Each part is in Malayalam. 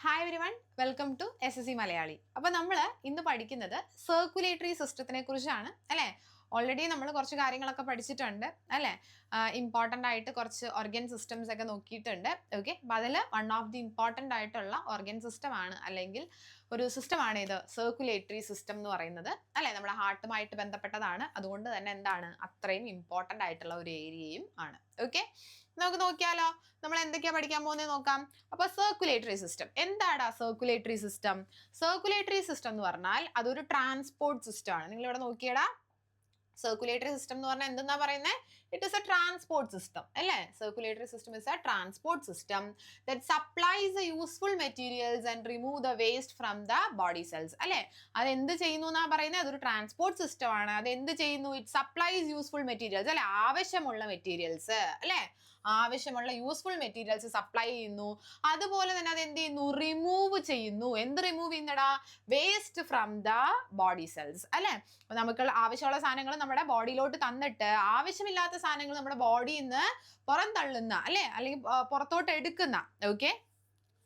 Hi everyone, welcome to SSC Malayali. അപ്പോൾ നമ്മൾ ഇന്ന് പഠിക്കുന്നത് സർക്കുലേറ്ററി സിസ്റ്റത്തിനെ കുറിച്ചാണ് അല്ലേ. ഓൾറെഡി നമ്മൾ കുറച്ച് കാര്യങ്ങളൊക്കെ പഠിച്ചിട്ടുണ്ട് അല്ലേ. ഇമ്പോർട്ടൻ്റ് ആയിട്ട് കുറച്ച് ഓർഗൻ സിസ്റ്റംസ് ഒക്കെ നോക്കിയിട്ടുണ്ട്. ഓക്കെ, അപ്പോൾ അതിൽ വൺ ഓഫ് ദി ഇമ്പോർട്ടൻ്റ് ആയിട്ടുള്ള ഓർഗൻ സിസ്റ്റമാണ് അല്ലെങ്കിൽ ഒരു സിസ്റ്റമാണ് ഇത് സർക്കുലേറ്ററി സിസ്റ്റം എന്ന് പറയുന്നത് അല്ലേ. നമ്മുടെ ഹാർട്ടുമായിട്ട് ബന്ധപ്പെട്ടതാണ്, അതുകൊണ്ട് തന്നെ എന്താണ് അത്രയും ഇമ്പോർട്ടൻ്റ് ആയിട്ടുള്ള ഒരു ഏരിയയും ആണ്. ഓക്കെ, നമുക്ക് നോക്കിയാലോ നമ്മൾ എന്തൊക്കെയാ പഠിക്കാൻ പോകുന്നത് നോക്കാം. അപ്പൊ സർക്കുലേറ്ററി സിസ്റ്റം എന്താടാ സർക്കുലേറ്ററി സിസ്റ്റം? സർക്കുലേറ്ററി സിസ്റ്റം എന്ന് പറഞ്ഞാൽ അതൊരു ട്രാൻസ്പോർട്ട് സിസ്റ്റം ആണ്. നിങ്ങൾ ഇവിടെ നോക്കിയടാ, സർക്കുലേറ്ററി സിസ്റ്റം എന്ന് പറഞ്ഞാൽ എന്തെന്നാ പറയുന്നത്? It is a transport system അല്ലേ. Circulatory system is a transport system that supplies the useful materials and remove the waste from the body cells അല്ലേ. അത് എന്ത് ചെയ്യുന്നു എന്നാ പറയുന്നത്? അതൊരു ട്രാൻസ്പോർട്ട് സിസ്റ്റം ആണ്. അത് എന്ത് ചെയ്യുന്നു? ഇറ്റ് സപ്ലൈസ് യൂസ്ഫുൾ മെറ്റീരിയൽസ് അല്ലെ, ആവശ്യമുള്ള മെറ്റീരിയൽസ് അല്ലേ, ആവശ്യമുള്ള യൂസ്ഫുൾ മെറ്റീരിയൽസ് സപ്ലൈ ചെയ്യുന്നു. അതുപോലെ തന്നെ അത് എന്ത് ചെയ്യുന്നു? റിമൂവ് ചെയ്യുന്നു. എന്ത് റിമൂവ് ചെയ്യുന്നടാ? Waste from the body cells അല്ലെ. അപ്പൊ നമുക്ക് ആവശ്യമുള്ള സാധനങ്ങൾ നമ്മുടെ ബോഡിയിലോട്ട് തന്നിട്ട് ആവശ്യമില്ലാത്ത സാധനങ്ങൾ നമ്മുടെ ബോഡിയിൽ നിന്ന് പുറന്തള്ളുന്ന അല്ലെ, അല്ലെങ്കിൽ പുറത്തോട്ട് എടുക്കുന്ന, ഓക്കെ,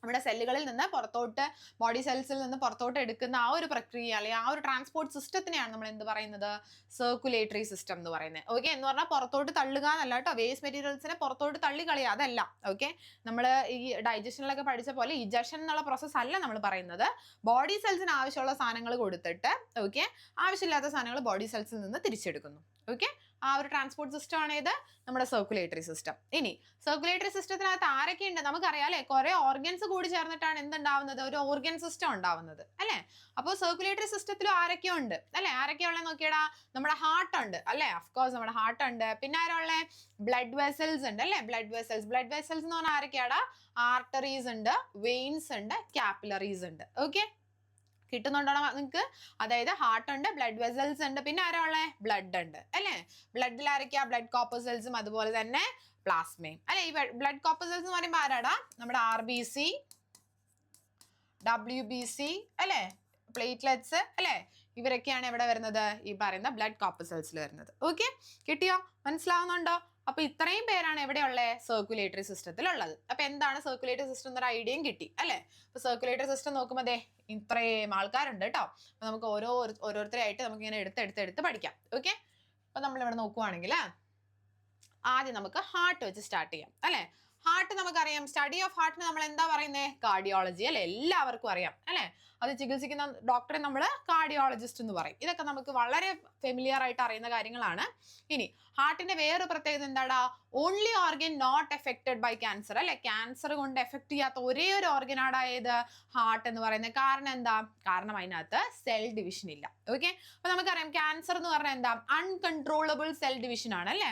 നമ്മുടെ സെല്ലുകളിൽ നിന്ന് പുറത്തോട്ട്, ബോഡി സെൽസിൽ നിന്ന് പുറത്തോട്ട് എടുക്കുന്ന ആ ഒരു പ്രക്രിയ അല്ലെങ്കിൽ ആ ഒരു ട്രാൻസ്പോർട്ട് സിസ്റ്റത്തിനെയാണ് നമ്മൾ എന്ത് പറയുന്നത്? സർക്കുലേറ്ററി സിസ്റ്റം എന്ന് പറയുന്നത്. ഓക്കെ, എന്ന് പറഞ്ഞാൽ പുറത്തോട്ട് തള്ളുക എന്നല്ല കേട്ടോ, വേസ്റ്റ് മെറ്റീരിയൽസിനെ പുറത്തോട്ട് തള്ളി കളയുക അതല്ല. ഓക്കെ, നമ്മൾ ഈ ഡൈജഷനിലൊക്കെ പഠിച്ച പോലെ ഇജക്ഷൻ എന്നുള്ള പ്രോസസ്സ് അല്ല നമ്മൾ പറയുന്നത്. ബോഡി സെൽസിന് ആവശ്യമുള്ള സാധനങ്ങൾ കൊടുത്തിട്ട് ഓക്കെ, ആവശ്യമില്ലാത്ത സാധനങ്ങൾ ബോഡി സെൽസിൽ നിന്ന് തിരിച്ചെടുക്കുന്നു. ഓക്കെ, ആ ഒരു ട്രാൻസ്പോർട്ട് സിസ്റ്റം ആണ് ഇത് നമ്മുടെ സർക്കുലേറ്ററി സിസ്റ്റം. ഇനി സർക്കുലേറ്ററി സിസ്റ്റത്തിനകത്ത് ആരൊക്കെ ഉണ്ട് നമുക്കറിയാം അല്ലെ. കുറെ ഓർഗൻസ് കൂടി ചേർന്നിട്ടാണ് എന്തുണ്ടാവുന്നത്? ഒരു ഓർഗൻ സിസ്റ്റം ഉണ്ടാവുന്നത് അല്ലെ. അപ്പോൾ സർക്കുലേറ്ററി സിസ്റ്റത്തിലും ആരൊക്കെ ഉണ്ട് അല്ലെ? ആരൊക്കെ ഉള്ളത് നോക്കിയടാ. നമ്മുടെ ഹാർട്ട് ഉണ്ട് അല്ലെ, അഫ്കോഴ്സ് നമ്മുടെ ഹാർട്ട് ഉണ്ട്. പിന്നെ ആരുള്ള? ബ്ലഡ് വെസൽസ് ഉണ്ട് അല്ലെ. ബ്ലഡ് വെസൽസ് എന്ന് പറഞ്ഞാൽ ആരൊക്കെയാടാ? ആർട്ടറീസ് ഉണ്ട്, വെയിൻസ് ഉണ്ട്, കാപ്പിലറീസ് ഉണ്ട്. ഓക്കെ, കിട്ടുന്നുണ്ടോ നിങ്ങൾക്ക്? അതായത് ഹാർട്ട് ഉണ്ട്, ബ്ലഡ് വെസൽസ് ഉണ്ട്, പിന്നെ ആരാ ഉള്ളത്? ബ്ലഡ് ഉണ്ട് അല്ലേ. ബ്ലഡിൽ ആരൊക്കെയാ? ബ്ലഡ് കോർപ്പസൽസും അതുപോലെ തന്നെ പ്ലാസ്മയും അല്ലെ. ഈ ബ്ലഡ് കോർപ്പസൽസ് എന്ന് പറയുമ്പോൾ ആരാടാ? നമ്മുടെ RBC, WBC അല്ലെ, പ്ലേറ്റ്ലെറ്റ്സ് അല്ലെ, ഇവരൊക്കെയാണ് എവിടെ വരുന്നത്? ഈ പറയുന്ന ബ്ലഡ് കോർപ്പസൽസിൽ വരുന്നത്. ഓക്കെ, കിട്ടിയോ? മനസ്സിലാവുന്നുണ്ടോ? അപ്പൊ ഇത്രയും പേരാണ് എവിടെയുള്ളത്? സർക്കുലേറ്ററി സിസ്റ്റത്തിലുള്ളത്. അപ്പൊ എന്താണ് സർക്കുലേറ്ററി സിസ്റ്റം എന്നൊരു ഐഡിയയും കിട്ടി അല്ലെ. അപ്പൊ സർക്കുലേറ്ററി സിസ്റ്റം നോക്കുമ്പോൾ അതെ ഇത്രയും ആൾക്കാരുണ്ട് കേട്ടോ. അപ്പൊ നമുക്ക് ഓരോരുത്തരായിട്ട് നമുക്ക് ഇങ്ങനെ എടുത്ത് പഠിക്കാം. ഓക്കെ, അപ്പൊ നമ്മളിവിടെ നോക്കുവാണെങ്കിൽ ആദ്യം നമുക്ക് ഹാർട്ട് വെച്ച് സ്റ്റാർട്ട് ചെയ്യാം അല്ലെ. ഹാർട്ട് നമുക്കറിയാം, സ്റ്റഡി ഓഫ് ഹാർട്ടിന് നമ്മൾ എന്താ പറയുന്നത്? കാർഡിയോളജി അല്ലെ, എല്ലാവർക്കും അറിയാം അല്ലെ. അത് ചികിത്സിക്കുന്ന ഡോക്ടറെ നമ്മൾ കാർഡിയോളജിസ്റ്റ് എന്ന് പറയും. ഇതൊക്കെ നമുക്ക് വളരെ ഫെമിലിയർ ആയിട്ട് അറിയുന്ന കാര്യങ്ങളാണ്. ഇനി ഹാർട്ടിന്റെ വേറൊരു പ്രത്യേകത എന്താടാ? Only organ not affected by cancer അല്ലെ. ക്യാൻസർ കൊണ്ട് എഫക്ട് ചെയ്യാത്ത ഒരേ ഒരു ഓർഗനാണ് ഏത്? ഹാർട്ട് എന്ന് പറയുന്നത്. കാരണം എന്താ? കാരണം അതിനകത്ത് സെൽ ഡിവിഷൻ ഇല്ല. ഓക്കെ, അപ്പൊ നമുക്കറിയാം ക്യാൻസർ എന്ന് പറഞ്ഞാൽ എന്താ? അൺകൺട്രോളബിൾ സെൽ ഡിവിഷൻ ആണ് അല്ലെ.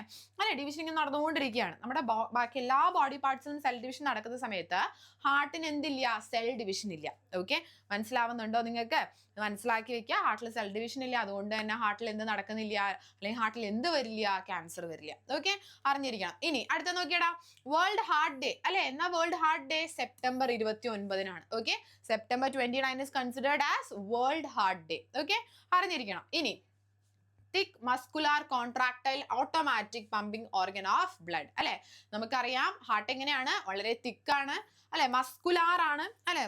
ഡിവിഷൻ ഇങ്ങനെ നടന്നുകൊണ്ടിരിക്കുകയാണ്. നമ്മുടെ ബാക്കി എല്ലാ ബോഡി പാർട്സിലും സെൽ ഡിവിഷൻ നടക്കുന്ന സമയത്ത് ഹാർട്ടിന് എന്തില്ല? സെൽ ഡിവിഷൻ ഇല്ല. ഓക്കെ, മനസ്സിലാവുന്നുണ്ടോ നിങ്ങൾക്ക്? മനസ്സിലാക്കി വെക്കുക. ഹാർട്ടിൽ സെൽ ഡിവിഷൻ ഇല്ല, അതുകൊണ്ട് തന്നെ ഹാർട്ടിൽ എന്ത് നടക്കുന്നില്ല അല്ലെങ്കിൽ ഹാർട്ടിൽ എന്ത് വരില്ല? ക്യാൻസർ വരില്ല. ഓക്കെ, അറിഞ്ഞിരിക്കണം. ഇനി അടുത്ത നോക്കിയടാ, വേൾഡ് ഹാർട്ട് ഡേ അല്ലെ. എന്നാ വേൾഡ് ഹാർട്ട് ഡേ? സെപ്റ്റംബർ 29-നാണ്. Okay, September 29 is considered as world heart day. Okay, അറിഞ്ഞിരിക്കണം. ഇനി thick muscular contractile automatic pumping organ of blood അല്ലെ. നമുക്കറിയാം ഹാർട്ട് എങ്ങനെയാണ്? വളരെ തിക്കാണ് അല്ലെ, മസ്കുലാർ ആണ് അല്ലെ,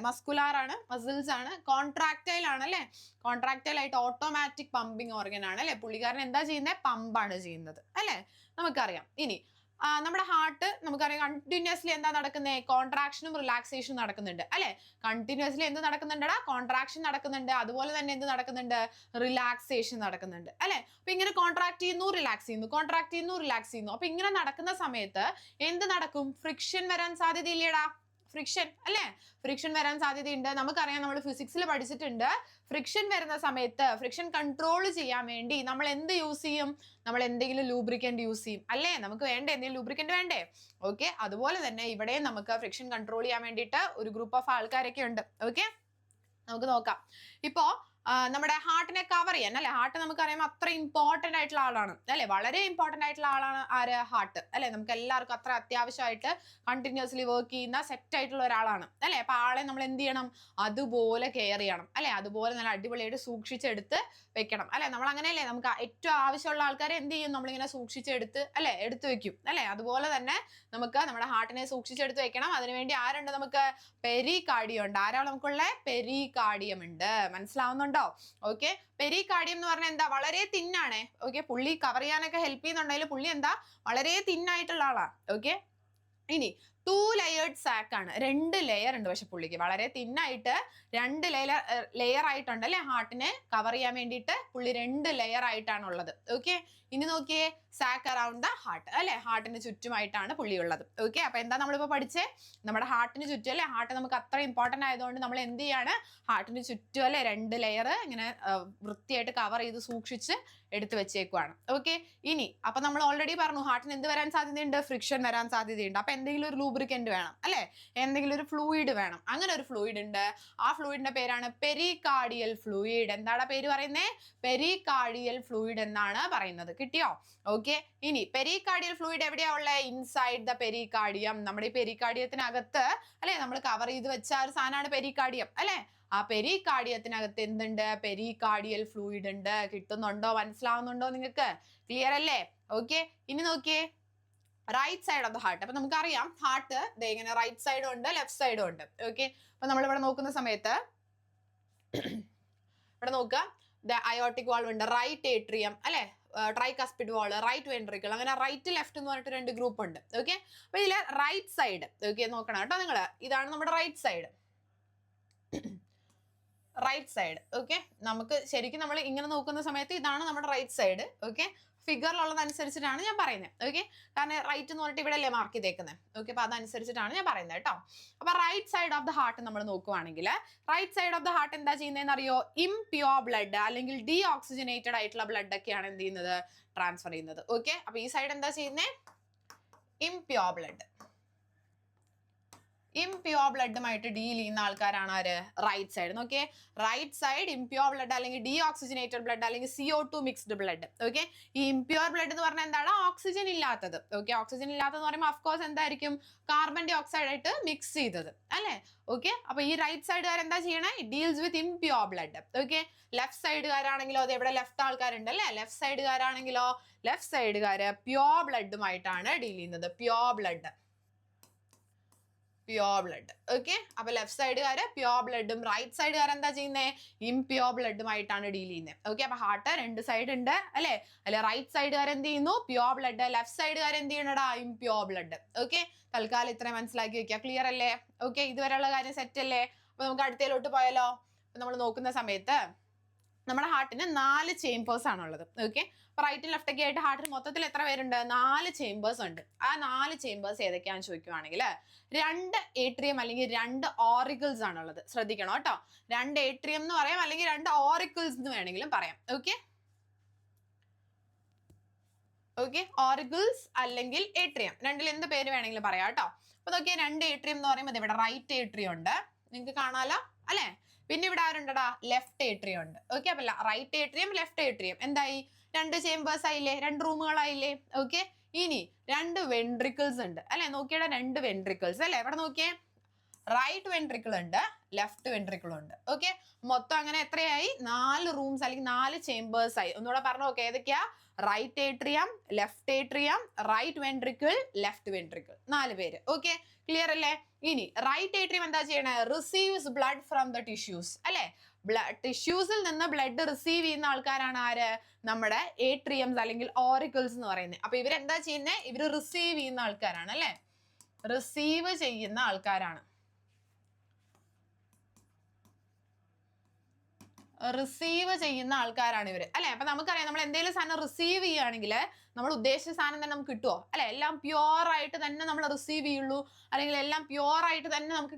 മസിൽസ് ആണ്, കോൺട്രാക്ടൈൽ ആണ് അല്ലെ. കോൺട്രാക്ടൈൽ ആയിട്ട് ഓട്ടോമാറ്റിക് പമ്പിംഗ് ഓർഗൻ ആണ് അല്ലെ. പുള്ളിക്കാരൻ എന്താ ചെയ്യുന്നത്? പമ്പാണ് ചെയ്യുന്നത് അല്ലെ, നമുക്കറിയാം. ഇനി നമ്മുടെ ഹാർട്ട് നമുക്കറിയാം കണ്ടിന്യൂസ്ലി എന്താ നടക്കുന്നത്? കോൺട്രാക്ഷനും റിലാക്സേഷനും നടക്കുന്നുണ്ട് അല്ലെ. കണ്ടിന്യൂസ്ലി എന്ത് നടക്കുന്നുണ്ടടാ? കോൺട്രാക്ഷൻ നടക്കുന്നുണ്ട്, അതുപോലെ തന്നെ എന്ത് നടക്കുന്നുണ്ട്? റിലാക്സേഷൻ നടക്കുന്നുണ്ട് അല്ലെ. അപ്പൊ ഇങ്ങനെ കോൺട്രാക്ട് ചെയ്യുന്നു, റിലാക്സ് ചെയ്യുന്നു, കോൺട്രാക്ട് ചെയ്യുന്നു, റിലാക്സ് ചെയ്യുന്നു. അപ്പൊ ഇങ്ങനെ നടക്കുന്ന സമയത്ത് എന്ത് നടക്കും? ഫ്രിക്ഷൻ വരാൻ സാധ്യതയില്ലേടാ? ഫ്രിക്ഷൻ അല്ലെ, ഫ്രിക്ഷൻ വരാൻ സാധ്യതയുണ്ട്. നമുക്കറിയാം, നമ്മൾ ഫിസിക്സിൽ പഠിച്ചിട്ടുണ്ട്, ഫ്രിക്ഷൻ വരുന്ന സമയത്ത് ഫ്രിക്ഷൻ കൺട്രോൾ ചെയ്യാൻ വേണ്ടി നമ്മൾ എന്ത് യൂസ് ചെയ്യും? നമ്മൾ എന്തെങ്കിലും ലൂബ്രിക്കന്റ് യൂസ് ചെയ്യും അല്ലേ. നമുക്ക് വേണ്ടേ? എന്തെങ്കിലും ലൂബ്രിക്കന്റ് വേണ്ടേ? ഓക്കെ, അതുപോലെ തന്നെ ഇവിടെ നമുക്ക് ഫ്രിക്ഷൻ കൺട്രോൾ ചെയ്യാൻ വേണ്ടിയിട്ട് ഒരു ഗ്രൂപ്പ് ഓഫ് ആൾക്കാരൊക്കെ ഉണ്ട്. ഓക്കെ, നമുക്ക് നോക്കാം. ഇപ്പോ നമ്മുടെ ഹാർട്ടിനെ കവർ ചെയ്യാൻ അല്ലെ. ഹാർട്ട് നമുക്കറിയാം അത്ര ഇമ്പോർട്ടന്റ് ആയിട്ടുള്ള ആളാണ് അല്ലെ. വളരെ ഇമ്പോർട്ടന്റ് ആയിട്ടുള്ള ആളാണ് ആര്? ഹാർട്ട് അല്ലെ. നമുക്ക് എല്ലാവർക്കും അത്ര അത്യാവശ്യമായിട്ട് കണ്ടിന്യൂസ്ലി വർക്ക് ചെയ്യുന്ന സെറ്റ് ആയിട്ടുള്ള ഒരാളാണ് അല്ലെ. അപ്പൊ ആളെ നമ്മൾ എന്ത് ചെയ്യണം? അതുപോലെ കെയർ ചെയ്യണം അല്ലെ. അതുപോലെ നല്ല അടിപൊളിയായിട്ട് സൂക്ഷിച്ചെടുത്ത് വെക്കണം അല്ലെ. നമ്മൾ അങ്ങനെയല്ലേ, നമുക്ക് ഏറ്റവും ആവശ്യമുള്ള ആൾക്കാരെ എന്ത് ചെയ്യും? നമ്മളിങ്ങനെ സൂക്ഷിച്ചെടുത്ത് അല്ലെ എടുത്തു വെക്കും അല്ലെ. അതുപോലെ തന്നെ നമുക്ക് നമ്മുടെ ഹാർട്ടിനെ സൂക്ഷിച്ചെടുത്ത് വെക്കണം. അതിനുവേണ്ടി ആരുണ്ട്? നമുക്ക് പെരികാർഡിയം ഉണ്ട്. ആരാണ് നമുക്കുള്ള? പെരികാർഡിയം ഉണ്ട്. മനസ്സിലാവുന്നുണ്ടോ? ഓക്കെ. പെരികാർഡിയം എന്ന് പറഞ്ഞാൽ എന്താ? വളരെ തിന്നാണ്. ഓക്കെ. പുള്ളി കവർ ചെയ്യാനൊക്കെ ഹെൽപ്പ് ചെയ്യുന്നുണ്ടെങ്കിൽ പുള്ളി എന്താ? വളരെ തിന്നായിട്ടുള്ള ആളാ. ഓക്കെ. ഇനി 2 ലെയേർഡ് സാക്ക് ആണ്. 2 ലെയർ ഉണ്ട്. പക്ഷെ പുള്ളിക്ക് വളരെ തിന്നായിട്ട് 2 ലെയർ ആയിട്ടുണ്ട് അല്ലെ. ഹാർട്ടിനെ കവർ ചെയ്യാൻ വേണ്ടിയിട്ട് പുള്ളി 2 ലെയർ ആയിട്ടാണ് ഉള്ളത്. ഓക്കെ. ഇനി നോക്കിയേ, സാക്ക് അറൌണ്ട് ദ ഹാർട്ട് അല്ലെ. ഹാർട്ടിന് ചുറ്റുമായിട്ടാണ് പുള്ളി ഉള്ളത്. ഓക്കെ. അപ്പൊ എന്താ നമ്മളിപ്പോ പഠിച്ചേ? നമ്മുടെ ഹാർട്ടിന് ചുറ്റും അല്ലെ. ഹാർട്ട് നമുക്ക് അത്ര ഇമ്പോർട്ടന്റ് ആയതുകൊണ്ട് നമ്മൾ എന്ത് ചെയ്യാണ്? ഹാർട്ടിന് ചുറ്റും അല്ലെ 2 ലെയർ ഇങ്ങനെ വൃത്തിയായിട്ട് കവർ ചെയ്ത് സൂക്ഷിച്ച് എടുത്തു വെച്ചേക്കുവാണ്. ഓക്കെ. ഇനി അപ്പൊ നമ്മൾ ഓൾറെഡി പറഞ്ഞു ഹാർട്ടിന് എന്ത് വരാൻ സാധ്യതയുണ്ട്? ഫ്രിക്ഷൻ വരാൻ സാധ്യതയുണ്ട്. അപ്പൊ എന്തെങ്കിലും ഒരു ലൂബ്രിക്കന്റ് വേണം അല്ലെ. എന്തെങ്കിലും ഒരു ഫ്ലൂയിഡ് വേണം. അങ്ങനെ ഒരു ഫ്ലൂയിഡ് ഉണ്ട്. ആ ഫ്ലൂയിഡിന്റെ പേരാണ് പെരികാർഡിയൽ ഫ്ലൂയിഡ്. എന്താണ് പേര് പറയുന്നത്? പെരികാർഡിയൽ ഫ്ലൂയിഡ് എന്നാണ് പറയുന്നത്. കിട്ടിയോ? ഓക്കെ. ഇനി പെരികാർഡിയൽ ഫ്ലൂയിഡ് എവിടെയാ ഉള്ളത്? Inside the pericardium. നമ്മുടെ ഈ പെരികാർഡിയത്തിനകത്ത് അല്ലെ നമ്മൾ കവർ ചെയ്ത് വെച്ച ഒരു സാധനമാണ് പെരികാർഡിയം അല്ലെ. ആ പെരികാർഡിയത്തിനകത്ത് എന്തുണ്ട്? പെരികാർഡിയൽ ഫ്ലൂയിഡ് ഉണ്ട്. കിട്ടുന്നുണ്ടോ? മനസ്സിലാവുന്നുണ്ടോ നിങ്ങൾക്ക്? ക്ലിയർ അല്ലേ? ഓക്കെ. ഇനി നോക്കിയേ, right side of the heart. അപ്പൊ നമുക്കറിയാം ഹാർട്ട് ഇങ്ങനെ റൈറ്റ് സൈഡും ഉണ്ട് ലെഫ്റ്റ് സൈഡും ഉണ്ട്. ഓക്കെ. അപ്പൊ നമ്മൾ ഇവിടെ നോക്കുന്ന സമയത്ത് ഇവിടെ നോക്കുക, അയോർട്ടിക് വാൾവ് ഉണ്ട്, റൈറ്റ് ഏട്രിയം അല്ലെ, ട്രൈകസ്പിഡ് വാള്, റൈറ്റ് വെൻട്രിക്കിൾ, അങ്ങനെ റൈറ്റ് ലെഫ്റ്റ് എന്ന് പറഞ്ഞിട്ട് 2 ഗ്രൂപ്പ് ഉണ്ട്. ഓക്കെ. അപ്പൊ ഇതിലെ റൈറ്റ് സൈഡ് ഓക്കെ നോക്കണം കേട്ടോ നിങ്ങൾ. ഇതാണ് നമ്മുടെ right side. Right side. Okay. നമുക്ക് ശരിക്കും നമ്മൾ ഇങ്ങനെ നോക്കുന്ന സമയത്ത് ഇതാണ് നമ്മുടെ റൈറ്റ് സൈഡ്. ഓക്കെ. ഫിഗറിലുള്ളതനുസരിച്ചിട്ടാണ് ഞാൻ പറയുന്നത്. ഓക്കെ. കാരണം റൈറ്റ് എന്ന് പറഞ്ഞിട്ട് ഇവിടെ അല്ലേ മാർക്ക് ചെയ്തേക്കുന്നത്. ഓക്കെ. അപ്പൊ അതനുസരിച്ചിട്ടാണ് ഞാൻ പറയുന്നത് കേട്ടോ. അപ്പൊ right side of the heart നമ്മൾ നോക്കുവാണെങ്കിൽ right side of the heart എന്താ ചെയ്യുന്നതെന്ന് അറിയോ? ഇംപ്യൂർ ബ്ലഡ് അല്ലെങ്കിൽ ഡീ ഓക്സിജനേറ്റഡ് ആയിട്ടുള്ള ബ്ലഡ് ഒക്കെയാണ് എന്ത് ചെയ്യുന്നത്? ട്രാൻസ്ഫർ ചെയ്യുന്നത്. ഓക്കെ. അപ്പൊ ഈ സൈഡ് എന്താ ചെയ്യുന്നത്? Impure blood. ഇംപ്യൂർ ബ്ലഡുമായിട്ട് ഡീൽ ചെയ്യുന്ന ആൾക്കാരാണ് ആര്? Right side. നോക്കിയേ, റൈറ്റ് സൈഡ് ഇംപ്യൂർ ബ്ലഡ് അല്ലെങ്കിൽ ഡീ ഓക്സിജനേറ്റഡ് ബ്ലഡ് അല്ലെങ്കിൽ CO2 മിക്സ്ഡ് ബ്ലഡ്. ഓക്കെ. ഈ ഇംപ്യൂർ ബ്ലഡ് എന്ന് പറഞ്ഞാൽ എന്താണ്? ഓക്സിജൻ ഇല്ലാത്തത്. ഓക്കെ. ഓക്സിജൻ ഇല്ലാത്തതെന്ന് പറയുമ്പോൾ അഫ്കോഴ്സ് എന്തായിരിക്കും? കാർബൺ ഡൈ ഓക്സൈഡ് ആയിട്ട് മിക്സ് ചെയ്തത് അല്ലെ. ഓക്കെ. അപ്പൊ ഈ റൈറ്റ് സൈഡുകാർ എന്താ ചെയ്യണേ? Deals with impure blood. Okay. Left സൈഡുകാരാണെങ്കിലോ അത് എവിടെ ലെഫ്റ്റ് ആൾക്കാരുണ്ട് അല്ലെ. ലെഫ്റ്റ് സൈഡുകാരാണെങ്കിലോ ലെഫ്റ്റ് സൈഡുകാര് പ്യൂർ ബ്ലഡുമായിട്ടാണ് ഡീൽ ചെയ്യുന്നത്. Pure blood. Pure blood. Okay. അപ്പൊ ലെഫ്റ്റ് സൈഡുകാര് പ്യൂർ ബ്ലഡും റൈറ്റ് സൈഡുകാർ എന്താ ചെയ്യുന്നത്? ഇംപ്യൂർ ബ്ലഡുമായിട്ടാണ് ഡീൽ ചെയ്യുന്നത്. ഓക്കെ. അപ്പൊ ഹാർട്ട് 2 സൈഡ് ഉണ്ട് അല്ലെ. അല്ലെ റൈറ്റ് സൈഡുകാർ എന്ത് ചെയ്യുന്നു? Pure blood. ലെഫ്റ്റ് സൈഡുകാർ എന്ത് ചെയ്യണടാ? Impure blood. ഓക്കെ. തൽക്കാലം ഇത്രയും മനസ്സിലാക്കി വെക്കുക. ക്ലിയർ അല്ലേ? ഓക്കെ. ഇതുവരെയുള്ള കാര്യം സെറ്റ് അല്ലേ? അപ്പൊ നമുക്ക് അടുത്തയിലോട്ട് പോയാലോ? നമ്മൾ നോക്കുന്ന സമയത്ത് നമ്മുടെ ഹാർട്ടിന് 4 ചേമ്പേഴ്സ് ആണുള്ളത്. ഓക്കെ. അപ്പൊ റൈറ്റും ലെഫ്റ്റ് ഒക്കെ ആയിട്ട് ഹാർട്ടിന് മൊത്തത്തിൽ എത്ര പേരുണ്ട്? 4 ചേമ്പേഴ്സ് ഉണ്ട്. ആ 4 ചേമ്പേഴ്സ് ഏതൊക്കെയാണെന്ന് ചോദിക്കുവാണെങ്കിൽ 2 ഏട്രിയം അല്ലെങ്കിൽ 2 ഓറിക്കിൾസ് ആണുള്ളത്. ശ്രദ്ധിക്കണം കേട്ടോ. 2 ഏട്രിയം എന്ന് പറയാം അല്ലെങ്കിൽ 2 ഓറിക്കിൾസ് എന്ന് വേണമെങ്കിലും പറയാം. ഓക്കെ. ഓക്കെ. ഓറിക്കിൾസ് അല്ലെങ്കിൽ ഏട്രിയം, രണ്ടിൽ എന്ത് പേര് വേണമെങ്കിലും പറയാം കേട്ടോ. അപ്പൊ നോക്കിയാൽ 2 ഏട്രിയം എന്ന് പറയുമ്പോൾ ഇവിടെ റൈറ്റ് ഏട്രിയം ഉണ്ട്, നിങ്ങൾക്ക് കാണാലോ അല്ലെ. പിന്നെ ഇവിടെ ആരുണ്ടടാ? ലെഫ്റ്റ് ഏട്രിയം ഉണ്ട്. ഓക്കെ. അപ്പൊ റൈറ്റ് ഏട്രിയം ലെഫ്റ്റ് ഏട്രിയം എന്തായി? 2 ചേമ്പേഴ്സ് ആയില്ലേ? 2 റൂമുകളായില്ലേ? ഓക്കെ. ഇനി 2 വെൻട്രിക്കിൾസ് ഉണ്ട് അല്ലെ. നോക്കിയുടെ 2 വെൻട്രിക്കിൾസ് അല്ലെ. ഇവിടെ നോക്കിയേ, റൈറ്റ് വെൻട്രിക്കിൾ ഉണ്ട്, ലെഫ്റ്റ് വെൻട്രിക്കിൾ ഉണ്ട്. ഓക്കെ. മൊത്തം അങ്ങനെ എത്രയായി? 4 റൂംസ് അല്ലെങ്കിൽ 4 ചേമ്പേഴ്സ് ആയി. ഒന്നുകൂടെ പറഞ്ഞു നോക്കാം ഏതൊക്കെയാ? Right atrium, left atrium, right ventricle, left ventricle, 4 പേര്. ഓക്കെ. ക്ലിയർ അല്ലേ? ഇനി റൈറ്റ് ഏട്രിയം എന്താ ചെയ്യണേ? Receives blood from the tissues അല്ലെ. ടിഷ്യൂസിൽ നിന്ന് ബ്ലഡ് റിസീവ് ചെയ്യുന്ന ആൾക്കാരാണ് ആര്? നമ്മുടെ ഏട്രിയംസ് അല്ലെങ്കിൽ ഓറിക്കിൾസ് എന്ന് പറയുന്നത്. അപ്പൊ ഇവരെന്താ ചെയ്യുന്നത്? ഇവര് റിസീവ് ചെയ്യുന്ന ആൾക്കാരാണ് അല്ലെ. റിസീവ് ചെയ്യുന്ന ആൾക്കാരാണ്. റിസീവ് ചെയ്യുന്ന ആൾക്കാരാണ് ഇവര് അല്ലെ. അപ്പൊ നമുക്കറിയാം നമ്മൾ എന്തെങ്കിലും സാധനം റിസീവ് ചെയ്യുകയാണെങ്കിൽ നമ്മൾ ഉദ്ദേശിച്ച സാധനം തന്നെ നമുക്ക് കിട്ടുമോ? അല്ലെ. എല്ലാം പ്യുവർ ആയിട്ട് തന്നെ നമ്മൾ റിസീവ് ചെയ്യുള്ളൂ അല്ലെങ്കിൽ എല്ലാം പ്യുവർ ആയിട്ട് തന്നെ നമുക്ക്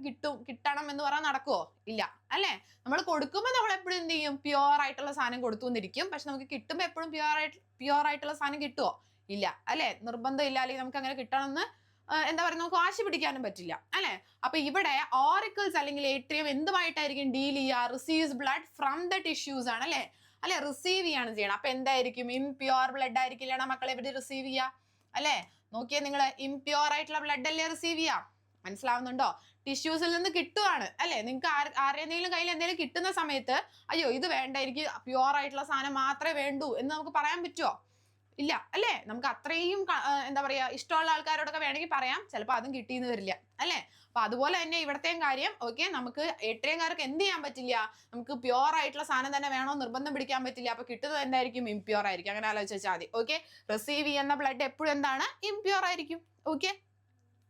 കിട്ടണം എന്ന് പറയാൻ നടക്കുവോ? ഇല്ല അല്ലെ. നമ്മൾ കൊടുക്കുമ്പോൾ നമ്മൾ എപ്പോഴും എന്ത് ചെയ്യും? പ്യുവർ ആയിട്ടുള്ള സാധനം കൊടുത്തുകൊണ്ടിരിക്കും. പക്ഷെ നമുക്ക് കിട്ടുമ്പോൾ എപ്പോഴും പ്യുവർ ആയിട്ടുള്ള സാധനം കിട്ടുമോ? ഇല്ല അല്ലെ. നിർബന്ധം ഇല്ല, അല്ലെങ്കിൽ നമുക്ക് അങ്ങനെ കിട്ടണമെന്ന് എന്താ പറയുക, നമുക്ക് വാശി പിടിക്കാനും പറ്റില്ല അല്ലെ. അപ്പൊ ഇവിടെ ഓറിക്കിൾസ് അല്ലെങ്കിൽ ഏട്രിയം എന്തുമായിട്ടായിരിക്കും ഡീൽ ചെയ്യുക? Receives blood from the tissues ആണ് അല്ലെ. അല്ലെ, റിസീവ് ചെയ്യാണ് ചെയ്യണം. അപ്പൊ എന്തായിരിക്കും? ഇംപ്യൂർ ബ്ലഡ് ആയിരിക്കില്ല മക്കളെ ഇവിടെ റിസീവ് ചെയ്യുക അല്ലെ. നോക്കിയേ നിങ്ങൾ, ഇംപ്യൂർ ആയിട്ടുള്ള ബ്ലഡ് അല്ലേ റിസീവ് ചെയ്യാം. മനസ്സിലാവുന്നുണ്ടോ? ടിഷ്യൂസിൽ നിന്ന് കിട്ടുവാണ് അല്ലെ. നിങ്ങൾക്ക് ആരുടെയെങ്കിലും കയ്യിൽ എന്തെങ്കിലും കിട്ടുന്ന സമയത്ത് അയ്യോ ഇത് വേണ്ട, എനിക്ക് പ്യുവർ ആയിട്ടുള്ള സാധനം മാത്രമേ വേണ്ടൂ എന്ന് നമുക്ക് പറയാൻ പറ്റുമോ? ഇല്ല അല്ലേ. നമുക്ക് അത്രയും എന്താ പറയാ ഇഷ്ടമുള്ള ആൾക്കാരോടൊക്കെ വേണമെങ്കിൽ പറയാം, ചിലപ്പോൾ അതും കിട്ടിയെന്ന് വരില്ല അല്ലേ. അപ്പൊ അതുപോലെ തന്നെ ഇവിടത്തെയും കാര്യം. ഓക്കെ, നമുക്ക് ഏട്രിയംകാർക്ക് എന്ത് ചെയ്യാൻ പറ്റില്ല? നമുക്ക് പ്യുവർ ആയിട്ടുള്ള സാധനം തന്നെ വേണോ നിർബന്ധം പിടിക്കാൻ പറ്റില്ല. അപ്പൊ കിട്ടുന്നത് എന്തായിരിക്കും? ഇംപ്യൂർ ആയിരിക്കും. അങ്ങനെ ആലോചിച്ച് വെച്ചാൽ മതി. ഓക്കെ, റിസീവ് ചെയ്യുന്ന ബ്ലഡ് എപ്പോഴും എന്താണ്? ഇംപ്യൂർ ആയിരിക്കും. ഓക്കെ,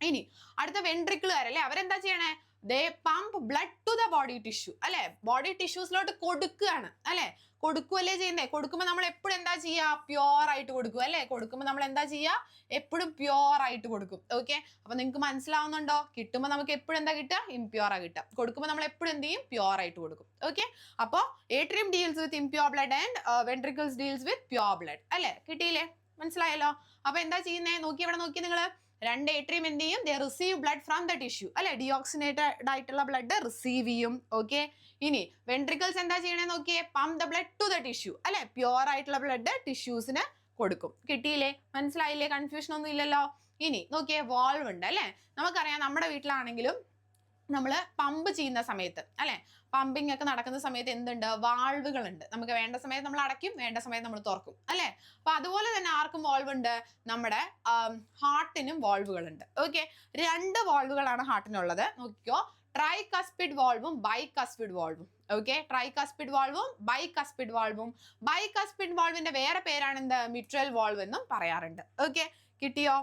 ഇനി അടുത്ത വെൻട്രിക്കിളുകാരല്ലേ, അവരെന്താ ചെയ്യണേ? They pump blood to the body tissue അല്ലെ. ബോഡി ടിഷ്യൂസിലോട്ട് കൊടുക്കുകയാണ് അല്ലെ. കൊടുക്കുകയല്ലേ ചെയ്യുന്നേ. കൊടുക്കുമ്പോൾ നമ്മൾ എപ്പോഴും എന്താ ചെയ്യുക? പ്യുവർ ആയിട്ട് കൊടുക്കും അല്ലെ. കൊടുക്കുമ്പോൾ നമ്മൾ എന്താ ചെയ്യുക? എപ്പോഴും പ്യുവർ ആയിട്ട് കൊടുക്കും. ഓക്കെ, അപ്പൊ നിങ്ങൾക്ക് മനസ്സിലാവുന്നുണ്ടോ? കിട്ടുമ്പോൾ നമുക്ക് എപ്പോഴും എന്താ കിട്ടുക? ഇംപ്യൂറാ കിട്ടുക. കൊടുക്കുമ്പോൾ നമ്മൾ എപ്പോഴും എന്ത് ചെയ്യും? പ്യുവർ ആയിട്ട് കൊടുക്കും. ഓക്കെ, അപ്പോൾ atrium deals with impure blood and ventricles deals with pure blood അല്ലെ. കിട്ടിയില്ലേ? മനസ്സിലായല്ലോ. അപ്പൊ എന്താ ചെയ്യുന്നേ? നോക്കി ഇവിടെ നോക്കി നിങ്ങൾ. രണ്ട് ഏട്രിയം എന്ത് ചെയ്യും? They receive blood from the tissue അല്ലെ. ഡിയോക്സിനേറ്റഡ് ആയിട്ടുള്ള ബ്ലഡ് റിസീവ് ചെയ്യും. ഓക്കെ, ഇനി വെൻട്രിക്കിൾസ് എന്താ ചെയ്യണേ നോക്കിയേ? Pump the blood to the tissue അല്ലെ. പ്യുവർ ആയിട്ടുള്ള ബ്ലഡ് ടിഷ്യൂസിന് കൊടുക്കും. കിട്ടിയില്ലേ? മനസ്സിലായില്ലേ? കൺഫ്യൂഷൻ ഒന്നും ഇല്ലല്ലോ. ഇനി നോക്കിയേ, വാൾവ് ഉണ്ട് അല്ലെ. നമുക്കറിയാം നമ്മുടെ വീട്ടിലാണെങ്കിലും നമ്മൾ പമ്പ് ചെയ്യുന്ന സമയത്ത് അല്ലെ, പമ്പിങ് ഒക്കെ നടക്കുന്ന സമയത്ത് എന്തുണ്ട്? വാൾവുകൾ ഉണ്ട്. നമുക്ക് വേണ്ട സമയത്ത് നമ്മൾ അടയ്ക്കും, വേണ്ട സമയത്ത് നമ്മൾ തുറക്കും അല്ലെ. അപ്പൊ അതുപോലെ തന്നെ ആർക്കും വാൾവ് ഉണ്ട്? നമ്മുടെ ഹാർട്ടിനും വാൾവുകൾ ഉണ്ട്. ഓക്കെ, രണ്ട് വാൾവുകളാണ് ഹാർട്ടിനുള്ളത്. നോക്കിക്കോ, ട്രൈകസ്പിഡ് വാൾവും ബൈകസ്പിഡ് വാൾവും. ഓക്കെ, ട്രൈകസ്പിഡ് വാൾവും ബൈകസ്പിഡ് വാൾവും. ബൈകസ്പിഡ് വാൾവിന്റെ വേറെ പേരാണ് എന്ത്? മിട്രൽ വാൾവ് എന്നും പറയാറുണ്ട്. ഓക്കെ, കിട്ടിയോ?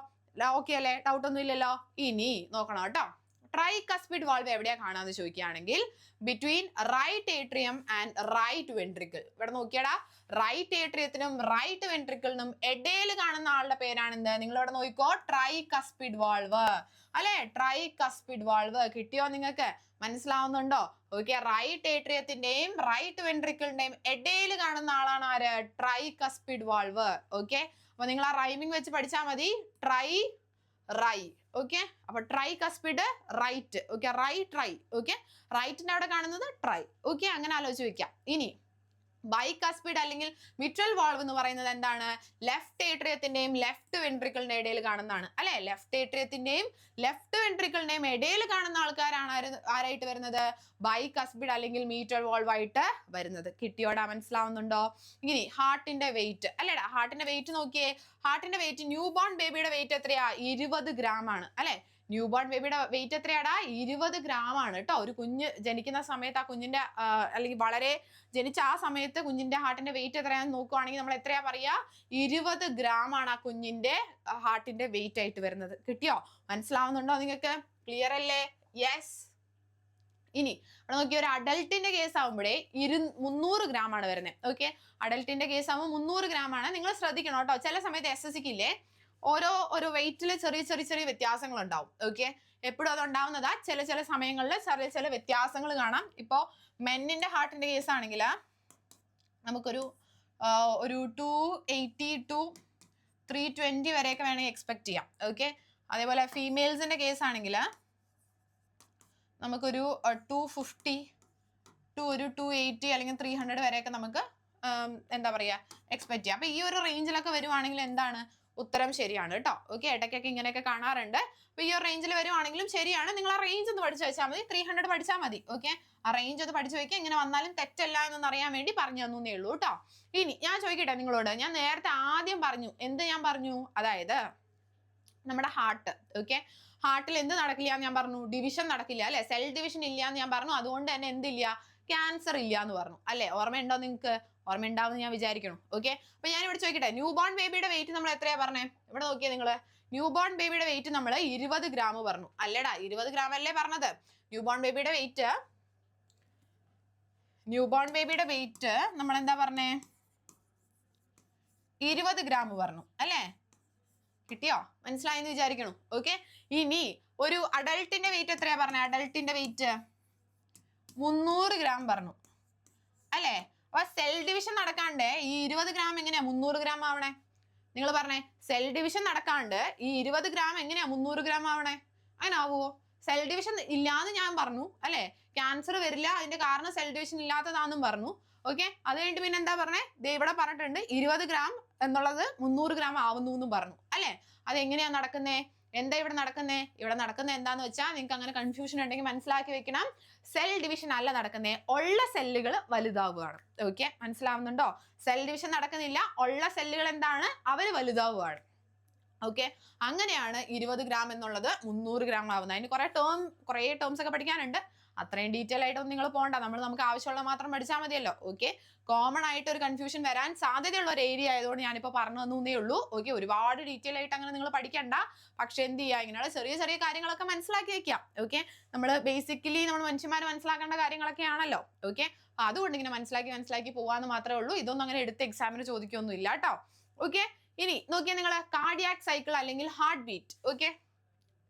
ഓക്കെ അല്ലേ? ഡൗട്ട് ഒന്നും ഇല്ലല്ലോ. ഇനി നോക്കണം കേട്ടോ. ട്രൈകസ്പിഡ് വാൾവ് എവിടെയാ കാണാന്ന് ചോദിക്കുകയാണെങ്കിൽ between right atrium and right ventricle. ഇവിടെ നോക്കിയടാ, റൈറ്റ് ഏട്രിയത്തിനും റൈറ്റ് വെൻട്രിക്കിളിനും ഇടയിൽ കാണുന്ന ആളുടെ പേരാണ് എന്ത്? നിങ്ങൾ ഇവിടെ നോക്കിക്കോ, ട്രൈകസ്പിഡ് വാൾവ് അല്ലെ. ട്രൈകസ്പിഡ് വാൾവ് കിട്ടിയോ? നിങ്ങൾക്ക് മനസ്സിലാവുന്നുണ്ടോ? ഓക്കെ, റൈറ്റ് ഏട്രിയത്തിന്റെയും റൈറ്റ് വെൻട്രിക്കിളിന്റെയും ഇടയിൽ കാണുന്ന ആളാണ് ആര്? Tricuspid valve. ഓക്കെ, അപ്പൊ നിങ്ങൾ ആ റൈമിംഗ് വെച്ച് പഠിച്ചാൽ മതി. ട്രൈ റൈ. ഓക്കെ, അപ്പൊ tricuspid right. Okay, tri. Okay, റൈറ്റിന്റെ അവിടെ കാണുന്നത് ട്രൈ. ഓക്കെ, അങ്ങനെ ആലോചിച്ച് വെക്കാം. ഇനി ബൈകസ്പിഡ് അല്ലെങ്കിൽ മിട്രൽ വാൾവ് എന്ന് പറയുന്നത് എന്താണ്? ലെഫ്റ്റ് ഏട്രിയത്തിന്റെയും ലെഫ്റ്റ് വെൻട്രിക്കിളിന്റെ ഇടയിൽ കാണുന്നതാണ് അല്ലെ. ലെഫ്റ്റ് ഏട്രിയത്തിന്റെയും ലെഫ്റ്റ് വെൻട്രിക്കിളിന്റെയും ഇടയിൽ കാണുന്ന ആൾക്കാരാണ് ആരായിട്ട് വരുന്നത്? ബൈകസ്പിഡ് അല്ലെങ്കിൽ മിട്രൽ വാൾവ് ആയിട്ട് വരുന്നത്. കിട്ടിയോടാ? മനസ്സിലാവുന്നുണ്ടോ? ഇനി ഹാർട്ടിന്റെ വെയിറ്റ് അല്ലേടാ. ഹാർട്ടിന്റെ വെയിറ്റ് നോക്കിയേ. ഹാർട്ടിന്റെ വെയിറ്റ്, ന്യൂ ബോൺ ബേബിയുടെ വെയിറ്റ് എത്രയാ? 20 ഗ്രാം ആണ് അല്ലെ. ന്യൂ ബോൺ ബേബിയുടെ വെയിറ്റ് എത്രയാടാ? 20 ഗ്രാം ആണ് കേട്ടോ. ഒരു കുഞ്ഞ് ജനിക്കുന്ന സമയത്ത് ആ കുഞ്ഞിന്റെ അല്ലെങ്കിൽ വളരെ ജനിച്ച ആ സമയത്ത് കുഞ്ഞിന്റെ ഹാർട്ടിന്റെ വെയിറ്റ് എത്രയാണെന്ന് നോക്കുവാണെങ്കിൽ നമ്മൾ എത്രയാ പറയാ? 20 ഗ്രാം ആണ് ആ കുഞ്ഞിന്റെ ഹാർട്ടിന്റെ വെയിറ്റ് ആയിട്ട് വരുന്നത്. കിട്ടിയോ? മനസ്സിലാവുന്നുണ്ടോ നിങ്ങൾക്ക്? ക്ലിയർ അല്ലേ? യെസ്. ഇനി അവിടെ നോക്കിയ ഒരു അഡൽട്ടിന്റെ കേസ് ആവുമ്പോഴേ 300 ഗ്രാം ആണ് വരുന്നത്. ഓക്കെ, അഡൽട്ടിന്റെ കേസ് ആവുമ്പോൾ 300 ഗ്രാം ആണ്. നിങ്ങൾ ശ്രദ്ധിക്കണം കേട്ടോ. ചില സമയത്ത് SSCക്ക് ഇല്ലേ ഓരോ വെയിറ്റിൽ ചെറിയ വ്യത്യാസങ്ങൾ ഉണ്ടാവും. ഓക്കെ, എപ്പോഴും അത് ഉണ്ടാവുന്നതാ. ചില സമയങ്ങളിൽ ചെറിയ വ്യത്യാസങ്ങൾ കാണാം. ഇപ്പോ മെന്നിന്റെ ഹാർട്ടിന്റെ കേസ് ആണെങ്കിൽ നമുക്കൊരു 280 to 320 വരെയൊക്കെ വേണമെങ്കിൽ എക്സ്പെക്ട് ചെയ്യാം. ഓക്കെ, അതേപോലെ ഫീമെയിൽസിന്റെ കേസ് ആണെങ്കിൽ നമുക്കൊരു 250 to 280 അല്ലെങ്കിൽ 300 വരെയൊക്കെ നമുക്ക് എന്താ പറയുക എക്സ്പെക്ട് ചെയ്യാം. അപ്പൊ ഈ ഒരു റേഞ്ചിലൊക്കെ വരുവാണെങ്കിൽ എന്താണ്? ഉത്തരം ശരിയാണ് കേട്ടോ. ഓക്കെ, ഇടയ്ക്കൊക്കെ ഇങ്ങനെയൊക്കെ കാണാറുണ്ട്. അപ്പൊ ഈ ഒരു റേഞ്ചിൽ വരുവാണെങ്കിലും ശരിയാണ്. നിങ്ങൾ ആ റേഞ്ച് ഒന്ന് പഠിച്ചു വെച്ചാൽ മതി. 300 പഠിച്ചാൽ മതി. ഓക്കെ, ആ റേഞ്ച് ഒന്ന് പഠിച്ചു വെക്കുക. ഇങ്ങനെ വന്നാലും തെറ്റല്ല എന്നൊന്ന് അറിയാൻ വേണ്ടി പറഞ്ഞു തന്നേ ഉള്ളൂ കേട്ടോ. ഇനി ഞാൻ ചോദിക്കട്ടെ നിങ്ങളോട്. ഞാൻ നേരത്തെ ആദ്യം പറഞ്ഞു, എന്ത് ഞാൻ പറഞ്ഞു? അതായത് നമ്മുടെ ഹാർട്ട്. ഓക്കെ, ഹാർട്ടിൽ എന്ത് നടക്കില്ല എന്ന് ഞാൻ പറഞ്ഞു? ഡിവിഷൻ നടക്കില്ല അല്ലെ. സെൽ ഡിവിഷൻ ഇല്ല എന്ന് ഞാൻ പറഞ്ഞു. അതുകൊണ്ട് തന്നെ എന്തില്ല? ക്യാൻസർ ഇല്ല എന്ന് പറഞ്ഞു അല്ലെ. ഓർമ്മയുണ്ടോ നിങ്ങൾക്ക്? ഓർമ്മ ഉണ്ടാവുമെന്ന് ഞാൻ വിചാരിക്കണം. ഓക്കെ, അപ്പൊ ഞാൻ ഇവിടെ ചോദിക്കട്ടെ, ന്യൂ ബോൺ ബേബിയുടെ വെയിറ്റ് നമ്മൾ എത്രയാ പറഞ്ഞേ? ഇവിടെ നോക്കിയേ നിങ്ങള്. ന്യൂ ബോൺ ബേബിയുടെ വെയിറ്റ് നമ്മൾ 20 ഗ്രാം പറഞ്ഞു അല്ലേടാ. 20 ഗ്രാം അല്ലേ പറഞ്ഞത്? ന്യൂ ബോൺ ബേബിയുടെ വെയിറ്റ് നമ്മൾ എന്താ പറഞ്ഞേ? 20 ഗ്രാം പറഞ്ഞു അല്ലേ. കിട്ടിയോ? മനസ്സിലായെന്ന് വിചാരിക്കണു. ഓക്കെ, ഇനി ഒരു അഡൽട്ടിന്റെ വെയിറ്റ് എത്രയാ പറഞ്ഞേ? അഡൽട്ടിന്റെ വെയിറ്റ് 300 ഗ്രാം പറഞ്ഞു അല്ലേ. അപ്പൊ സെൽ ഡിവിഷൻ നടക്കാണ്ട് ഈ 20 ഗ്രാം എങ്ങനെയാ 300 ഗ്രാം ആവണേ? നിങ്ങൾ പറഞ്ഞേ, സെൽ ഡിവിഷൻ നടക്കാണ്ട് ഈ 20 ഗ്രാം എങ്ങനെയാ 300 ഗ്രാം ആവണേ? അങ്ങനെ ആവുമോ? സെൽ ഡിവിഷൻ ഇല്ലാന്ന് ഞാൻ പറഞ്ഞു അല്ലെ, ക്യാൻസർ വരില്ല, അതിന്റെ കാരണം സെൽ ഡിവിഷൻ ഇല്ലാത്തതാണെന്നും പറഞ്ഞു. ഓക്കെ, അത് കഴിഞ്ഞിട്ട് പിന്നെ എന്താ പറഞ്ഞേ? ദേ ഇവിടെ പറഞ്ഞിട്ടുണ്ട് 20 ഗ്രാം എന്നുള്ളത് 300 ഗ്രാം ആവുന്നു എന്നും പറഞ്ഞു അല്ലെ. അതെങ്ങനെയാ നടക്കുന്നേ? എന്താ ഇവിടെ നടക്കുന്നേ? ഇവിടെ നടക്കുന്നത് എന്താന്ന് വെച്ചാൽ നിങ്ങൾക്ക് അങ്ങനെ കൺഫ്യൂഷൻ ഉണ്ടെങ്കിൽ മനസ്സിലാക്കി വെക്കണം. സെൽ ഡിവിഷൻ അല്ല നടക്കുന്നേ, ഉള്ള സെല്ലുകൾ വലുതാവുകയാണ്. ഓക്കെ, മനസ്സിലാവുന്നുണ്ടോ? സെൽ ഡിവിഷൻ നടക്കുന്നില്ല, ഉള്ള സെല്ലുകൾ എന്താണ്? അവർ വലുതാവുകയാണ്. ഓക്കെ, അങ്ങനെയാണ് 20 ഗ്രാം എന്നുള്ളത് 300 ഗ്രാം ആവുന്നത്. അതിന് കുറേ ടേംസ് ഒക്കെ പഠിക്കാനുണ്ട്. അത്രയും ഡീറ്റെയിൽ ആയിട്ടൊന്നും നിങ്ങൾ പോകണ്ട, നമുക്ക് ആവശ്യമുള്ള മാത്രം പഠിച്ചാൽ മതിയല്ലോ. ഓക്കെ, കോമൺ ആയിട്ട് ഒരു കൺഫ്യൂഷൻ വരാൻ സാധ്യതയുള്ള ഒരു ഏരിയ ആയതുകൊണ്ട് ഞാനിപ്പോൾ പറഞ്ഞു തന്നേ ഉള്ളൂ. ഓക്കെ, ഒരുപാട് ഡീറ്റെയിൽ ആയിട്ട് അങ്ങനെ നിങ്ങൾ പഠിക്കണ്ട. പക്ഷെ എന്ത് ചെയ്യുക, ഇങ്ങനെയുള്ള ചെറിയ ചെറിയ കാര്യങ്ങളൊക്കെ മനസ്സിലാക്കി വെക്കാം. ഓക്കെ, നമ്മൾ ബേസിക്കലി നമ്മൾ മനുഷ്യന്മാർ മനസ്സിലാക്കേണ്ട കാര്യങ്ങളൊക്കെ ആണല്ലോ. ഓക്കെ, അതുകൊണ്ട് ഇങ്ങനെ മനസ്സിലാക്കി പോവാന്ന് മാത്രമേ ഉള്ളൂ. ഇതൊന്നും അങ്ങനെ എടുത്ത് എക്സാമിന് ചോദിക്കൊന്നും ഇല്ല കേട്ടോ. ഓക്കെ, ഇനി നോക്കിയാൽ നിങ്ങൾ കാർഡിയാക് സൈക്കിൾ അല്ലെങ്കിൽ ഹാർട്ട് ബീറ്റ്. ഓക്കെ,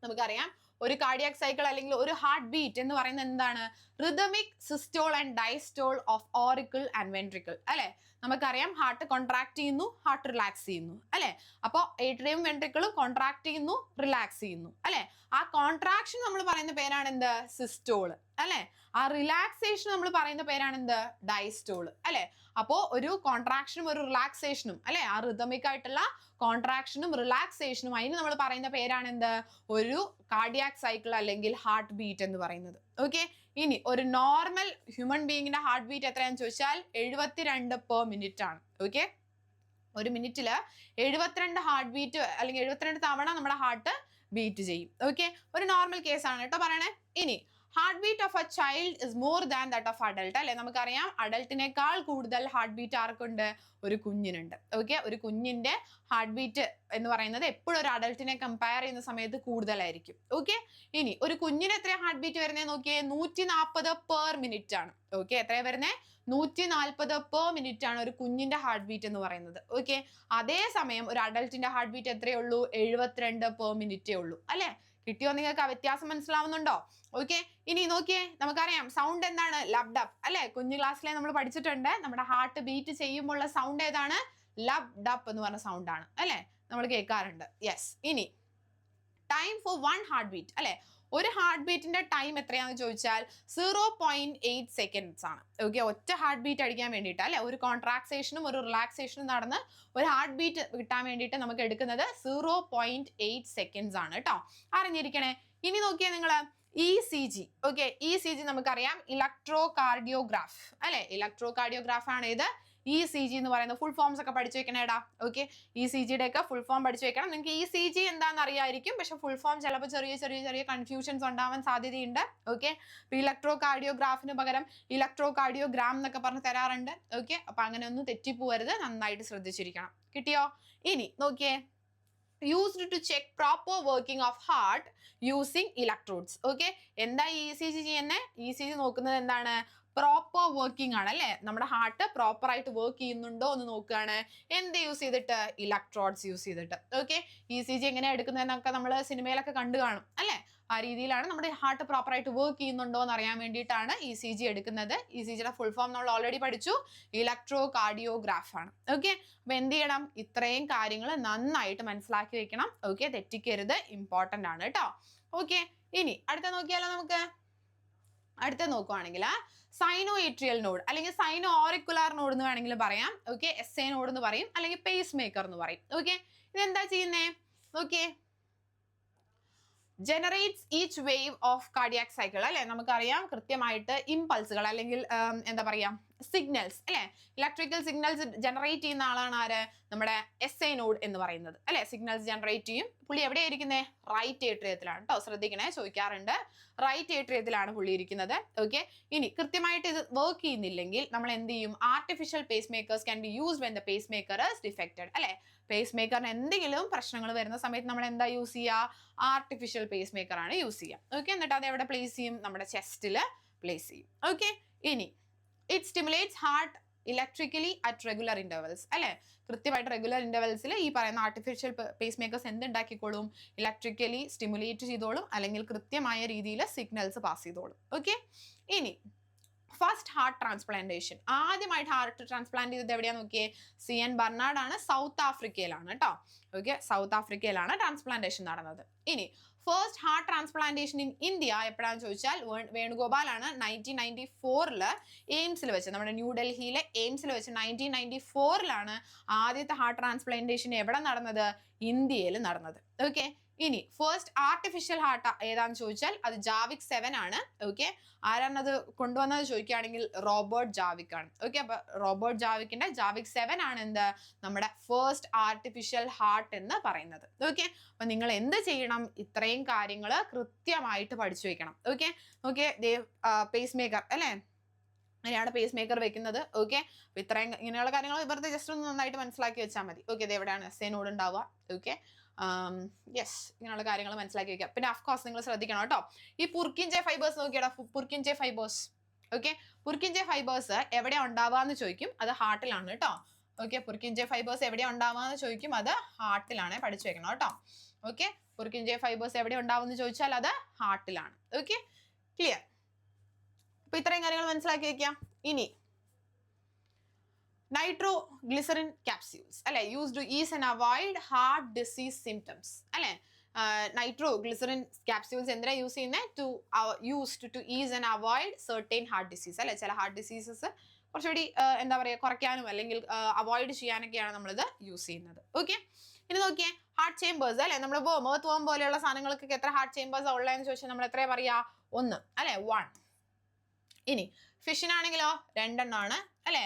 നമുക്കറിയാം ഒരു കാർഡിയാക് സൈക്കിൾ അല്ലെങ്കിൽ ഒരു ഹാർട്ട് ബീറ്റ് എന്ന് പറയുന്നത് എന്താണ്? Rhythmic systole and diastole of auricle and ventricle അല്ലെ. നമുക്കറിയാം ഹാർട്ട് കോൺട്രാക്ട് ചെയ്യുന്നു, ഹാർട്ട് റിലാക്സ് ചെയ്യുന്നു അല്ലെ. അപ്പോൾ ഏട്രിയം വെൻട്രിക്കിളും കോൺട്രാക്ട് ചെയ്യുന്നു, റിലാക്സ് ചെയ്യുന്നു അല്ലെ. ആ കോൺട്രാക്ഷൻ നമ്മൾ പറയുന്ന പേരാണ് എന്ത്? സിസ്റ്റോൾ അല്ലെ. ആ റിലാക്സേഷൻ നമ്മൾ പറയുന്ന പേരാണ് എന്ത്? ഡയസ്റ്റോൾ അല്ലെ. അപ്പോൾ ഒരു കോൺട്രാക്ഷനും ഒരു റിലാക്സേഷനും അല്ലെ, ആ റിതമിക് ആയിട്ടുള്ള കോൺട്രാക്ഷനും റിലാക്സേഷനും അതിന് നമ്മൾ പറയുന്ന പേരാണ് എന്ത്? ഒരു കാർഡിയാക് സൈക്കിൾ അല്ലെങ്കിൽ ഹാർട്ട് ബീറ്റ് എന്ന് പറയുന്നത്. ഓക്കെ, ഇനി ഒരു നോർമൽ ഹ്യൂമൻ ബീയിങ്ങിന്റെ ഹാർട്ട് ബീറ്റ് എത്രയാണെന്ന് ചോദിച്ചാൽ 72 പെർ മിനിറ്റ് ആണ്. ഓക്കെ, ഒരു മിനിറ്റിൽ 72 ഹാർട്ട് ബീറ്റ് അല്ലെങ്കിൽ 72 തവണ നമ്മുടെ ഹാർട്ട് ബീറ്റ് ചെയ്യും. ഓക്കെ, ഒരു നോർമൽ കേസാണ് കേട്ടോ പറയണേ. ഇനി heart beat of A child is more than that of adult അല്ലെ. നമുക്കറിയാം അഡൽട്ടിനേക്കാൾ കൂടുതൽ ഹാർട്ട് ബീറ്റ് ആർക്കുണ്ട്? ഒരു കുഞ്ഞിനുണ്ട്. ഓക്കെ, ഒരു കുഞ്ഞിന്റെ ഹാർട്ട് ബീറ്റ് എന്ന് പറയുന്നത് എപ്പോഴും ഒരു അഡൽട്ടിനെ കമ്പയർ ചെയ്യുന്ന സമയത്ത് കൂടുതലായിരിക്കും. ഓക്കെ, ഇനി ഒരു കുഞ്ഞിന് എത്ര ഹാർട്ട് ബീറ്റ് വരുന്നത് നോക്കിയേ? 140 പെർ മിനിറ്റ് ആണ്. ഓക്കെ, എത്രയാ വരുന്നത്? 140 പെർ മിനിറ്റ് ആണ് ഒരു കുഞ്ഞിന്റെ ഹാർട്ട് ബീറ്റ് എന്ന് പറയുന്നത്. ഓക്കെ, അതേസമയം ഒരു അഡൽട്ടിന്റെ ഹാർട്ട് ബീറ്റ് എത്രയേ ഉള്ളൂ? 72 പെർ മിനിറ്റേ ഉള്ളൂ അല്ലെ. കിട്ടിയോ? നിങ്ങൾക്ക് ആ വ്യത്യാസം മനസ്സിലാവുന്നുണ്ടോ? ഓക്കെ, ഇനി നോക്കിയേ, നമുക്കറിയാം സൗണ്ട് എന്താണ്? ലബ് ഡപ്പ് അല്ലെ. കുഞ്ഞു ക്ലാസ്സിലെ നമ്മൾ പഠിച്ചിട്ടുണ്ട്. നമ്മുടെ ഹാർട്ട് ബീറ്റ് ചെയ്യുമ്പോൾ ഉള്ള സൗണ്ട് ഏതാണ്? ലബ് ഡപ്പ് എന്ന് പറഞ്ഞ സൗണ്ട് ആണ് അല്ലെ, നമ്മൾ കേൾക്കാറുണ്ട്. യെസ്, ഇനി ടൈം ഫോർ 1 ഹാർട്ട് ബീറ്റ് അല്ലെ. ഒരു ഹാർട്ട് ബീറ്റിന്റെ ടൈം എത്രയാണെന്ന് ചോദിച്ചാൽ 0.8 സെക്കൻഡ്സ് ആണ്. ഓക്കെ, ഒറ്റ ഹാർട്ട് ബീറ്റ് അടിക്കാൻ വേണ്ടിയിട്ട് അല്ലെ, ഒരു കോൺട്രാക്സേഷനും ഒരു റിലാക്സേഷനും നടന്ന് ഒരു ഹാർട്ട് ബീറ്റ് കിട്ടാൻ വേണ്ടിയിട്ട് നമുക്ക് എടുക്കുന്നത് 0.8 സെക്കൻഡ്സ് ആണ് കേട്ടോ, അറിഞ്ഞിരിക്കണേ. ഇനി നോക്കിയേ നിങ്ങൾ ECG. ഓക്കെ, ECG നമുക്കറിയാം ഇലക്ട്രോ കാർഡിയോഗ്രാഫ് അല്ലെ. ഇലക്ട്രോ കാർഡിയോഗ്രാഫ് ആണ് ഇത് ECG എന്ന് പറയുന്നത്. ഫുൾ ഫോംസ് ഒക്കെ പഠിച്ചു വെക്കണേടാ. ഓക്കെ, ECGയുടെ ഒക്കെ ഫുൾ ഫോം പഠിച്ചു വെക്കണം. നിങ്ങൾക്ക് ECG എന്താണെന്ന് അറിയായിരിക്കും, പക്ഷെ ഫുൾ ഫോം ചിലപ്പോൾ ചെറിയ കൺഫ്യൂഷൻസ് ഉണ്ടാവാൻ സാധ്യതയുണ്ട്. ഓക്കെ, ഇലക്ട്രോ കാർഡിയോഗ്രാഫിന് പകരം ഇലക്ട്രോ കാർഡിയോഗ്രാം എന്നൊക്കെ പറഞ്ഞ് തരാറുണ്ട്. ഓക്കെ, അപ്പൊ അങ്ങനെ ഒന്നും തെറ്റിപ്പോവരുത്, നന്നായിട്ട് ശ്രദ്ധിച്ചിരിക്കണം. കിട്ടിയോ? ഇനി നോക്കിയേ, used to check proper working of heart using electrodes. Okay, എന്താ ECG ചെയ്യുന്നത്? ECG നോക്കുന്നത് എന്താണ്? പ്രോപ്പർ വർക്കിംഗ് ആണ് അല്ലെ. നമ്മുടെ ഹാർട്ട് പ്രോപ്പർ ആയിട്ട് വർക്ക് ചെയ്യുന്നുണ്ടോ എന്ന് നോക്കുകയാണ്. എന്ത് യൂസ് ചെയ്തിട്ട്? ഇലക്ട്രോഡ്സ് യൂസ് ചെയ്തിട്ട്. ഓക്കെ, ECG എങ്ങനെയാണ് എടുക്കുന്നതെന്നൊക്കെ നമ്മൾ സിനിമയിലൊക്കെ കണ്ടു കാണും അല്ലെ. ആ രീതിയിലാണ് നമ്മുടെ ഹാർട്ട് പ്രോപ്പർ ആയിട്ട് വർക്ക് ചെയ്യുന്നുണ്ടോ എന്ന് അറിയാൻ വേണ്ടിയിട്ടാണ് ECG എടുക്കുന്നത്. ECGയുടെ ഫുൾ ഫോം നമ്മൾ ഓൾറെഡി പഠിച്ചു, ഇലക്ട്രോ കാർഡിയോഗ്രാഫ് ആണ്. ഓക്കെ, അപ്പൊ എന്ത് ചെയ്യണം? ഇത്രയും കാര്യങ്ങൾ നന്നായിട്ട് മനസ്സിലാക്കി വെക്കണം. ഓക്കെ, തെറ്റിക്കരുത്, ഇമ്പോർട്ടന്റ് ആണ് കേട്ടോ. ഓക്കെ, ഇനി അടുത്ത നോക്കിയാലോ നമുക്ക്. അടുത്ത നോക്കുവാണെങ്കിൽ സൈനോ ഏട്രിയൽ നോഡ് അല്ലെങ്കിൽ സൈനോ ഓറിക്കുലാർ നോഡ് എന്ന് വേണമെങ്കിൽ പറയാം. ഓക്കെ, SA നോഡ് എന്ന് പറയും, അല്ലെങ്കിൽ പേസ് മേക്കർ എന്ന് പറയും. ഓക്കെ, ഇതെന്താ ചെയ്യുന്നേ? നോക്കിയേ, generates each wave of cardiac cycle അല്ലെ. നമുക്കറിയാം കൃത്യമായിട്ട് ഇമ്പൾസുകൾ അല്ലെങ്കിൽ എന്താ പറയാ സിഗ്നൽസ് അല്ലെ, ഇലക്ട്രിക്കൽ സിഗ്നൽസ് ജനറേറ്റ് ചെയ്യുന്ന ആളാണ് ആര്? നമ്മുടെ SA നോഡ് എന്ന് പറയുന്നത് അല്ലെ. സിഗ്നൽസ് ജനറേറ്റ് ചെയ്യും. പുള്ളി എവിടെയായിരിക്കുന്നത്? റൈറ്റ് ഏട്രിയത്തിലാണ് കേട്ടോ, ശ്രദ്ധിക്കണേ, ചോദിക്കാറുണ്ട്. റൈറ്റ് ഏട്രിയത്തിലാണ് പുള്ളി ഇരിക്കുന്നത്. ഓക്കെ, ഇനി കൃത്യമായിട്ട് ഇത് വർക്ക് ചെയ്യുന്നില്ലെങ്കിൽ നമ്മൾ എന്ത് ചെയ്യും? Artificial pacemakers can be used when the pacemaker is defected അല്ലെ. പേസ് മേക്കറിന് എന്തെങ്കിലും പ്രശ്നങ്ങൾ വരുന്ന സമയത്ത് നമ്മൾ എന്താ യൂസ് ചെയ്യുക? ആർട്ടിഫിഷ്യൽ പേസ് മേക്കർ ആണ് യൂസ് ചെയ്യുക. ഓക്കെ, എന്നിട്ട് അത് എവിടെ പ്ലേസ് ചെയ്യും? നമ്മുടെ ചെസ്റ്റിൽ പ്ലേസ് ചെയ്യും. ഓക്കെ, ഇനി it stimulates heart electrically at regular intervals അല്ലെ. കൃത്യമായിട്ട് റെഗുലർ ഇന്റർവെൽസിൽ ഈ പറയുന്ന ആർട്ടിഫിഷ്യൽ പേസ് മേക്കേഴ്സ് എന്തുണ്ടാക്കിക്കോളും? ഇലക്ട്രിക്കലി സ്റ്റിമുലേറ്റ് ചെയ്തോളും, അല്ലെങ്കിൽ കൃത്യമായ രീതിയിൽ സിഗ്നൽസ് പാസ് ചെയ്തോളും. ഓക്കെ, ഇനി ഫസ്റ്റ് ഹാർട്ട് ട്രാൻസ്പ്ലാന്റേഷൻ, ആദ്യമായിട്ട് ഹാർട്ട് ട്രാൻസ്പ്ലാന്റ് ചെയ്തത് എവിടെയാ നോക്കിയേ? CN ബർണാഡ് ആണ്, സൗത്ത് ആഫ്രിക്കയിലാണ് കേട്ടോ. ഓക്കെ, സൗത്ത് ആഫ്രിക്കയിലാണ് ട്രാൻസ്പ്ലാന്റേഷൻ നടന്നത്. ഇനി first heart transplantation in India എപ്പോഴാണെന്ന് ചോദിച്ചാൽ വേണുഗോപാൽ ആണ് 1994 എയിംസിൽ വെച്ച്, നമ്മുടെ ന്യൂഡൽഹിയിലെ എയിംസിൽ വെച്ച് 1994 ആദ്യത്തെ ഹാർട്ട് ട്രാൻസ്പ്ലാന്റേഷൻ എവിടെ നടന്നത്? ഇന്ത്യയിൽ നടന്നത്. ഓക്കെ, ഇനി ഫസ്റ്റ് ആർട്ടിഫിഷ്യൽ ഹാർട്ട് ഏതാന്ന് ചോദിച്ചാൽ അത് ജാവിക് 7 ആണ്. ഓക്കെ, ആരാണത് കൊണ്ടുവന്നത് ചോദിക്കുകയാണെങ്കിൽ റോബർട്ട് ജാവിക് ആണ്. ഓക്കെ, അപ്പൊ റോബർട്ട് ജാവിക്കിന്റെ ജാവിക് 7 ആണ് എന്ത് നമ്മുടെ ഫസ്റ്റ് ആർട്ടിഫിഷ്യൽ ഹാർട്ട് എന്ന് പറയുന്നത്. ഓക്കെ, അപ്പൊ നിങ്ങൾ എന്ത് ചെയ്യണം? ഇത്രയും കാര്യങ്ങൾ കൃത്യമായിട്ട് പഠിച്ചു വെക്കണം. ഓക്കെ, ഓക്കെ, പേസ് മേക്കർ അല്ലേ, അങ്ങനെയാണ് പേസ് മേക്കർ വെക്കുന്നത്. ഓക്കെ, അപ്പൊ ഇത്രയും ഇങ്ങനെയുള്ള കാര്യങ്ങൾ വെറുതെ ജസ്റ്റ് ഒന്ന് നന്നായിട്ട് മനസ്സിലാക്കി വെച്ചാൽ മതി. ഓക്കെ, ഇത് എവിടെയാണ് എസ് എ നോഡ് ഉണ്ടാവുക? ഓക്കെ, യെസ്, ഇങ്ങനെയുള്ള കാര്യങ്ങൾ മനസ്സിലാക്കി വെക്കുക. പിന്നെ അഫ്കോഴ്സ് നിങ്ങൾ ശ്രദ്ധിക്കണം കേട്ടോ, ഈ പുർക്കിൻജെ ഫൈബേഴ്സ് നോക്കിയാടാ, പുർക്കിൻജെ ഫൈബേഴ്സ്. ഓക്കെ, പുർക്കിൻജെ ഫൈബേഴ്സ് എവിടെയാ ഉണ്ടാവുക എന്ന് ചോദിക്കും, അത് ഹാർട്ടിലാണ് കേട്ടോ. ഓക്കെ, പുർക്കിൻജെ ഫൈബേഴ്സ് എവിടെ ഉണ്ടാവുക എന്ന് ചോദിക്കും, അത് ഹാർട്ടിലാണ്, പഠിച്ചു വെക്കണം കേട്ടോ. ഓക്കെ, പുർക്കിൻജെ ഫൈബേഴ്സ് എവിടെ ഉണ്ടാവും എന്ന് ചോദിച്ചാൽ അത് ഹാർട്ടിലാണ്. Okay, clear? അപ്പൊ ഇത്രയും കാര്യങ്ങൾ മനസ്സിലാക്കി വെക്കാം. ഇനി nitroglycerin capsules അല്ലെ, used to ease and avoid heart disease symptoms അല്ലെ. nitroglycerin capsules എന്തിനാ യൂസ് ചെയ്യുന്നത്? used to ease and avoid certain heart disease അല്ലെ, ചില ഹാർട്ട് ഡിസീസസ് കുറച്ചുകൂടി എന്താ പറയുക കുറയ്ക്കാനും അല്ലെങ്കിൽ അവോയ്ഡ് ചെയ്യാനൊക്കെയാണ് നമ്മളിത് യൂസ് ചെയ്യുന്നത്. ഓക്കെ, ഇനി നോക്കിയേ, ഹാർട്ട് ചേമ്പേഴ്സ് അല്ലെ, നമ്മൾ മേർത്ത് വോം പോലെയുള്ള സാധനങ്ങൾക്കൊക്കെ എത്ര ഹാർട്ട് ചേമ്പേഴ്സ് ഉള്ളതെന്ന് ചോദിച്ചാൽ നമ്മൾ എത്രയാ പറയാ? 1 അല്ലെ, 1. ഇനി ഫിഷിനാണെങ്കിലോ 2 എണ്ണമാണ് അല്ലെ,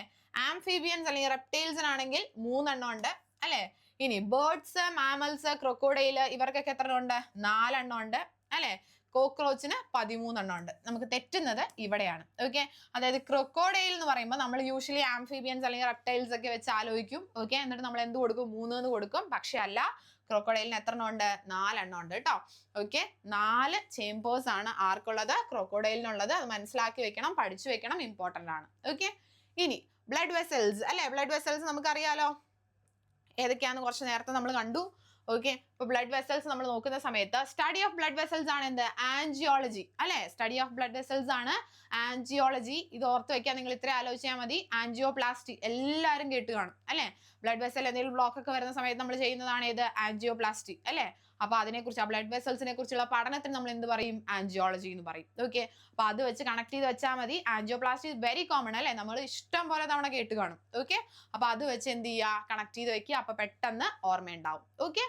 ആംഫീബിയൻസ് അല്ലെങ്കിൽ റെപ്റ്റൈൽസിനാണെങ്കിൽ 3 എണ്ണം ഉണ്ട് അല്ലെ. ഇനി ബേർഡ്സ്, മാമൽസ്, ക്രൊക്കോഡൈൽ ഇവർക്കൊക്കെ എത്ര ഉണ്ട്? 4 എണ്ണം ഉണ്ട് അല്ലെ. കോക്രോച്ചിന് 13 എണ്ണം ഉണ്ട്. നമുക്ക് തെറ്റുന്നത് ഇവിടെയാണ്. ഓക്കെ, അതായത് ക്രൊക്കോഡൈൽ എന്ന് പറയുമ്പോൾ നമ്മൾ യൂഷ്വലി ആംഫീബിയൻസ് അല്ലെങ്കിൽ റെപ്റ്റൈൽസ് ഒക്കെ വെച്ച് ആലോചിക്കും. ഓക്കെ, എന്നിട്ട് നമ്മൾ എന്ത് കൊടുക്കും? 3 എന്ന് കൊടുക്കും. പക്ഷെ അല്ല, ക്രൊക്കോഡൈലിന് എത്ര എണ്ണം ഉണ്ട്? 4 എണ്ണം ഉണ്ട് കേട്ടോ. ഓക്കെ, 4 ചേമ്പേഴ്സ് ആണ് ആർക്കുള്ളത്? ക്രൊക്കോഡൈലിനുള്ളത്. അത് മനസ്സിലാക്കി വെക്കണം, പഠിച്ചു വെക്കണം, ഇമ്പോർട്ടന്റ് ആണ്. ഓക്കെ, ഇനി ബ്ലഡ് വെസൽസ് അല്ലെ, ബ്ലഡ് വെസൽസ് നമുക്കറിയാലോ ഏതൊക്കെയാന്ന് കുറച്ച് നേരത്തെ നമ്മൾ കണ്ടു. ഓക്കെ, ഇപ്പൊ ബ്ലഡ് വെസൽസ് നമ്മൾ നോക്കുന്ന സമയത്ത് സ്റ്റഡി ഓഫ് ബ്ലഡ് വെസൽസ് ആണ് എന്ത്? ആൻജിയോളജി അല്ലെ. സ്റ്റഡി ഓഫ് ബ്ലഡ് വെസൽസ് ആണ് ആൻജിയോളജി. ഇത് ഓർത്ത് വെക്കാൻ നിങ്ങൾ ഇത്ര ആലോചിച്ചാൽ മതി. ആൻജിയോപ്ലാസ്റ്റി എല്ലാവരും കേട്ട് കാണും അല്ലെ. ബ്ലഡ് വെസൽ എന്തെങ്കിലും ബ്ലോക്ക് ഒക്കെ വരുന്ന സമയത്ത് നമ്മൾ ചെയ്യുന്നതാണ് ഏത്? ആൻജിയോപ്ലാസ്റ്റി അല്ലെ. അപ്പൊ അതിനെക്കുറിച്ച്, ആ ബ്ലഡ് വെസൽസിനെ കുറിച്ചുള്ള പഠനത്തിന് നമ്മൾ എന്ത് പറയും? ആൻജിയോളജി എന്ന് പറയും. ഓക്കെ, അപ്പൊ അത് വെച്ച് കണക്ട് ചെയ്ത് വെച്ചാൽ മതി. ആൻജിയോപ്ലാസ്റ്റി വെരി കോമൺ അല്ലെ, നമ്മൾ ഇഷ്ടം പോലെ തവണ കേട്ട് കാണും. ഓക്കെ, അപ്പൊ അത് വെച്ച് എന്ത് ചെയ്യുക? കണക്ട് ചെയ്ത് വെക്കുക. അപ്പൊ പെട്ടെന്ന് ഓർമ്മയുണ്ടാവും. ഓക്കെ,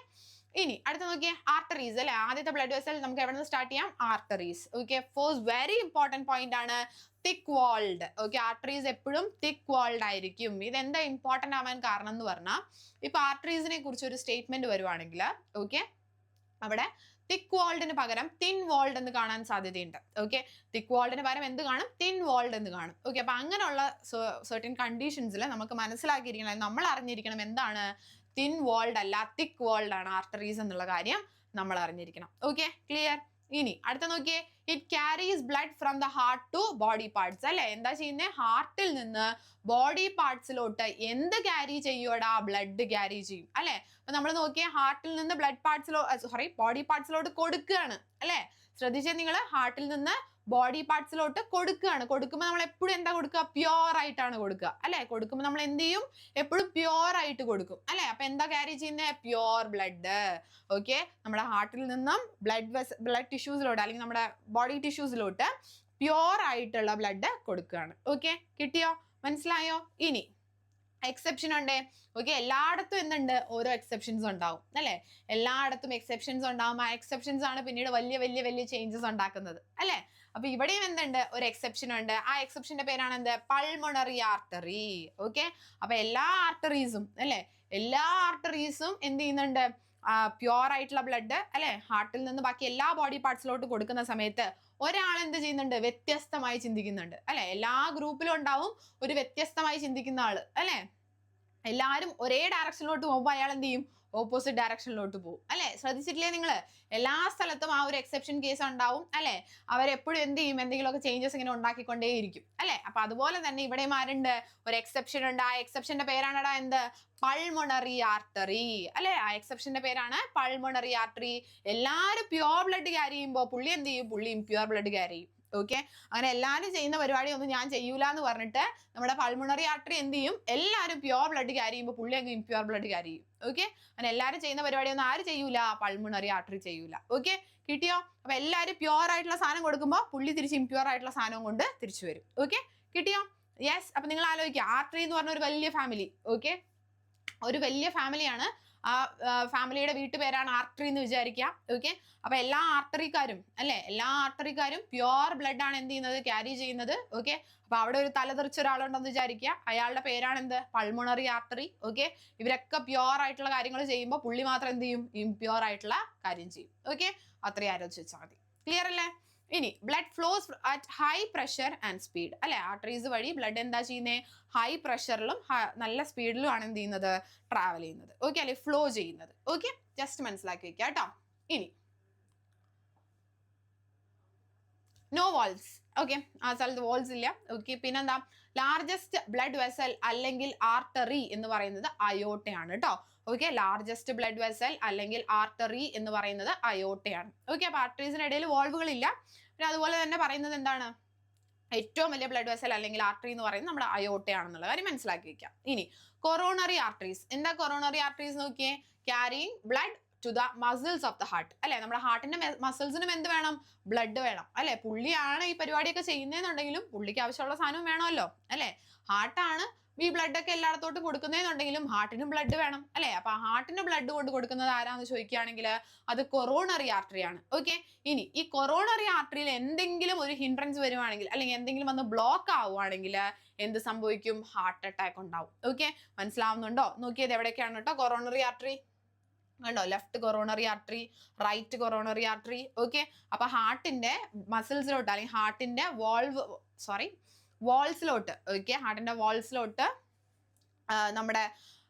ഇനി അടുത്ത നോക്കിയേ, ആർട്ടറീസ് അല്ലെ. ആദ്യത്തെ ബ്ലഡ് വെസൽ നമുക്ക് എവിടെ നിന്ന് സ്റ്റാർട്ട് ചെയ്യാം? Arteries. Okay, first very important point ആണ് തിക്ക് വാൾഡ്. ഓക്കെ, ആർട്ടറീസ് എപ്പോഴും തിക്ക് വാൾഡ് ആയിരിക്കും. ഇതെന്താ ഇമ്പോർട്ടന്റ് ആവാൻ കാരണം എന്ന് പറഞ്ഞാൽ, ഇപ്പൊ ആർട്ടറീസിനെ കുറിച്ച് ഒരു സ്റ്റേറ്റ്മെന്റ് വരുവാണെങ്കിൽ ഓക്കെ, അവിടെ തിക്ക് വാൾഡിന് പകരം തിൻ വാൾഡ് എന്ന് കാണാൻ സാധ്യതയുണ്ട്. ഓക്കെ, തിക്ക് വാൾഡിന് പകരം എന്ത് കാണും? തിൻ വാൾഡ് എന്ന് കാണും. ഓക്കെ, അപ്പൊ അങ്ങനെയുള്ള സർട്ടൻ കണ്ടീഷൻസിൽ നമുക്ക് മനസ്സിലാക്കിയിരിക്കണം, നമ്മൾ അറിഞ്ഞിരിക്കണം എന്താണ്? തിൻ വാൾഡ് അല്ല, തിക്ക് വാൾഡ് ആണ് ആർട്ടറീസ് എന്നുള്ള കാര്യം നമ്മൾ അറിഞ്ഞിരിക്കണം. Okay, clear? ഇനി അടുത്ത നോക്കിയേ, it carries blood from the heart to body parts അല്ലെ. എന്താ ചെയ്യുന്നത്? ഹാർട്ടിൽ നിന്ന് ബോഡി പാർട്സിലോട്ട് എന്ത് ക്യാരി ചെയ്യൂടാ? ബ്ലഡ് ക്യാരി ചെയ്യും അല്ലെ. അപ്പൊ നമ്മൾ നോക്കിയേ, ഹാർട്ടിൽ നിന്ന് ബോഡി പാർട്സിലോട്ട് കൊടുക്കുകയാണ് അല്ലെ. ശ്രദ്ധിച്ചേ നിങ്ങൾ, ഹാർട്ടിൽ നിന്ന് ബോഡി പാർട്സിലോട്ട് കൊടുക്കുകയാണ്. കൊടുക്കുമ്പോൾ നമ്മൾ എപ്പോഴും എന്താ കൊടുക്കുക? പ്യോർ ആയിട്ടാണ് കൊടുക്കുക അല്ലെ. കൊടുക്കുമ്പോൾ നമ്മൾ എന്ത് ചെയ്യും? എപ്പോഴും പ്യോർ ആയിട്ട് കൊടുക്കും അല്ലെ. അപ്പൊ എന്താ ക്യാരി ചെയ്യുന്നത്? Pure blood. ഓക്കെ, നമ്മുടെ ഹാർട്ടിൽ നിന്നും ബ്ലഡ് ടിഷ്യൂസിലോട്ട് അല്ലെങ്കിൽ നമ്മുടെ ബോഡി ടിഷ്യൂസിലോട്ട് പ്യോർ ആയിട്ടുള്ള ബ്ലഡ് കൊടുക്കുകയാണ്. ഓക്കെ, കിട്ടിയോ? മനസ്സിലായോ? ഇനി എക്സെപ്ഷൻ ഉണ്ട്. ഓക്കെ, എല്ലായിടത്തും എന്തുണ്ട്? ഓരോ എക്സെപ്ഷൻസ് ഉണ്ടാവും അല്ലെ. എല്ലായിടത്തും എക്സെപ്ഷൻസ് ഉണ്ടാവും. ആ എക്സെപ്ഷൻസ് ആണ് പിന്നീട് വലിയ വലിയ വലിയ ചേഞ്ചസ് ഉണ്ടാക്കുന്നത് അല്ലെ. അപ്പൊ ഇവിടെയും എന്തുണ്ട്? ഒരു എക്സെപ്ഷൻ ഉണ്ട്. ആ എക്സെപ്ഷന്റെ പേരാണ് എന്ത്? Pulmonary artery. ഓക്കെ, അപ്പൊ എല്ലാ ആർട്ടറീസും അല്ലെ, എല്ലാ ആർട്ടറീസും എന്ത് ചെയ്യുന്നുണ്ട്? പ്യോർ ആയിട്ടുള്ള ബ്ലഡ് അല്ലെ ഹാർട്ടിൽ നിന്ന് ബാക്കി എല്ലാ ബോഡി പാർട്സിലോട്ട് കൊടുക്കുന്ന സമയത്ത് ഒരാൾ എന്ത് ചെയ്യുന്നുണ്ട്? വ്യത്യസ്തമായി ചിന്തിക്കുന്നുണ്ട് അല്ലെ. എല്ലാ ഗ്രൂപ്പിലും ഉണ്ടാവും ഒരു വ്യത്യസ്തമായി ചിന്തിക്കുന്ന ആള് അല്ലെ. എല്ലാവരും ഒരേ ഡയറക്ഷനിലോട്ട് പോകുമ്പോൾ അയാൾ എന്ത് ചെയ്യും? ഓപ്പോസിറ്റ് ഡയറക്ഷനിലോട്ട് പോകും അല്ലെ. ശ്രദ്ധിച്ചിട്ടില്ലേ നിങ്ങൾ? എല്ലാ സ്ഥലത്തും ആ ഒരു എക്സെപ്ഷൻ കേസ് ഉണ്ടാവും അല്ലെ. അവരെപ്പോഴും എന്ത് ചെയ്യും? എന്തെങ്കിലുമൊക്കെ ചേഞ്ചസ് ഇങ്ങനെ ഉണ്ടാക്കിക്കൊണ്ടേയിരിക്കും അല്ലെ. അപ്പൊ അതുപോലെ തന്നെ ഇവിടെയും ആരുണ്ട്? ഒരു എക്സെപ്ഷൻ ഉണ്ട്. ആ എക്സെപ്ഷന്റെ പേരാണടാ എന്ത്? പൾമണറി ആർട്ടറി അല്ലെ. ആ എക്സെപ്ഷന്റെ പേരാണ് പൾമണറി ആർട്ടറി. എല്ലാവരും പ്യോർ ബ്ലഡ് ക്യാരി ചെയ്യുമ്പോൾ പുള്ളി എന്ത് ചെയ്യും? പുള്ളിയും പ്യോർ ബ്ലഡ് ക്യാരി ചെയ്യും ഓക്കെ, അങ്ങനെ എല്ലാവരും ചെയ്യുന്ന പരിപാടി ഒന്നും ഞാൻ ചെയ്യൂല എന്ന് പറഞ്ഞിട്ട് നമ്മുടെ പൾമണറി ആർട്ടറി എന്ത് ചെയ്യും, എല്ലാവരും പ്യുവർ ബ്ലഡ് ക്യാരി ചെയ്യുമ്പോൾ പുള്ളി അങ്ങ് ഇംപ്യുവർ ബ്ലഡ് ക്യാരി ചെയ്യും. ഓക്കെ, അങ്ങനെ എല്ലാവരും ചെയ്യുന്ന പരിപാടി ഒന്നും ആര് ചെയ്യൂല, പൾമണറി ആർട്ടറി ചെയ്യൂല. ഓക്കെ, കിട്ടിയോ? അപ്പൊ എല്ലാവരും പ്യുവർ ആയിട്ടുള്ള സാധനം കൊടുക്കുമ്പോൾ പുള്ളി തിരിച്ച് ഇംപ്യുവർ ആയിട്ടുള്ള സാധനം കൊണ്ട് തിരിച്ചു വരും. ഓക്കെ, കിട്ടിയോ? യെസ്. അപ്പൊ നിങ്ങൾ ആലോചിക്കുക, ആർട്ടറി എന്ന് പറഞ്ഞ ഒരു വലിയ ഫാമിലി. ഓക്കെ, ഒരു വലിയ ഫാമിലിയാണ്. ആ ഫാമിലിയുടെ വീട്ടുപേരാണ് ആർട്ടറി എന്ന് വിചാരിക്കുക. ഓക്കെ, അപ്പൊ എല്ലാ ആർട്ടറിക്കാരും അല്ലെ, എല്ലാ ആർട്ടറിക്കാരും പ്യുവർ ബ്ലഡ് ആണ് എന്ത് ചെയ്യുന്നത്, ക്യാരി ചെയ്യുന്നത്. ഓക്കെ, അപ്പൊ അവിടെ ഒരു തലതെറിച്ച ഒരാളുണ്ടെന്ന് വിചാരിക്കുക, അയാളുടെ പേരാണ് എന്ത്, പൾമണറി ആർട്ടറി. ഓക്കെ, ഇവരൊക്കെ പ്യുവർ ആയിട്ടുള്ള കാര്യങ്ങൾ ചെയ്യുമ്പോൾ പുള്ളി മാത്രം എന്ത് ചെയ്യും, ഇംപ്യുവർ ആയിട്ടുള്ള കാര്യം ചെയ്യും. ഓക്കെ, അത്രയും ആലോചിച്ച് വെച്ചാൽ മതി. ക്ലിയർ അല്ലേ? ഇനി blood flows at high pressure and speed അല്ലെ, ആർട്ടറീസ് വഴി ബ്ലഡ് എന്താ ചെയ്യുന്നത്, ഹൈ പ്രഷറിലും നല്ല സ്പീഡിലും ആണ് എന്ത് ചെയ്യുന്നത്, ട്രാവൽ ചെയ്യുന്നത്. ഓക്കെ അല്ലെ, ഫ്ലോ ചെയ്യുന്നത്. ഓക്കെ, ജസ്റ്റ് മനസ്സിലാക്കി വെക്കുക കേട്ടോ. ഇനി നോ വാൾസ്. ഓക്കെ, ആ സ്ഥലത്ത് വാൾസ് ഇല്ല. ഓക്കെ, പിന്നെന്താ, ലാർജസ്റ്റ് ബ്ലഡ് വെസൽ അല്ലെങ്കിൽ ആർട്ടറി എന്ന് പറയുന്നത് അയോട്ടയാണ് കേട്ടോ. ഓക്കെ, ലാർജസ്റ്റ് ബ്ലഡ് വെസൽ അല്ലെങ്കിൽ ആർട്ടറി എന്ന് പറയുന്നത് അയോട്ടയാണ്. ഓക്കെ, അപ്പൊ ആർട്ടറീസിന് ഇടയിൽ വാൾവുകൾ ഇല്ല. പിന്നെ അതുപോലെ തന്നെ പറയുന്നത് എന്താണ്, ഏറ്റവും വലിയ ബ്ലഡ് വെസൽ അല്ലെങ്കിൽ ആർട്ടറി എന്ന് പറയുന്നത് നമ്മുടെ അയോട്ടയാണെന്നുള്ള കാര്യം മനസ്സിലാക്കി വെക്കാം. ഇനി കൊറോണറി ആർട്ടറീസ്. എന്താ കൊറോണറി ആർട്ടറീസ് നോക്കിയേ, carrying blood to the muscles of the heart അല്ലെ, നമ്മുടെ ഹാർട്ടിന്റെ മസിൽസിനും എന്ത് വേണം, ബ്ലഡ് വേണം അല്ലെ. പുള്ളിയാണ് ഈ പരിപാടിയൊക്കെ ചെയ്യുന്നതെന്നുണ്ടെങ്കിലും പുള്ളിക്ക് ആവശ്യമുള്ള സാധനം വേണമല്ലോ അല്ലെ. ഹാർട്ടാണ് ഈ ബ്ലഡ് ഒക്കെ എല്ലായിടത്തോട്ടും കൊടുക്കുന്നതെന്നുണ്ടെങ്കിലും ഹാർട്ടിനും ബ്ലഡ് വേണം അല്ലെ. അപ്പൊ ഹാർട്ടിന് ബ്ലഡ് കൊണ്ട് കൊടുക്കുന്നത് ആരാന്ന് ചോദിക്കുകയാണെങ്കിൽ അത് കൊറോണറി ആർട്ടറി ആണ്. ഓക്കെ, ഇനി ഈ കൊറോണറി ആർട്ടറിയിൽ എന്തെങ്കിലും ഒരു ഹിൻഡ്രൻസ് വരുവാണെങ്കിൽ അല്ലെങ്കിൽ എന്തെങ്കിലും വന്ന് ബ്ലോക്ക് ആവുകയാണെങ്കിൽ എന്ത് സംഭവിക്കും, ഹാർട്ട് അറ്റാക്ക് ഉണ്ടാവും. ഓക്കെ, മനസ്സിലാവുന്നുണ്ടോ? നോക്കിയത് എവിടെയൊക്കെയാണ് കേട്ടോ കൊറോണറി ആർട്ടറി കണ്ടോ, left coronary artery, right coronary artery. Okay, അപ്പൊ ഹാർട്ടിന്റെ മസിൽസിലോട്ട് അല്ലെങ്കിൽ ഹാർട്ടിന്റെ വാൾസിലോട്ട്, ഓക്കെ, ഹാർട്ടിന്റെ വാൾസിലോട്ട് നമ്മുടെ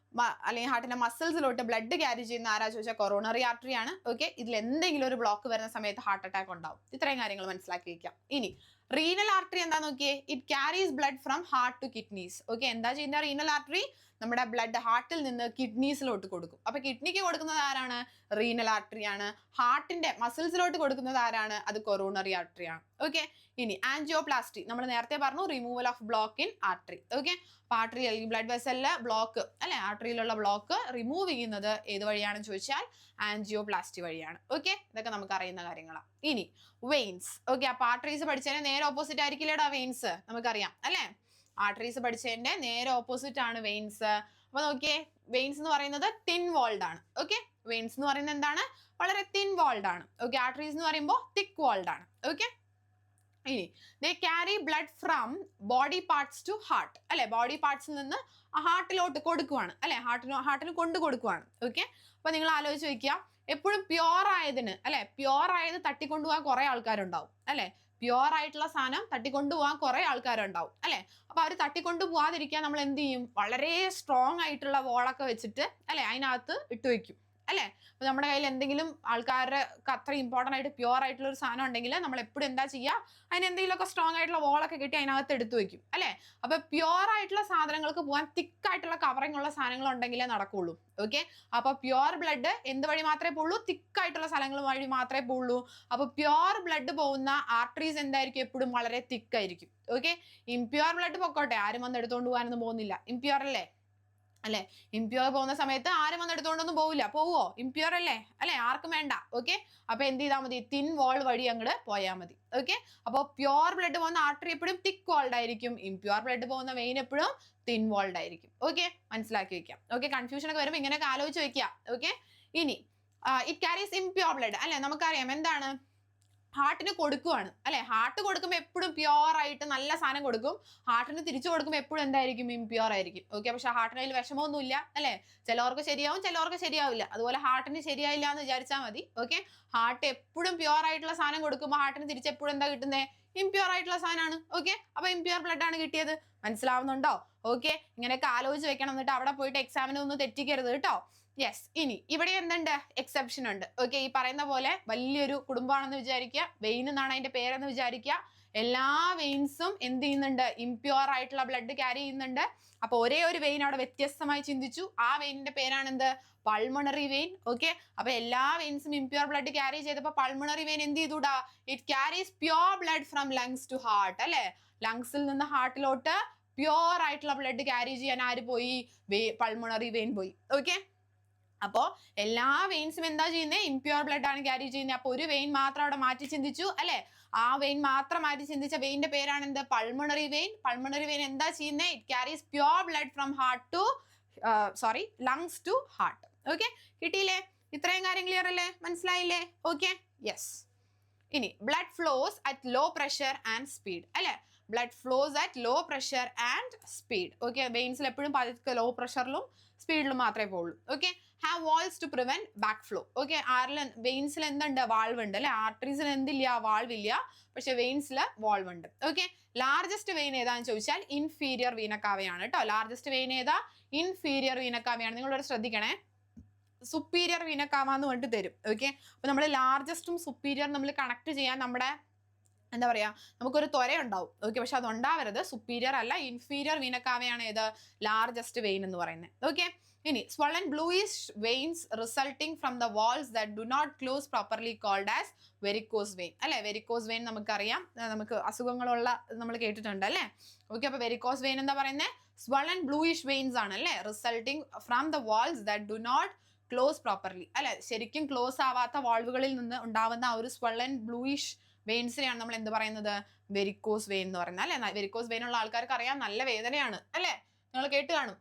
അല്ലെങ്കിൽ ഹാർട്ടിന്റെ മസിൽസിലോട്ട് ബ്ലഡ് ക്യാരി ചെയ്യുന്ന ആരാ ചോദിച്ചാൽ കൊറോണറി ആർട്ടറി ആണ്. ഓക്കെ, ഇതിൽ എന്തെങ്കിലും ഒരു ബ്ലോക്ക് വരുന്ന സമയത്ത് ഹാർട്ട് അറ്റാക്ക് ഉണ്ടാവും. ഇത്രയും കാര്യങ്ങൾ മനസ്സിലാക്കി വെക്കാം. ഇനി റീനൽ ആർട്ടറി എന്താ നോക്കിയേ, it carries blood from heart to kidneys. Okay, എന്താ ചെയ്യുന്ന റീനൽ ആർട്ടറി, നമ്മുടെ ബ്ലഡ് ഹാർട്ടിൽ നിന്ന് കിഡ്നീസിലോട്ട് കൊടുക്കും. അപ്പൊ കിഡ്നിക്ക് കൊടുക്കുന്നത് ആരാണ്, റീനൽ ആർട്ടറി ആണ്. ഹാർട്ടിന്റെ മസിൽസിലോട്ട് കൊടുക്കുന്നത് ആരാണ്, അത് കൊറോണറി ആർട്ടറി ആണ്. ഓക്കെ, ഇനി ആൻജിയോപ്ലാസ്റ്റി, നമ്മൾ നേരത്തെ പറഞ്ഞു removal of block in artery. Okay, അപ്പൊ ആർട്ടറി അല്ലെങ്കിൽ ബ്ലഡ് വെസലിലെ ബ്ലോക്ക് അല്ലെ, ആർട്ടറിയിലുള്ള ബ്ലോക്ക് റിമൂവ് ചെയ്യുന്നത് ഏത് വഴിയാണെന്ന് ചോദിച്ചാൽ ആൻജിയോപ്ലാസ്റ്റി വഴിയാണ്. ഓക്കെ, ഇതൊക്കെ നമുക്ക് അറിയുന്ന കാര്യങ്ങളാണ്. ഇനി വെയിൻസ്. ഓക്കെ, അപ്പൊ ആർട്ടറീസ് പഠിച്ചതിന് നേരെ ഓപ്പോസിറ്റ് ആയിരിക്കില്ലേടാ വെയിൻസ്, നമുക്കറിയാം അല്ലെ. ആർട്ടറീസ് പഠിച്ചതിന്റെ നേരെ ഓപ്പോസിറ്റ് ആണ് വെയിൻസ്. അപ്പൊ നോക്കിയേ, വെയിൻസ് എന്ന് പറയുന്നത് തിൻ വാൾഡ് ആണ്. ഓക്കെ, വെയിൻസ് എന്ന് പറയുന്നത് എന്താണ്, വളരെ തിൻ വാൾഡ് ആണ്. ഓക്കെ, ആർട്ടറീസ് എന്ന് പറയുമ്പോൾ തിക്ക് വാൾഡ് ആണ്. ഓക്കെ, ഇനി they carry blood from body parts to heart അല്ലെ, ബോഡി പാർട്സിൽ നിന്ന് ഹാർട്ടിലോട്ട് കൊടുക്കുവാണ് അല്ലെ, ഹാർട്ടിന് കൊണ്ടു കൊടുക്കുവാണ്. ഓക്കെ, അപ്പൊ നിങ്ങൾ ആലോചിച്ച് വെക്കുക, എപ്പോഴും പ്യുവർ ആയതിന് അല്ലെ, പ്യുവർ ആയത് തട്ടിക്കൊണ്ടുപോകാൻ കുറെ ആൾക്കാരുണ്ടാവും അല്ലെ, പ്യുവർ ആയിട്ടുള്ള സാധനം തട്ടിക്കൊണ്ടുപോകാൻ കുറെ ആൾക്കാരുണ്ടാവും അല്ലെ. അപ്പൊ അവർ തട്ടിക്കൊണ്ടു പോവാതിരിക്കാൻ നമ്മൾ എന്ത് ചെയ്യും, വളരെ സ്ട്രോങ് ആയിട്ടുള്ള വോളൊക്കെ വെച്ചിട്ട് അല്ലെ അതിനകത്ത് ഇട്ട് വെക്കും അല്ലെ. അപ്പൊ നമ്മുടെ കയ്യിൽ എന്തെങ്കിലും ആൾക്കാരുടെ അത്ര ഇമ്പോർട്ടൻ്റ് ആയിട്ട് പ്യുവർ ആയിട്ടുള്ള ഒരു സാധനം ഉണ്ടെങ്കിൽ നമ്മൾ എപ്പോഴും എന്താ ചെയ്യുക, അതിന് എന്തെങ്കിലുമൊക്കെ സ്ട്രോങ് ആയിട്ടുള്ള വോളൊക്കെ കിട്ടി അതിനകത്ത് എടുത്തു വെക്കും അല്ലെ. അപ്പൊ പ്യുവർ ആയിട്ടുള്ള സാധനങ്ങൾക്ക് പോകാൻ തിക്കായിട്ടുള്ള കവറിംഗ് ഉള്ള സാധനങ്ങൾ ഉണ്ടെങ്കിലേ നടക്കുള്ളൂ. ഓക്കെ, അപ്പൊ പ്യുവർ ബ്ലഡ് എന്ത് വഴി മാത്രമേ പോകുള്ളൂ, തിക്കായിട്ടുള്ള സ്ഥലങ്ങൾ വഴി മാത്രമേ പോകുള്ളൂ. അപ്പൊ പ്യുവർ ബ്ലഡ് പോകുന്ന ആർട്ടറീസ് എന്തായിരിക്കും, എപ്പോഴും വളരെ തിക്കായിരിക്കും. ഓക്കെ, ഇംപ്യുവർ ബ്ലഡ് പൊക്കോട്ടെ, ആരും വന്ന് എടുത്തുകൊണ്ട് പോകാനൊന്നും പോകുന്നില്ല, ഇംപ്യുവർ അല്ലേ അല്ലെ. ഇംപ്യുവർ പോകുന്ന സമയത്ത് ആരും വന്ന് എടുത്തുകൊണ്ടൊന്നും പോവില്ല, പോവോ, ഇംപ്യുവർ അല്ലേ അല്ലെ, ആർക്കും വേണ്ട. ഓക്കെ, അപ്പൊ എന്ത് ചെയ്താൽ മതി, തിൻ വാൾ വഴി അങ്ങോട്ട് പോയാൽ മതി. ഓക്കെ, അപ്പോൾ പ്യുവർ ബ്ലഡ് പോകുന്ന ആർട്ടറി എപ്പോഴും തിക്ക് വാൾഡ് ആയിരിക്കും, ഇംപ്യുവർ ബ്ലഡ് പോകുന്ന വെയിൻ എപ്പോഴും തിൻ വാൾഡ് ആയിരിക്കും. ഓക്കെ, മനസ്സിലാക്കി വെക്കാം. ഓക്കെ, കൺഫ്യൂഷൻ ഒക്കെ വരുമ്പോൾ ഇങ്ങനെയൊക്കെ ആലോചിച്ച് വെക്കുക. ഓക്കെ, ഇനി ഇറ്റ് ക്യാരീസ് ഇംപ്യുവർ ബ്ലഡ് അല്ലെ, നമുക്കറിയാം എന്താണ്, ഹാർട്ടിന് കൊടുക്കുവാണ് അല്ലെ. ഹാർട്ട് കൊടുക്കുമ്പോൾ എപ്പോഴും പ്യുവർ ആയിട്ട് നല്ല സാധനം കൊടുക്കും, ഹാർട്ടിന് തിരിച്ചു കൊടുക്കുമ്പോൾ എപ്പോഴും എന്തായിരിക്കും, ഇംപ്യുവർ ആയിരിക്കും. ഓക്കെ, പക്ഷെ ഹാർട്ടിന് അതിൽ വിഷമമൊന്നുമില്ല അല്ലെ, ചിലവർക്ക് ശരിയാവും ചിലവർക്ക് ശരിയാവില്ല. അതുപോലെ ഹാർട്ടിന് ശരിയായില്ല എന്ന് വിചാരിച്ചാൽ മതി. ഓക്കെ, ഹാർട്ട് എപ്പോഴും പ്യുവർ ആയിട്ടുള്ള സാധനം കൊടുക്കുമ്പോൾ ഹാർട്ടിന് തിരിച്ച് എപ്പോഴും എന്താ കിട്ടുന്നത്, ഇംപ്യുവർ ആയിട്ടുള്ള സാധനമാണ്. ഓക്കെ, അപ്പൊ ഇംപ്യുവർ ബ്ലഡ് ആണ് കിട്ടിയത്. മനസ്സിലാവുന്നുണ്ടോ? ഓക്കെ, ഇങ്ങനെയൊക്കെ ആലോചിച്ച് വെക്കണം, എന്നിട്ട് അവിടെ പോയിട്ട് എക്സാമിന് ഒന്നും തെറ്റിക്കരുത് കേട്ടോ. യെസ്. ഇനി ഇവിടെ എന്തുണ്ട്, എക്സെപ്ഷൻ ഉണ്ട്. ഓക്കെ, ഈ പറയുന്ന പോലെ വലിയൊരു കുടുംബമാണെന്ന് വിചാരിക്കുക, വെയിൻ എന്നാണ് അതിന്റെ പേരെന്ന് വിചാരിക്കുക. എല്ലാ വെയിൻസും എന്ത് ചെയ്യുന്നുണ്ട്, ഇംപ്യൂർ ആയിട്ടുള്ള ബ്ലഡ് ക്യാരി ചെയ്യുന്നുണ്ട്. അപ്പൊ ഒരേ ഒരു വെയിൻ അവിടെ വ്യത്യസ്തമായി ചിന്തിച്ചു, ആ വെയിനിന്റെ പേരാണ് എന്ത്, പൾമണറി വെയിൻ. ഓക്കെ, അപ്പൊ എല്ലാ വെയിൻസും ഇംപ്യൂർ ബ്ലഡ് ക്യാരി ചെയ്തപ്പോ പൾമണറി വെയിൻ എന്ത് ചെയ്തൂടാ, it carries pure blood from lungs to heart. അല്ലെ, ലങ്സിൽ നിന്ന് ഹാർട്ടിലോട്ട് പ്യൂർ ആയിട്ടുള്ള ബ്ലഡ് ക്യാരി ചെയ്യാൻ ആര് പോയി, പൾമണറി വെയിൻ പോയി. ഓക്കെ, അപ്പോ എല്ലാ വെയിൻസും എന്താ ചെയ്യുന്നത്, ഇംപ്യൂർ ബ്ലഡ് ആണ് ക്യാരി ചെയ്യുന്നത്. അപ്പൊ ഒരു വെയിൻ മാത്രം അവിടെ മാറ്റി ചിന്തിച്ചു അല്ലെ, ആ വെയിൻ മാത്രം മാറ്റി ചിന്തിച്ച വെയിന്റെ പേരാണ് എന്ത്, പൾമണറി വെയിൻ. പൾമണറി വെയിൻ എന്താ ചെയ്യുന്നത്, it carries pure blood from heart to lungs to heart. Okay, കിട്ടിയില്ലേ, ഇത്രയും കാര്യം ക്ലിയർ അല്ലേ, മനസ്സിലായില്ലേ? Okay, yes. ഇനി blood flows at low pressure and speed അല്ലെ, blood flows at low pressure and speed. Okay, വെയിൻസിൽ എപ്പോഴും പതുക്കെ ലോ പ്രഷറിലും സ്പീഡിലും മാത്രമേ പോകുള്ളൂ. Okay, have valves to prevent back flow. Okay, വെയിൻസിൽ എന്തുണ്ട്, വാൾവ് ഉണ്ട് അല്ലെ, ആർട്ടറീസിൽ എന്തില്ല, വാൾവ് ഇല്ല, പക്ഷെ വെയിൻസിൽ വാൾവ് ഉണ്ട്. ഓക്കെ, ലാർജസ്റ്റ് വെയിൻ ഏതാന്ന് ചോദിച്ചാൽ ഇൻഫീരിയർ വീനക്കാവയാണ് കേട്ടോ. ലാർജസ്റ്റ് വെയിൻ ഏതാ, ഇൻഫീരിയർ വീനക്കാവയാണ്. നിങ്ങളിവിടെ ശ്രദ്ധിക്കണേ, സുപ്പീരിയർ വീനക്കാവാന്ന് പറഞ്ഞിട്ട് തരും. ഓക്കെ, അപ്പൊ നമ്മൾ ലാർജസ്റ്റും സുപ്പീരിയർ നമ്മൾ കണക്ട് ചെയ്യാൻ നമ്മുടെ എന്താ പറയാ, നമുക്കൊരു ത്വര ഉണ്ടാവും. ഓക്കെ, പക്ഷെ അത് ഉണ്ടാവരുത്, സുപ്പീരിയർ അല്ല, ഇൻഫീരിയർ വീനക്കാവയാണ് ഏത്, ലാർജസ്റ്റ് വെയിൻ എന്ന് പറയുന്നത്. ഓക്കെ, ഇനി swollen bluish veins resulting from the walls that do not close properly called as varicose vein അല്ലെ. വെരിക്കോസ് വെയിൻ നമുക്കറിയാം, നമുക്ക് അസുഖങ്ങളുള്ള നമ്മൾ കേട്ടിട്ടുണ്ട് അല്ലെ. ഓക്കെ, അപ്പൊ വെരിക്കോസ് വെയിൻ എന്താ പറയുന്നത്, swollen bluish veins ആണ് അല്ലെ, resulting from the valves that do not close properly അല്ലെ, ശരിക്കും ക്ലോസ് ആവാത്ത വാൾവുകളിൽ നിന്ന് ഉണ്ടാവുന്ന ആ ഒരു swollen bluish വെയിൻസിനെയാണ് നമ്മൾ എന്ത് പറയുന്നത്, വെരിക്കോസ് വെയിൻ എന്ന് പറയുന്നത് അല്ലെ. വെരിക്കോസ് വെയിൻ ഉള്ള ആൾക്കാർക്ക് അറിയാം, നല്ല വേദനയാണ് അല്ലെ, നിങ്ങൾ കേട്ട് കാണും.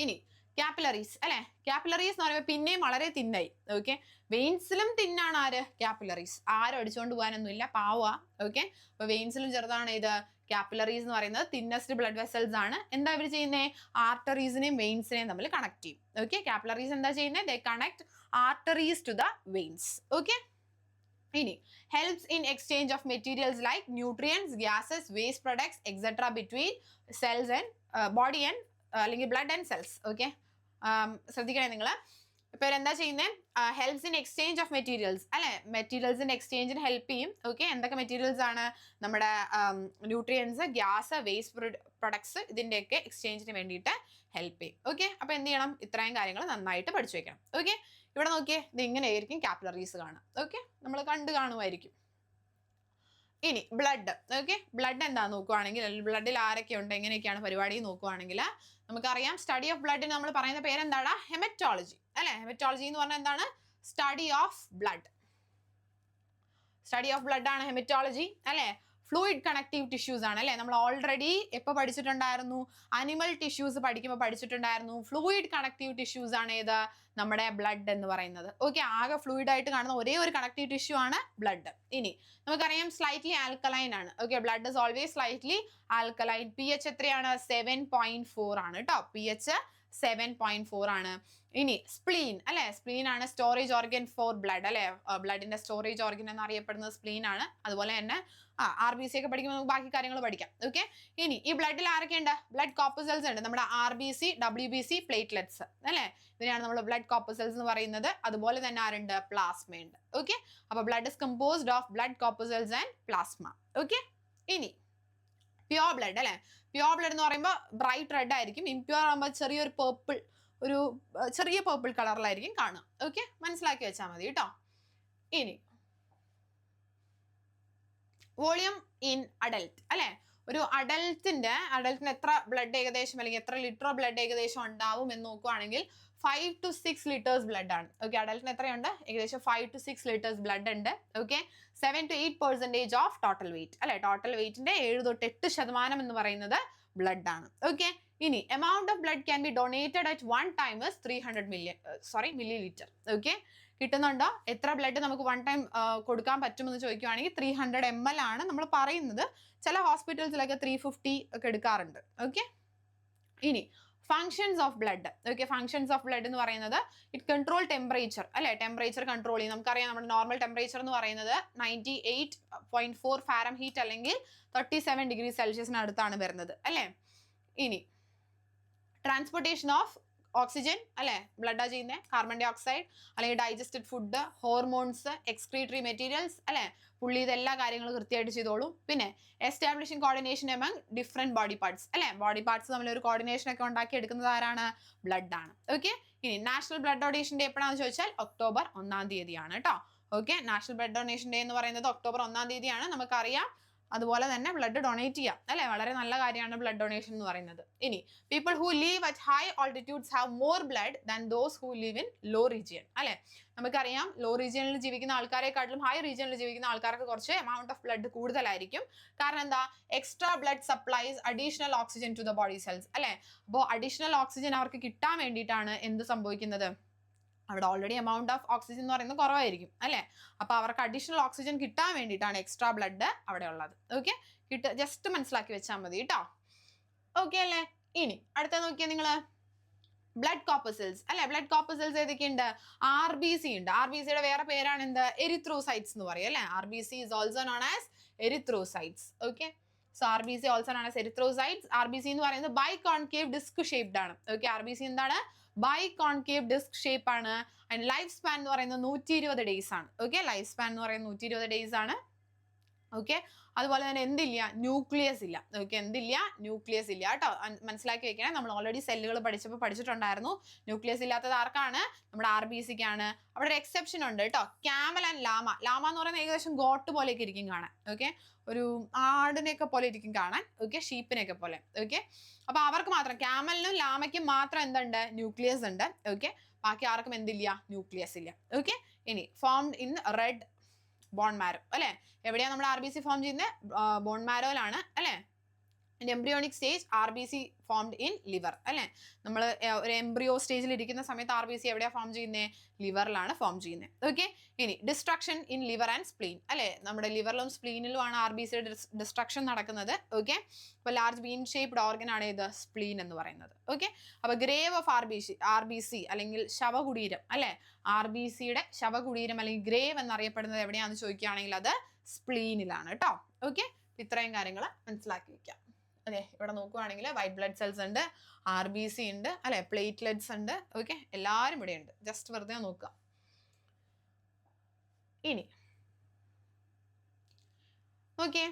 ഇനി കാപ്പിലറീസ് അല്ലെ, കാപ്പിലറീസ് എന്ന് പറയുമ്പോൾ പിന്നെയും വളരെ തിന്നായി. ഓക്കെ, വെയിൻസിലും തിന്നാണ് ആര്, കാപ്പിലറീസ്. ആരും അടിച്ചുകൊണ്ട് പോകാനൊന്നും ഇല്ല, പാവാ. ഓക്കെ, അപ്പൊ വെയിൻസിലും ചെറുതാണ് ഇത് കാപ്പിലറീസ് എന്ന് പറയുന്നത്, തിന്നസ്റ്റ് ബ്ലഡ് വെസൽസ് ആണ്. എന്താ ഇവർ ചെയ്യുന്നത്, ആർട്ടറീസിനെയും വെയിൻസിനെയും തമ്മിൽ കണക്ട് ചെയ്യും. ഓക്കെ, കാപ്പിലറീസ് എന്താ ചെയ്യുന്നത്, they connect arteries to the veins. Okay, ഇനി helps in exchange of materials like nutrients, gases, waste products etc between cells and body and അല്ലെങ്കിൽ ബ്ലഡ് ആൻഡ് സെൽസ്. ഓക്കെ, ശ്രദ്ധിക്കണേ നിങ്ങൾ. ഇപ്പൊ എന്താ ചെയ്യുന്നത്, helps in exchange of materials അല്ലെ, മെറ്റീരിയൽസിന്റെ എക്സ്ചേഞ്ചിന് ഹെൽപ്പ് ചെയ്യും. ഓക്കെ, എന്തൊക്കെ മെറ്റീരിയൽസ് ആണ്, നമ്മുടെ ന്യൂട്രിയൻസ്, ഗ്യാസ്, വേസ്റ്റ് പ്രൊഡക്ട്സ്, ഇതിന്റെയൊക്കെ എക്സ്ചേഞ്ചിന് വേണ്ടിയിട്ട് ഹെൽപ്പ് ചെയ്യും. ഓക്കെ, അപ്പൊ എന്ത് ചെയ്യണം, ഇത്രയും കാര്യങ്ങൾ നന്നായിട്ട് പഠിച്ചു വെക്കണം. ഓക്കെ, ഇവിടെ നോക്കിയേ, ഇത് ഇങ്ങനെയായിരിക്കും കാപ്പിലറീസ് കാണുക. ഓക്കെ, നമ്മൾ കണ്ടു കാണുമായിരിക്കും. ഇനി ബ്ലഡ്. ഓക്കെ, ബ്ലഡ് എന്താ നോക്കുവാണെങ്കിൽ, ബ്ലഡിൽ ആരൊക്കെ ഉണ്ട്, എങ്ങനെയൊക്കെയാണ് പരിപാടി നോക്കുവാണെങ്കിൽ നമുക്കറിയാം, സ്റ്റഡി ഓഫ് ബ്ലഡിന് നമ്മൾ പറയുന്ന പേരെന്താണ്, ഹെമറ്റോളജി അല്ലെ. ഹെമറ്റോളജി എന്ന് പറഞ്ഞാൽ എന്താണ്, study of blood. Study of blood ആണ് ഹെമറ്റോളജി അല്ലെ. ഫ്ലൂയിഡ് കണക്റ്റീവ് ടിഷ്യൂസ് ആണ് അല്ലെ. നമ്മൾ ഓൾറെഡി എപ്പോൾ പഠിച്ചിട്ടുണ്ടായിരുന്നു, അനിമൽ ടിഷ്യൂസ് പഠിക്കുമ്പോൾ പഠിച്ചിട്ടുണ്ടായിരുന്നു. ഫ്ലൂയിഡ് കണക്റ്റീവ് ടിഷ്യൂസ് ആണ് ഏത്, നമ്മുടെ ബ്ലഡ് എന്ന് പറയുന്നത്. ഓക്കെ, ആകെ ഫ്ലൂയിഡ് ആയിട്ട് കാണുന്ന ഒരേ ഒരു കണക്റ്റീവ് ടിഷ്യൂ ആണ് ബ്ലഡ്. ഇനി നമുക്കറിയാം സ്ലൈറ്റ്ലി ആൽക്കലൈൻ ആണ്. Okay, blood is always slightly alkaline. pH എത്രയാണ്, 7.4 ആണ് കേട്ടോ. pH 7.4 ആണ്. ഇനി സ്പ്ലീൻ അല്ലെ, സ്പ്ലീൻ ആണ് സ്റ്റോറേജ് ഓർഗൻ ഫോർ ബ്ലഡ് അല്ലെ. ബ്ലഡിന്റെ സ്റ്റോറേജ് ഓർഗൻ എന്നറിയപ്പെടുന്നത് സ്പ്ലീൻ ആണ്. അതുപോലെ തന്നെ RBC ഒക്കെ പഠിക്കുമ്പോൾ നമുക്ക് ബാക്കി കാര്യങ്ങൾ പഠിക്കാം. ഓക്കെ, ഇനി ഈ ബ്ലഡിൽ ആരൊക്കെയുണ്ട്, ബ്ലഡ് കോർപ്പസൽസ് ഉണ്ട്, നമ്മുടെ RBC, WBC, പ്ലേറ്റ്ലെറ്റ്സ് അല്ലെ. ഇതിനെയാണ് നമ്മൾ ബ്ലഡ് കോർപ്പസൽസ് എന്ന് പറയുന്നത്. അതുപോലെ തന്നെ ആരുണ്ട്, പ്ലാസ്മ ഉണ്ട്. ഓക്കെ, അപ്പൊ blood is composed of blood corpuscles and plasma. Okay, ഇനി പ്യോർ ബ്ലഡ് അല്ലെ. പ്യോർ ബ്ലഡ് എന്ന് പറയുമ്പോൾ ബ്രൈറ്റ് റെഡ് ആയിരിക്കും. ഇംപ്യൂർ ആകുമ്പോൾ ചെറിയൊരു പേർപ്പിൾ, ഒരു ചെറിയ പേർപ്പിൾ കളറിലായിരിക്കും കാണുക. ഓക്കെ, മനസ്സിലാക്കി വെച്ചാൽ മതി കേട്ടോ. ഇനി വോളിയം ഇൻ അഡൽട്ട് അല്ലെ. ഒരു അഡൽട്ടിന് എത്ര ബ്ലഡ് ഏകദേശം, അല്ലെങ്കിൽ എത്ര ലിറ്റർ ബ്ലഡ് ഏകദേശം ഉണ്ടാവും എന്ന് നോക്കുവാണെങ്കിൽ 5 to 6 liters ബ്ലഡ് ആണ്. ഓക്കെ, അഡൽട്ടിന് എത്രയുണ്ട്, ഏകദേശം 5 to 6 liters ബ്ലഡ് ഉണ്ട്. Okay, 7 to 8% of total wait അല്ലെ. ടോട്ടൽ വെയിറ്റിന്റെ 7 തൊട്ട് 8% എന്ന് പറയുന്നത് ബ്ലഡ് ആണ്. ഓക്കെ, ഇനി amount of blood can be donated at one time 300 milliliter. Okay, കിട്ടുന്നുണ്ടോ, എത്ര ബ്ലഡ് നമുക്ക് വൺ ടൈം കൊടുക്കാൻ പറ്റുമെന്ന് ചോദിക്കുവാണെങ്കിൽ 300 ml ആണ് നമ്മൾ പറയുന്നത്. ചില ഹോസ്പിറ്റൽസിലൊക്കെ 350 ഒക്കെ എടുക്കാറുണ്ട്. ഓക്കെ, ഇനി functions of blood. Okay, functions of blood എന്ന് പറയുന്നത് ഇറ്റ് കൺട്രോൾ ടെമ്പറേച്ചർ അല്ലെ. ടെമ്പറേച്ചർ കൺട്രോൾ ചെയ്യും. നമുക്കറിയാം നമ്മുടെ നോർമൽ ടെമ്പറേച്ചർ എന്ന് പറയുന്നത് 98.4 ഫാരൻഹീറ്റ് അല്ലെങ്കിൽ 37 degree Celsius അടുത്താണ് വരുന്നത് അല്ലെ. ഇനി ട്രാൻസ്പോർട്ടേഷൻ ഓഫ് ഓക്സിജൻ അല്ലെ, ബ്ലഡാ ചെയ്യുന്നത്, കാർബൺ ഡൈ ഓക്സൈഡ് അല്ലെങ്കിൽ digested food, hormones, excretory materials അല്ലെ, പുള്ളി ഇതെല്ലാ കാര്യങ്ങളും കൃത്യമായിട്ട് ചെയ്തോളും. പിന്നെ establishing coordination among different body parts അല്ലെ, ബോഡി പാർട്സ് തമ്മിൽ ഒരു കോർഡിനേഷൻ ഒക്കെ ഉണ്ടാക്കി എടുക്കുന്നത് ആരാണ്? ബ്ലഡ് ആണ്. ഓക്കെ, ഇനി നാഷണൽ ബ്ലഡ് ഡൊണേഷൻ ഡേ എപ്പോഴാണെന്ന് ചോദിച്ചാൽ ഒക്ടോബർ 1-ാം തീയതിയാണ് കേട്ടോ. Okay, national blood donation day എന്ന് പറയുന്നത് ഒക്ടോബർ 1-ാം തീയതിയാണ്. നമുക്കറിയാം അതുപോലെ തന്നെ ബ്ലഡ് ഡൊണേറ്റ് ചെയ്യാം അല്ലെ, വളരെ നല്ല കാര്യമാണ് ബ്ലഡ് ഡൊണേഷൻ എന്ന് പറയുന്നത്. ഇനി people who leave at high altitudes have more blood than those who leave in law region അല്ലെ. നമുക്കറിയാം ലോ റീജിയനിൽ ജീവിക്കുന്ന ആൾക്കാരെക്കാട്ടിലും ഹൈ റീജിയനിൽ ജീവിക്കുന്ന ആൾക്കാർക്ക് കുറച്ച് എമൗണ്ട് ഓഫ് ബ്ലഡ് കൂടുതലായിരിക്കും. കാരണം എന്താ? Extra blood supplies additional oxygen to the body cells അല്ലെ. അപ്പോൾ അഡീഷണൽ ഓക്സിജൻ അവർക്ക് കിട്ടാൻ വേണ്ടിയിട്ടാണ് എന്ത് സംഭവിക്കുന്നത്? അവിടെ ഓൾറെഡി എമൗണ്ട് ഓഫ് ഓക്സിജൻ എന്ന് പറയുന്നത് കുറവായിരിക്കും അല്ലെ. അപ്പൊ അവർക്ക് അഡീഷണൽ ഓക്സിജൻ കിട്ടാൻ വേണ്ടിയിട്ടാണ് എക്സ്ട്രാ ബ്ലഡ് അവിടെ ഉള്ളത്. ഓക്കെ, ജസ്റ്റ് മനസ്സിലാക്കി വെച്ചാൽ മതി കേട്ടോ. ഓക്കെ അല്ലേ? ഇനി അടുത്ത നോക്കിയാൽ നിങ്ങള് ബ്ലഡ് കോർപ്പസൽസ് അല്ലെ. ബ്ലഡ് കോർപ്പസൽസ് ഏതൊക്കെയുണ്ട്? RBC ഉണ്ട്. RBCയുടെ വേറെ പേരാണ് എന്ത്? എരിത്രോസൈറ്റ്സ് എന്ന് പറയും അല്ലെ. RBC is also known as erythrocytes. Okay, so RBC also known as erythrocytes. RBC എന്ന് പറയുന്നത് ബൈകോൺകേവ് ഡിസ്ക് ഷേപ്ഡ് ആണ്. ഓക്കെ, RBC എന്താണ്? ബൈകോൺകേവ് ഡിസ്ക് ഷേപ്പ് ആണ്. ആൻഡ് ലൈഫ് സ്പാൻ എന്ന് പറയുന്നത് 120 ഡേയ്സ് ആണ്. ഓക്കെ, ലൈഫ് സ്പാൻ എന്ന് പറയുന്നത് 120 ഡേയ്സ് ആണ്. ഓക്കെ, അതുപോലെ തന്നെ എന്തില്ല? ന്യൂക്ലിയസ് ഇല്ല. ഓക്കെ, എന്തില്ല? ന്യൂക്ലിയസ് ഇല്ല കേട്ടോ. മനസ്സിലാക്കി വെക്കണേ. നമ്മൾ ഓൾറെഡി സെല്ലുകൾ പഠിച്ചിട്ടുണ്ടായിരുന്നു. ന്യൂക്ലിയസ് ഇല്ലാത്തത് ആർക്കാണ്? നമ്മുടെ RBCക്കാണ്. അവിടെ ഒരു എക്സെപ്ഷൻ ഉണ്ട് കേട്ടോ. ക്യാമൽ ആൻഡ് ലാമ. ലാമ എന്ന് പറയുന്നത് ഏകദേശം ഗോട്ട് പോലെയൊക്കെ ഇരിക്കും കാണാൻ. ഓക്കെ, ഒരു ആടിനെയൊക്കെ പോലെ ഇരിക്കും കാണാൻ. ഓക്കെ, ഷീപ്പിനെയൊക്കെ പോലെ. ഓക്കെ, അപ്പൊ അവർക്ക് മാത്രം, ക്യാമലിനും ലാമയ്ക്കും മാത്രം എന്തുണ്ട്? ന്യൂക്ലിയസ് ഉണ്ട്. ഓക്കെ, ബാക്കി ആർക്കും എന്തില്ല? ന്യൂക്ലിയസ് ഇല്ല. ഓക്കെ, ഇനി formed in red bone marrow അല്ലെ. എവിടെയാണ് നമ്മൾ RBC ഫോം ചെയ്യുന്നത്? ബോൺ മാരോയിലാണ് അല്ലെ. Embryonic stage RBC formed in liver അല്ലെ. നമ്മൾ ഒരു എംബ്രിയോ സ്റ്റേജിൽ ഇരിക്കുന്ന സമയത്ത് RBC എവിടെയാണ് ഫോം ചെയ്യുന്നത്? ലിവറിലാണ് ഫോം ചെയ്യുന്നത്. ഓക്കെ, ഇനി destruction in liver and spleen അല്ലെ. നമ്മുടെ ലിവറിലും സ്പ്ലീനിലുമാണ് RBCയുടെ ഡിസ്ട്രക്ഷൻ നടക്കുന്നത്. ഓക്കെ, അപ്പോൾ ലാർജ് ബീൻ ഷേപ്ഡ് ഓർഗൻ ആണ് ഇത് സ്പ്ലീൻ എന്ന് പറയുന്നത്. ഓക്കെ, അപ്പോൾ ഗ്രേവ് ഓഫ് RBC അല്ലെങ്കിൽ ശവകുടീരം അല്ലെ. RBCയുടെ ശവകുടീരം അല്ലെങ്കിൽ ഗ്രേവ് എന്നറിയപ്പെടുന്നത് എവിടെയാണെന്ന് ചോദിക്കുകയാണെങ്കിൽ അത് സ്പ്ലീനിലാണ് കേട്ടോ. ഓക്കെ, ഇത്രയും കാര്യങ്ങൾ മനസ്സിലാക്കി വെക്കാം. അതെ, ഇവിടെ നോക്കുവാണെങ്കിൽ വൈറ്റ് ബ്ലഡ് സെൽസ് ഉണ്ട്, RBC ഉണ്ട് അല്ലെ, പ്ലേറ്റ്ലെറ്റ്സ് ഉണ്ട്. ഓക്കെ, എല്ലാവരും ഇവിടെ ഉണ്ട്. ജസ്റ്റ് വെറുതെ നോക്കുക. ഇനി ഓക്കെ,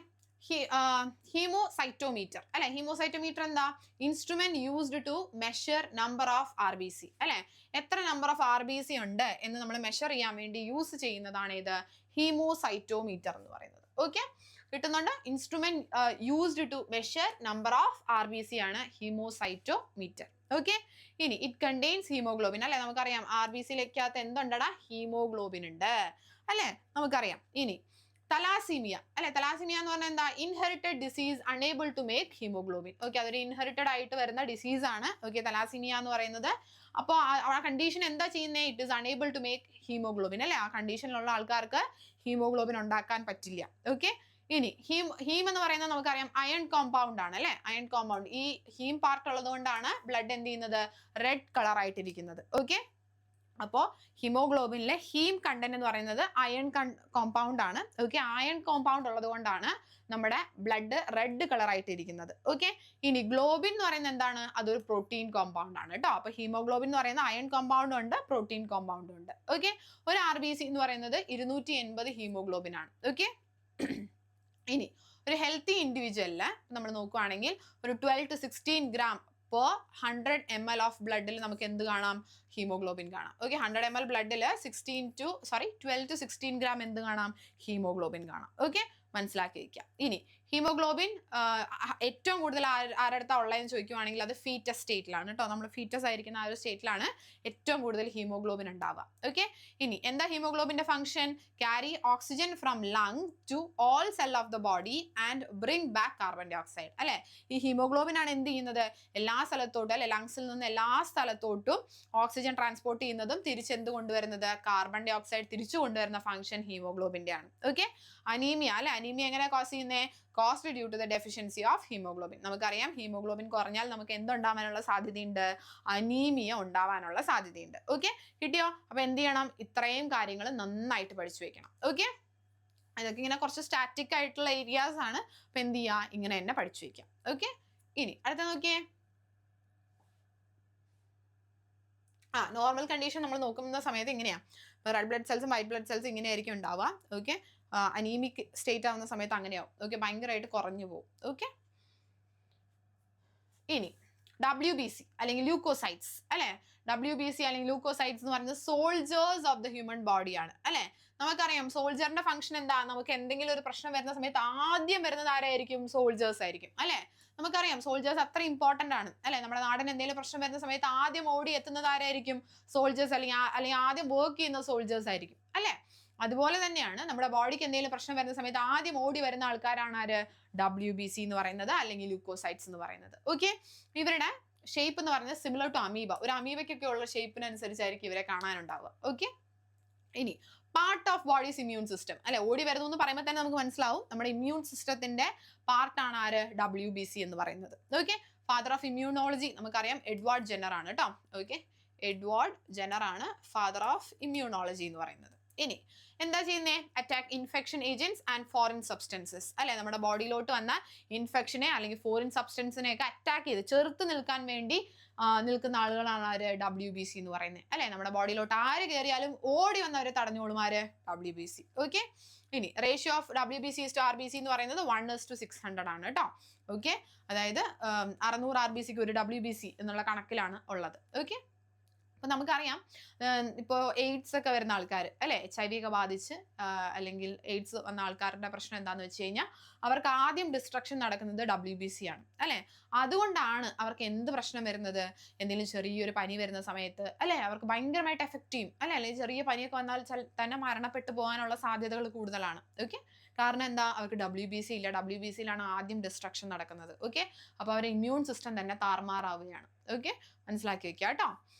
ഹീമോസൈറ്റോമീറ്റർ അല്ലെ. ഹീമോസൈറ്റോമീറ്റർ എന്താ? Instrument used to measure number of RBC അല്ലെ. എത്ര നമ്പർ ഓഫ് RBC ഉണ്ട് എന്ന് നമ്മൾ മെഷർ ചെയ്യാൻ വേണ്ടി യൂസ് ചെയ്യുന്നതാണ് ഇത് ഹീമോസൈറ്റോമീറ്റർ എന്ന് പറയുന്നത്. ഓക്കെ, കിട്ടുന്നുണ്ട്. Instrument used to measure number of RBC ആണ് ഹീമോസൈറ്റോമീറ്റർ. ഓക്കെ, ഇനി ഇറ്റ് കണ്ടെയ്ൻസ് ഹീമോഗ്ലോബിൻ അല്ലെ. നമുക്കറിയാം RBCയിലേക്കകത്ത് എന്തുണ്ടടാ? ഹീമോഗ്ലോബിൻ ഉണ്ട് അല്ലെ, നമുക്കറിയാം. ഇനി തലാസീമിയ അല്ലെ. തലാസീമിയ എന്ന് പറഞ്ഞാൽ എന്താ? Inherited disease unable to make haemoglobin. Okay, അതൊരു ഇൻഹെറിറ്റഡ് ആയിട്ട് വരുന്ന ഡിസീസ് ആണ്. ഓക്കെ, തലാസീമിയ എന്ന് പറയുന്നത്. അപ്പോൾ ആ കണ്ടീഷൻ എന്താ ചെയ്യുന്നത്? It is unable to make haemoglobin അല്ലെ. ആ കണ്ടീഷനിലുള്ള ആൾക്കാർക്ക് ഹീമോഗ്ലോബിൻ ഉണ്ടാക്കാൻ പറ്റില്ല. ഓക്കെ, ഇനി ഹീം എന്ന് പറയുന്നത് നമുക്കറിയാം അയൺ കോമ്പൗണ്ട് ആണ് അല്ലെ. അയൺ കോമ്പൗണ്ട്, ഈ ഹീം പാർട്ട് ഉള്ളത് കൊണ്ടാണ് ബ്ലഡ് എന്ത് ചെയ്യുന്നത്? Red colour ആയിട്ടിരിക്കുന്നത്. ഓക്കെ, അപ്പോൾ ഹിമോഗ്ലോബിനിലെ ഹീം കണ്ടന്റ് എന്ന് പറയുന്നത് അയൺ കോമ്പൗണ്ട് ആണ്. ഓക്കെ, അയൺ കോമ്പൗണ്ട് ഉള്ളത് കൊണ്ടാണ് നമ്മുടെ ബ്ലഡ് റെഡ് കളർ ആയിട്ട് ഇരിക്കുന്നത്. ഓക്കെ, ഇനി ഗ്ലോബിൻ എന്ന് പറയുന്നത് എന്താണ്? അതൊരു പ്രോട്ടീൻ കോമ്പൗണ്ട് ആണ് കേട്ടോ. അപ്പൊ ഹീമോഗ്ലോബിൻ എന്ന് പറയുന്ന അയൺ കോമ്പൗണ്ടും ഉണ്ട്, പ്രോട്ടീൻ കോമ്പൗണ്ടും ഉണ്ട്. ഓക്കെ, ഒരു RBC എന്ന് പറയുന്നത് 280 ഹീമോഗ്ലോബിൻ ആണ്. ഓക്കെ, ഇനി ഒരു ഹെൽത്തി ഇൻഡിവിജ്വലില് നമ്മൾ നോക്കുകയാണെങ്കിൽ ഒരു 12 to 16 gram per 100 ml of ബ്ലഡിൽ നമുക്ക് എന്ത് കാണാം? ഹീമോഗ്ലോബിൻ കാണാം. ഓക്കെ, 100 ml ബ്ലഡിൽ 12 to 16 gram എന്ത് കാണാം? ഹീമോഗ്ലോബിൻ കാണാം. ഓക്കെ, മനസ്സിലാക്കി വയ്ക്കുക. ഇനി ഹീമോഗ്ലോബിൻ ഏറ്റവും കൂടുതൽ ആരുടെ അടുത്താണ് ഉള്ളതെന്ന് ചോദിക്കുവാണെങ്കിൽ അത് ഫീറ്റസ് സ്റ്റേറ്റിലാണ് കേട്ടോ. നമ്മൾ ഫീറ്റസ് ആയിരിക്കുന്ന ആ ഒരു സ്റ്റേറ്റിലാണ് ഏറ്റവും കൂടുതൽ ഹീമോഗ്ലോബിൻ ഉണ്ടാവുക. ഓക്കെ, ഇനി എന്താ ഹീമോഗ്ലോബിന്റെ function? Carry oxygen from lung to all cell of the body and bring back carbon dioxide അല്ലെ. ഈ ഹീമോഗ്ലോബിൻ ആണ് എന്ത് ചെയ്യുന്നത്? എല്ലാ സ്ഥലത്തോട്ടും അല്ലെ, ലങ്സിൽ നിന്ന് എല്ലാ സ്ഥലത്തോട്ടും ഓക്സിജൻ ട്രാൻസ്പോർട്ട് ചെയ്യുന്നതും തിരിച്ചെന്ത് കൊണ്ടുവരുന്നത്? കാർബൺ ഡൈ ഓക്സൈഡ് തിരിച്ചു കൊണ്ടുവരുന്ന ഫംഗ്ഷൻ ഹീമോഗ്ലോബിന്റെ ആണ്. ഓക്കെ, അനീമിയ അല്ലെ. അനീമിയ എങ്ങനെ കോസ് ചെയ്യുന്നത്? Caused due to the deficiency of haemoglobin. നമുക്കറിയാം ഹീമോഗ്ലോബിൻ കുറഞ്ഞാൽ നമുക്ക് എന്തുണ്ടാവാനുള്ള സാധ്യതയുണ്ട്? അനീമിയ ഉണ്ടാവാനുള്ള സാധ്യതയുണ്ട്. ഓക്കെ, കിട്ടിയോ? അപ്പൊ എന്ത് ചെയ്യണം? ഇത്രയും കാര്യങ്ങൾ നന്നായിട്ട് പഠിച്ചു വെക്കണം. ഓക്കെ, ഇതൊക്കെ ഇങ്ങനെ കുറച്ച് സ്റ്റാറ്റിക് ആയിട്ടുള്ള ഏരിയാസ് ആണ്. അപ്പൊ എന്ത് ചെയ്യുക? ഇങ്ങനെ തന്നെ പഠിച്ചു വെക്കാം. ഓക്കെ, ഇനി അടുത്ത നോക്കിയേ. നോർമൽ കണ്ടീഷൻ നമ്മൾ നോക്കുന്ന സമയത്ത് ഇങ്ങനെയാണ്. റെഡ് ബ്ലഡ് സെൽസും വൈറ്റ് ബ്ലഡ് സെൽസും ഇങ്ങനെയായിരിക്കും ഉണ്ടാവുക. ഓക്കെ, അനീമിക് സ്റ്റേറ്റ് ആവുന്ന സമയത്ത് അങ്ങനെയാവും. ഓക്കെ, ഭയങ്കരമായിട്ട് കുറഞ്ഞു പോകും. ഓക്കെ, ഇനി WBC അല്ലെങ്കിൽ ലൂക്കോസൈറ്റ്സ് അല്ലെ. WBC അല്ലെങ്കിൽ ലൂക്കോസൈറ്റ്സ് എന്ന് പറയുന്നത് സോൾജേഴ്സ് ഓഫ് ദ ഹ്യൂമൻ ബോഡിയാണ് അല്ലെ. നമുക്കറിയാം സോൾജറിന്റെ ഫംഗ്ഷൻ എന്താ? നമുക്ക് എന്തെങ്കിലും ഒരു പ്രശ്നം വരുന്ന സമയത്ത് ആദ്യം വരുന്നത് ആരായിരിക്കും? സോൾജേഴ്സ് ആയിരിക്കും അല്ലെ. നമുക്കറിയാം സോൾജേഴ്സ് അത്ര ഇമ്പോർട്ടന്റ് ആണ് അല്ലെ. നമ്മുടെ നാടിന് എന്തെങ്കിലും പ്രശ്നം വരുന്ന സമയത്ത് ആദ്യം ഓടി എത്തുന്നത് ആരായിരിക്കും? സോൾജേഴ്സ്, അല്ലെങ്കിൽ ആദ്യം വർക്ക് ചെയ്യുന്ന സോൾജേഴ്സ് ആയിരിക്കും അല്ലെ. അതുപോലെ തന്നെയാണ് നമ്മുടെ ബോഡിക്ക് എന്തെങ്കിലും പ്രശ്നം വരുന്ന സമയത്ത് ആദ്യം ഓടി വരുന്ന ആൾക്കാരാണ് ആര്? WBC എന്ന് പറയുന്നത് അല്ലെങ്കിൽ ലൂക്കോസൈറ്റ്സ് എന്ന് പറയുന്നത്. ഓക്കെ, ഇവരുടെ ഷേപ്പ് എന്ന് പറയുന്നത് സിമിലർ ടു അമീബ. ഒരു അമീബയ്ക്കൊക്കെ ഉള്ള ഷേപ്പിനനുസരിച്ചായിരിക്കും ഇവരെ കാണാനുണ്ടാവുക. ഓക്കെ, ഇനി part of bodies immune system അല്ലെ. ഓടി വരുന്നു എന്ന് പറയുമ്പോൾ തന്നെ നമുക്ക് മനസ്സിലാവും നമ്മുടെ ഇമ്മ്യൂൺ സിസ്റ്റത്തിന്റെ പാർട്ടാണ് ആര്? WBC എന്ന് പറയുന്നത്. ഓക്കെ, ഫാദർ ഓഫ് ഇമ്മ്യൂണോളജി നമുക്കറിയാം എഡ്വാർഡ് ജെന്നർ ആണ് കേട്ടോ. ഓക്കെ, എഡ്വാർഡ് ജെന്നർ ആണ് ഫാദർ ഓഫ് ഇമ്മ്യൂണോളജി എന്ന് പറയുന്നത്. ഇനി എന്താ ചെയ്യുന്നേ? Attack infection agents and foreign substances അല്ലെ. നമ്മുടെ ബോഡിയിലോട്ട് വന്ന ഇൻഫെക്ഷനെ അല്ലെങ്കിൽ ഫോറിൻ സബ്സ്റ്റൻസിനെ ഒക്കെ അറ്റാക്ക് ചെയ്ത് ചെറുത്ത് നിൽക്കാൻ വേണ്ടി നിൽക്കുന്ന ആളുകളാണ് ആര്? WBC എന്ന് പറയുന്നത് അല്ലെ. നമ്മുടെ ബോഡിയിലോട്ട് ആര് കയറിയാലും ഓടി വന്നവരെ തടഞ്ഞോളും ആര്? WBC. ഓക്കെ, ഇനി ratio of WBC to RBC എന്ന് പറയുന്നത് 1:600 ആണ് കേട്ടോ. ഓക്കെ, അതായത് 600 RBCക്ക് ഒരു WBC എന്നുള്ള കണക്കിലാണ് ഉള്ളത്. ഓക്കെ, അപ്പൊ നമുക്കറിയാം ഇപ്പോൾ എയ്ഡ്സ് ഒക്കെ വരുന്ന ആൾക്കാർ അല്ലെ, HIV ഒക്കെ ബാധിച്ച് അല്ലെങ്കിൽ എയ്ഡ്സ് വന്ന ആൾക്കാരുടെ പ്രശ്നം എന്താന്ന് വെച്ച് കഴിഞ്ഞാൽ അവർക്ക് ആദ്യം ഡിസ്ട്രക്ഷൻ നടക്കുന്നത് WBC ആണ് അല്ലെ. അതുകൊണ്ടാണ് അവർക്ക് എന്ത് പ്രശ്നം വരുന്നത്? എന്തെങ്കിലും ചെറിയൊരു പനി വരുന്ന സമയത്ത് അല്ലെ അവർക്ക് ഭയങ്കരമായിട്ട് എഫക്റ്റ് ചെയ്യും അല്ലെ. അല്ലെങ്കിൽ ചെറിയ പനിയൊക്കെ വന്നാൽ തന്നെ മരണപ്പെട്ടു പോകാനുള്ള സാധ്യതകൾ കൂടുതലാണ്. ഓക്കെ, കാരണം എന്താ? അവർക്ക് WBC ഇല്ല. WBCയിലാണ് ആദ്യം ഡിസ്ട്രക്ഷൻ നടക്കുന്നത്. ഓക്കെ, അപ്പോൾ അവരുടെ ഇമ്മ്യൂൺ സിസ്റ്റം തന്നെ താറുമാറാവുകയാണ്. ഓക്കെ, മനസ്സിലാക്കി വെക്കുക കേട്ടോ.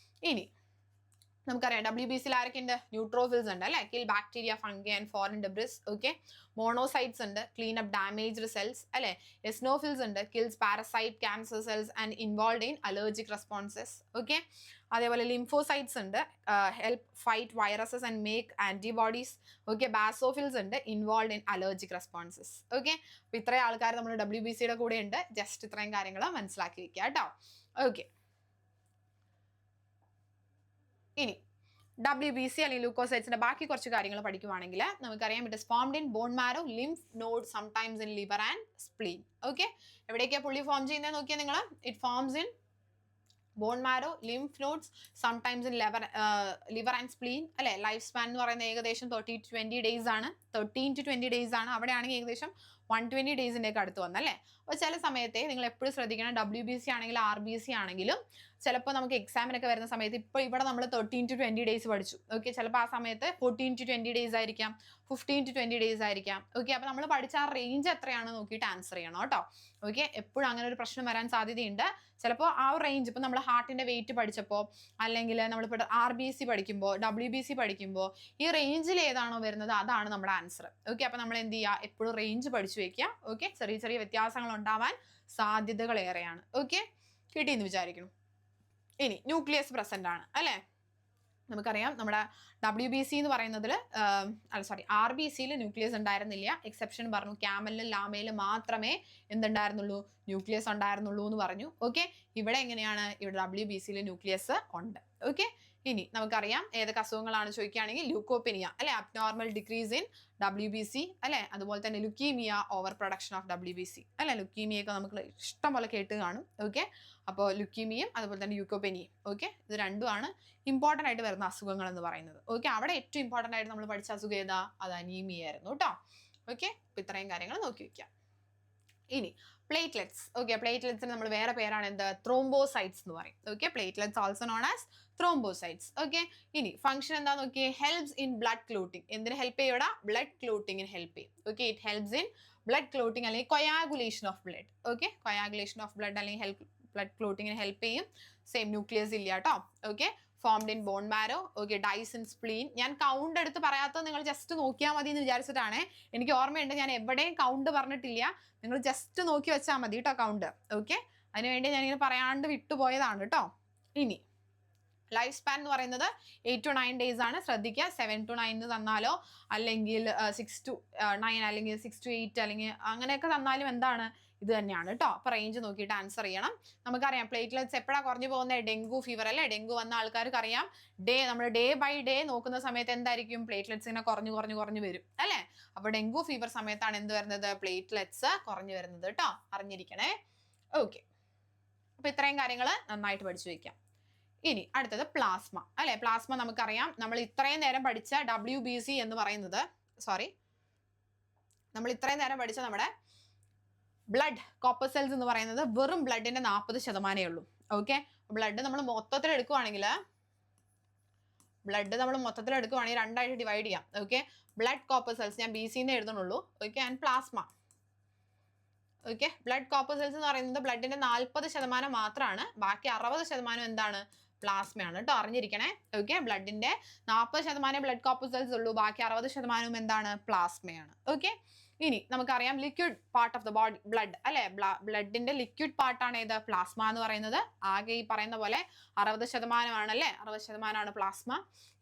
ഇനി നമുക്കറിയാം WBCയിൽ ആരൊക്കെ ഉണ്ട്? ന്യൂട്രോഫിൽസ് ഉണ്ട് അല്ലെ, kill bacteria, fungi and foreign debris. Okay, monocytes ഉണ്ട്, ക്ലീൻ അപ്പ് ഡാമേജ്ഡ് സെൽസ് അല്ലെ. എസ്നോഫിൽസ് ഉണ്ട്, kills parasite, cancer cells and involve in allergic responses. Okay, അതേപോലെ ലിംഫോസൈറ്റ്സ് ഉണ്ട്, help fight viruses and make antibodies. Okay, basophils ഉണ്ട്, involve in allergic responses. Okay, അപ്പോൾ ഇത്രയും ആൾക്കാർ നമ്മൾ WBCയുടെ കൂടെ ഉണ്ട്. ജസ്റ്റ് ഇത്രയും കാര്യങ്ങൾ മനസ്സിലാക്കി വെക്കുക കേട്ടോ. ഓക്കെ, ഇനി WBC അല്ലെങ്കിൽ ലൂക്കോസൈറ്റ്സിന്റെ ബാക്കി കുറച്ച് കാര്യങ്ങൾ പഠിക്കുവാണെങ്കിൽ നമുക്കറിയാം it is formed in bone marrow, lymph node, sometimes in liver and spleen. Okay, എവിടേക്കാണ് പുള്ളി ഫോം ചെയ്യുന്നത് നോക്കിയാൽ നിങ്ങൾ? It forms in bone marrow, lymph nodes, sometimes in liver and spleen അല്ലെ. ലൈഫ് സ്പാൻ എന്ന് പറയുന്നത് ഏകദേശം 13 to 20 days ആണ്. 13 to 20 days ആണ്. അവിടെയാണെങ്കിൽ ഏകദേശം 120 daysന്റെ ഒക്കെ അടുത്ത് വന്നല്ലേ. അപ്പോൾ ചില സമയത്തെ നിങ്ങൾ എപ്പോഴും ശ്രദ്ധിക്കണം, WBC ആണെങ്കിലും RBC ആണെങ്കിലും ചിലപ്പോൾ നമുക്ക് എക്സാമിനൊക്കെ വരുന്ന സമയത്ത് ഇപ്പോൾ ഇവിടെ നമ്മൾ 13 to 20 days പഠിച്ചു. ഓക്കെ, ചിലപ്പോൾ ആ സമയത്ത് 14 to 20 days ആയിരിക്കാം, 15 to 20 days ആയിരിക്കാം. ഓക്കെ, അപ്പോൾ നമ്മൾ പഠിച്ച ആ റേഞ്ച് എത്രയാണെന്ന് നോക്കിയിട്ട് ആൻസർ ചെയ്യണം കേട്ടോ. ഓക്കെ, എപ്പോഴും അങ്ങനെ ഒരു പ്രശ്നം വരാൻ സാധ്യതയുണ്ട്. ചിലപ്പോൾ ആ റേഞ്ച് ഇപ്പോൾ നമ്മൾ ഹാർട്ടിന്റെ വെയിറ്റ് പഠിച്ചപ്പോൾ അല്ലെങ്കിൽ നമ്മളിപ്പോൾ RBC പഠിക്കുമ്പോൾ WBC പഠിക്കുമ്പോൾ ഈ റേഞ്ചിൽ ഏതാണോ വരുന്നത് അതാണ് നമ്മുടെ ആൻസർ. ഓക്കെ, അപ്പോൾ നമ്മൾ എന്ത് ചെയ്യുക? എപ്പോഴും റേഞ്ച് പഠിച്ചു വെക്കുക. ഓക്കെ, ചെറിയ ചെറിയ വ്യത്യാസങ്ങൾ ഉണ്ടാവാൻ സാധ്യതകൾ ഏറെയാണ്. ഓക്കെ, കിട്ടിയെന്ന് വിചാരിക്കുന്നു. ഇനി ന്യൂക്ലിയസ് പ്രസന്റ് ആണ് അല്ലേ. നമുക്കറിയാം നമ്മുടെ WBC എന്ന് പറയുന്നതിൽ RBCയിൽ ന്യൂക്ലിയസ് ഉണ്ടായിരുന്നില്ല. എക്സെപ്ഷൻ പറഞ്ഞു, ക്യാമലിലും ലാമയിലും മാത്രമേ എന്തുണ്ടായിരുന്നുള്ളൂ? ന്യൂക്ലിയസ് ഉണ്ടായിരുന്നുള്ളൂ എന്ന് പറഞ്ഞു. ഓക്കെ, ഇവിടെ എങ്ങനെയാണ്? ഇവിടെ WBCയിൽ ന്യൂക്ലിയസ് ഉണ്ട്. ഓക്കെ, ഇനി നമുക്കറിയാം ഏതൊക്കെ അസുഖങ്ങളാണ് ചോദിക്കുകയാണെങ്കിൽ ല്യൂക്കോപെനിയ അല്ലെ, അബ്നോർമൽ ഡിക്രീസ് ഇൻ WBC അല്ലെ. അതുപോലെ തന്നെ leukaemia, over production of WBC അല്ലെ. ലുക്കീമിയൊക്കെ നമുക്ക് ഇഷ്ടം പോലെ കേട്ട് കാണും. ഓക്കെ, അപ്പോൾ ലുക്കീമിയും അതുപോലെ തന്നെ ല്യൂക്കോപെനിയും. ഓക്കെ, ഇത് രണ്ടുമാണ് ഇമ്പോർട്ടൻ്റ് ആയിട്ട് വരുന്ന അസുഖങ്ങൾ എന്ന് പറയുന്നത്. ഓക്കെ, അവിടെ ഏറ്റവും ഇമ്പോർട്ടൻ്റ് ആയിട്ട് നമ്മൾ പഠിച്ച അസുഖം ഏതാ? അത് അനീമിയ ആയിരുന്നു കേട്ടോ. ഓക്കെ, അപ്പോൾ ഇത്രയും കാര്യങ്ങൾ നോക്കി വയ്ക്കാം. ഇനി പ്ലേറ്റ്ലെറ്റ്സ്. ഓക്കെ, പ്ലേറ്റ്ലെറ്റ്സിന് നമ്മൾ വേറെ പേരാണ് എന്ത്? ത്രോംബോസൈറ്റ്സ് എന്ന് പറയും. Okay, platelets also known as thrombocytes. Okay, ഇനി ഫംഗ്ഷൻ എന്താ നോക്കിയേ? Helps in blood clotting. എന്തിന് ഹെൽപ്പ് ചെയ്യൂടാ? ബ്ലഡ് ക്ലോട്ടിങ്ങിന് ഹെൽപ്പ് ചെയ്യും. Okay, it helps in blood clotting അല്ലെങ്കിൽ coagulation of blood. Okay, coagulation of blood അല്ലെങ്കിൽ ബ്ലഡ് ക്ലോട്ടിങ്ങിന് ഹെൽപ്പ് ചെയ്യും. സെയിം ന്യൂക്ലിയസ് ഇല്ല കേട്ടോ. Okay, formed in bone marrow. Okay, dies in spleen. ഞാൻ കൗണ്ട് എടുത്ത് പറയാത്തത് നിങ്ങൾ ജസ്റ്റ് നോക്കിയാൽ മതി എന്ന് വിചാരിച്ചിട്ടാണ്. എനിക്ക് ഓർമ്മയുണ്ട്, ഞാൻ എവിടെയും കൗണ്ട് പറഞ്ഞിട്ടില്ല. നിങ്ങൾ ജസ്റ്റ് നോക്കി വെച്ചാൽ മതി കേട്ടോ കൗണ്ട്. ഓക്കെ, അതിനുവേണ്ടി ഞാനിങ്ങനെ പറയാണ്ട് വിട്ടുപോയതാണ് കേട്ടോ. ഇനി ലൈഫ് സ്പാൻ എന്ന് പറയുന്നത് 8 to 9 days ആണ്. ശ്രദ്ധിക്കുക, 7 to 9 തന്നാലോ അല്ലെങ്കിൽ 6 to 9 അല്ലെങ്കിൽ 6 to 8 അല്ലെങ്കിൽ അങ്ങനെയൊക്കെ തന്നാലും എന്താണ്, ഇത് തന്നെയാണ് കേട്ടോ. അപ്പൊ റേഞ്ച് നോക്കിയിട്ട് ആൻസർ ചെയ്യണം. നമുക്കറിയാം പ്ലേറ്റ്ലെറ്റ്സ് എപ്പോഴാണ് കുറഞ്ഞു പോകുന്നത്, ഡെങ്കു ഫീവർ അല്ലേ, ഡെങ്കു വന്ന ആൾക്കാർക്ക് അറിയാം നമ്മൾ ഡേ ബൈ ഡേ നോക്കുന്ന സമയത്ത് എന്തായിരിക്കും, പ്ലേറ്റ്ലെറ്റ്സ് ഇങ്ങനെ കുറഞ്ഞു വരും അല്ലേ. അപ്പൊ ഡെങ്കു ഫീവർ സമയത്താണ് എന്ത് വരുന്നത്, പ്ലേറ്റ്ലെറ്റ്സ് കുറഞ്ഞു വരുന്നത് കേട്ടോ, അറിഞ്ഞിരിക്കണേ. ഓക്കെ, അപ്പൊ ഇത്രയും കാര്യങ്ങൾ നന്നായിട്ട് പഠിച്ചു വയ്ക്കാം. ഇനി അടുത്തത് പ്ലാസ്മ അല്ലെ. പ്ലാസ്മ നമുക്കറിയാം, നമ്മൾ ഇത്രയും നേരം പഠിച്ച WBC എന്ന് പറയുന്നത്, നമ്മൾ ഇത്രയും നേരം പഠിച്ച നമ്മുടെ ബ്ലഡ് കോപ്പർ എന്ന് പറയുന്നത് വെറും ബ്ലഡിന്റെ 40% ഉള്ളൂ. ഓക്കെ, ബ്ലഡ് നമ്മൾ മൊത്തത്തിൽ എടുക്കുവാണെങ്കിൽ രണ്ടായിട്ട് ഡിവൈഡ് ചെയ്യാം. ഓക്കെ, ബ്ലഡ് കോപ്പർ സെൽസ് ഞാൻ BC എഴുതണുള്ളൂ. Okay, and plasma. Okay, blood corpuscles എന്ന് പറയുന്നത് ബ്ലഡിന്റെ 40% മാത്രമാണ്, ബാക്കി 60% എന്താണ്, പ്ലാസ്മയാണ് കേട്ടോ, അറിഞ്ഞിരിക്കണേ. ഓക്കെ, ബ്ലഡിന്റെ 40% ബ്ലഡ് കോപ്പർ സെൽസ് ഉള്ളൂ, ബാക്കി 60% എന്താണ്, പ്ലാസ്മയാണ്. ഓക്കെ, ഇനി നമുക്കറിയാം liquid part of the body blood അല്ലെ, ബ്ലഡിന്റെ ലിക്വിഡ് പാർട്ടാണ് ഏത്, പ്ലാസ്മ എന്ന് പറയുന്നത്. ആകെ ഈ പറയുന്ന പോലെ 60% ആണല്ലേ, 60% പ്ലാസ്മ.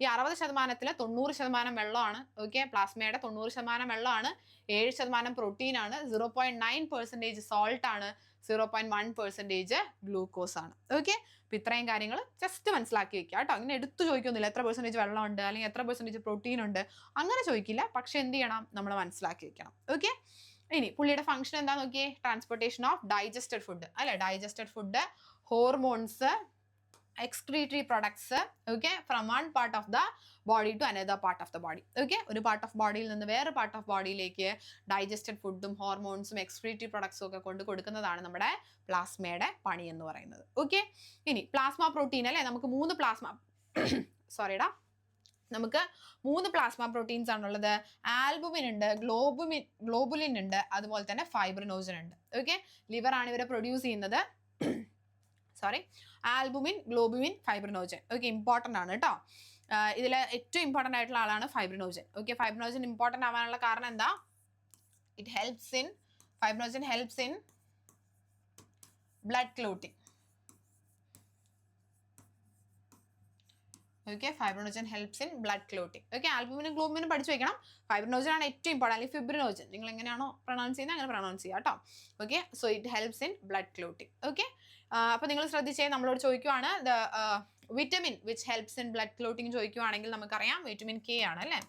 ഈ 60%-ൽ 90% വെള്ളമാണ്. ഓക്കെ, പ്ലാസ്മയുടെ 90% വെള്ളമാണ്, 7% പ്രോട്ടീൻ ആണ്, 0.9% സോൾട്ട് ആണ്, 0.1% ഗ്ലൂക്കോസ് ആണ്. ഓക്കെ, അപ്പൊ ഇത്രയും കാര്യങ്ങൾ ജസ്റ്റ് മനസ്സിലാക്കി വെക്കുക കേട്ടോ. ഇങ്ങനെ എടുത്തു ചോദിക്കൊന്നുമില്ല എത്ര % വെള്ളമുണ്ട് അല്ലെങ്കിൽ എത്ര % പ്രോട്ടീൻ ഉണ്ട്, അങ്ങനെ ചോദിക്കില്ല. പക്ഷെ എന്ത് ചെയ്യണം, നമ്മൾ മനസ്സിലാക്കി വെക്കണം. ഓക്കെ, ഇനി പുള്ളിയുടെ ഫംഗ്ഷൻ എന്താ നോക്കിയേ, ട്രാൻസ്പോർട്ടേഷൻ ഓഫ് ഡൈജസ്റ്റഡ് ഫുഡ് അല്ലെ, digested food, hormones, excretory products, okay, from one part of the body to another part of the body. Okay, ഒരു part of body യിൽ നിന്ന് വേറെ part of body യിലേക്ക് digested foodും ഹോർമോൺസും excretory products ഒക്കെ കൊണ്ട് കൊടുക്കുന്നതാണ് നമ്മുടെ പ്ലാസ്മയുടെ പണി എന്ന് പറയുന്നത്. ഓക്കെ, ഇനി പ്ലാസ്മ പ്രോട്ടീൻ അല്ലേ, നമുക്ക് 3 പ്ലാസ്മ നമുക്ക് 3 പ്ലാസ്മ പ്രോട്ടീൻസ് ആണുള്ളത്. ആൽബുമിൻ ഉണ്ട്, ഗ്ലോബുലിൻ ഉണ്ട്, അതുപോലെ തന്നെ ഫൈബ്രിനോജൻ ഉണ്ട്. ഓക്കെ, ലിവർ ആണ് ഇവരെ പ്രൊഡ്യൂസ് ചെയ്യുന്നത്. Albumin, globulin, fibrinogen. Okay, important ആണ് കേട്ടോ. ഇതിൽ ഏറ്റവും ഇമ്പോർട്ടൻ്റ് ആയിട്ടുള്ള ആളാണ് ഫൈബ്രിനോജൻ. ഓക്കെ, ഫൈബ്രിനോജൻ ഇമ്പോർട്ടൻ്റ് ആവാനുള്ള കാരണം എന്താ, fibrinogen helps in blood clotting. Okay, fibrinogen helps in blood clotting. Okay, ആൽബുമിനും ഗ്ലോബുമിനും പഠിച്ചു വെക്കണം. ഫൈബ്രിനോജൻ ആണ് ഏറ്റവും ഇമ്പോർട്ടൻ്റ്, അല്ലെങ്കിൽ ഫിബ്രിനോജൻ, നിങ്ങൾ എങ്ങനെയാണോ പ്രൊണൗൺസ് ചെയ്യുന്നത് അങ്ങനെ പ്രൊണൗൺസ് ചെയ്യുക കേട്ടോ. Okay, so it helps in blood clotting. Okay, അപ്പോൾ നിങ്ങൾ ശ്രദ്ധിച്ചേ, നമ്മളോട് ചോദിക്കുവാണ് vitamin which helps in blood clotting ചോദിക്കുവാണെങ്കിൽ നമുക്കറിയാം വിറ്റമിൻ K ആണ് അല്ലേ.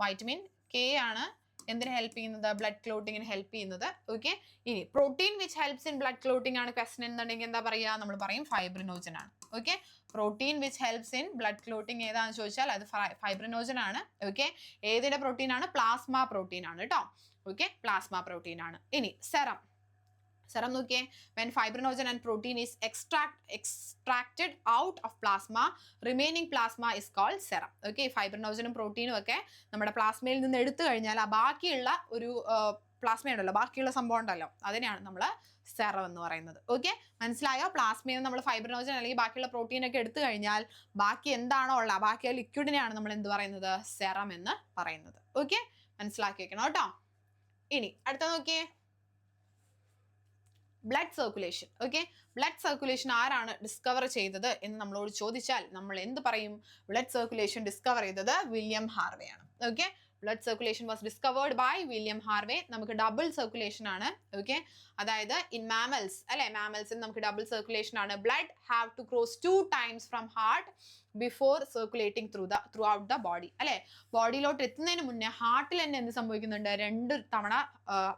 വൈറ്റമിൻ K ആണ് എന്തിനു ഹെൽപ്പ് ചെയ്യുന്നത്, ബ്ലഡ് ക്ലോട്ടിങ്ങിന് ഹെൽപ്പ് ചെയ്യുന്നത്. ഓക്കെ, ഇനി protein which helps in blood clotting ആണ് ക്വസ്റ്റൻ എന്നുണ്ടെങ്കിൽ എന്താ പറയുക, നമ്മൾ പറയും ഫൈബ്രിനോജൻ ആണ്. Okay, protein which helps in blood clotting ഏതാണെന്ന് ചോദിച്ചാൽ അത് ഫൈബ്രിനോജൻ ആണ്. ഓക്കെ, ഏതിന്റെ പ്രോട്ടീൻ ആണ്, പ്ലാസ്മ പ്രോട്ടീൻ ആണ് കേട്ടോ. ഓക്കെ, പ്ലാസ്മ പ്രോട്ടീൻ ആണ്. ഇനി സെറം നോക്കിയേ, when fibrinogen and protein is extracted out of plasma, remaining plasma is called serum. Okay, ഫൈബ്രിനോജനും പ്രോട്ടീനും ഒക്കെ നമ്മുടെ പ്ലാസ്മയിൽ നിന്ന് എടുത്തു കഴിഞ്ഞാൽ ആ ബാക്കിയുള്ള ഒരു പ്ലാസ്മ ഉണ്ടല്ലോ, ബാക്കിയുള്ള സംഭവം ഉണ്ടല്ലോ, അതിനെയാണ് നമ്മൾ സെറം എന്ന് പറയുന്നത്. ഓക്കെ, മനസ്സിലായോ? പ്ലാസ്മയിൽ നിന്ന് നമ്മൾ ഫൈബ്രിനോജൻ അല്ലെങ്കിൽ ബാക്കിയുള്ള പ്രോട്ടീൻ ഒക്കെ എടുത്തു കഴിഞ്ഞാൽ ബാക്കി എന്താണോ ഉള്ളത്, ബാക്കിയുള്ള ലിക്വിഡിനെയാണ് നമ്മൾ എന്ത് പറയുന്നത്, സെറം എന്ന് പറയുന്നത്. ഓക്കെ, മനസ്സിലാക്കി വെക്കണം കേട്ടോ. ഇനി അടുത്ത നോക്കിയേ, blood circulation. Okay, blood circulation ആരാണ് ഡിസ്കവർ ചെയ്തത് എന്ന് നമ്മളോട് ചോദിച്ചാൽ നമ്മൾ എന്ത് പറയും, ബ്ലഡ് സർക്കുലേഷൻ ഡിസ്കവർ ചെയ്തത് വില്യം ഹാർവേ ആണ്. Okay, blood circulation was discovered by William Harvey. നമുക്ക് ഡബിൾ സർക്കുലേഷൻ ആണ്. ഓക്കെ, അതായത് ഇൻ മാമൽസ് അല്ലെ, മാമൽസിൽ നമുക്ക് ഡബിൾ സർക്കുലേഷൻ ആണ്. Blood have to cross 2 times from heart before circulating throughout the body അല്ലെ. ബോഡിയിലോട്ട് എത്തുന്നതിന് മുന്നേ ഹാർട്ടിൽ തന്നെ എന്ത് സംഭവിക്കുന്നുണ്ട്, 2 തവണ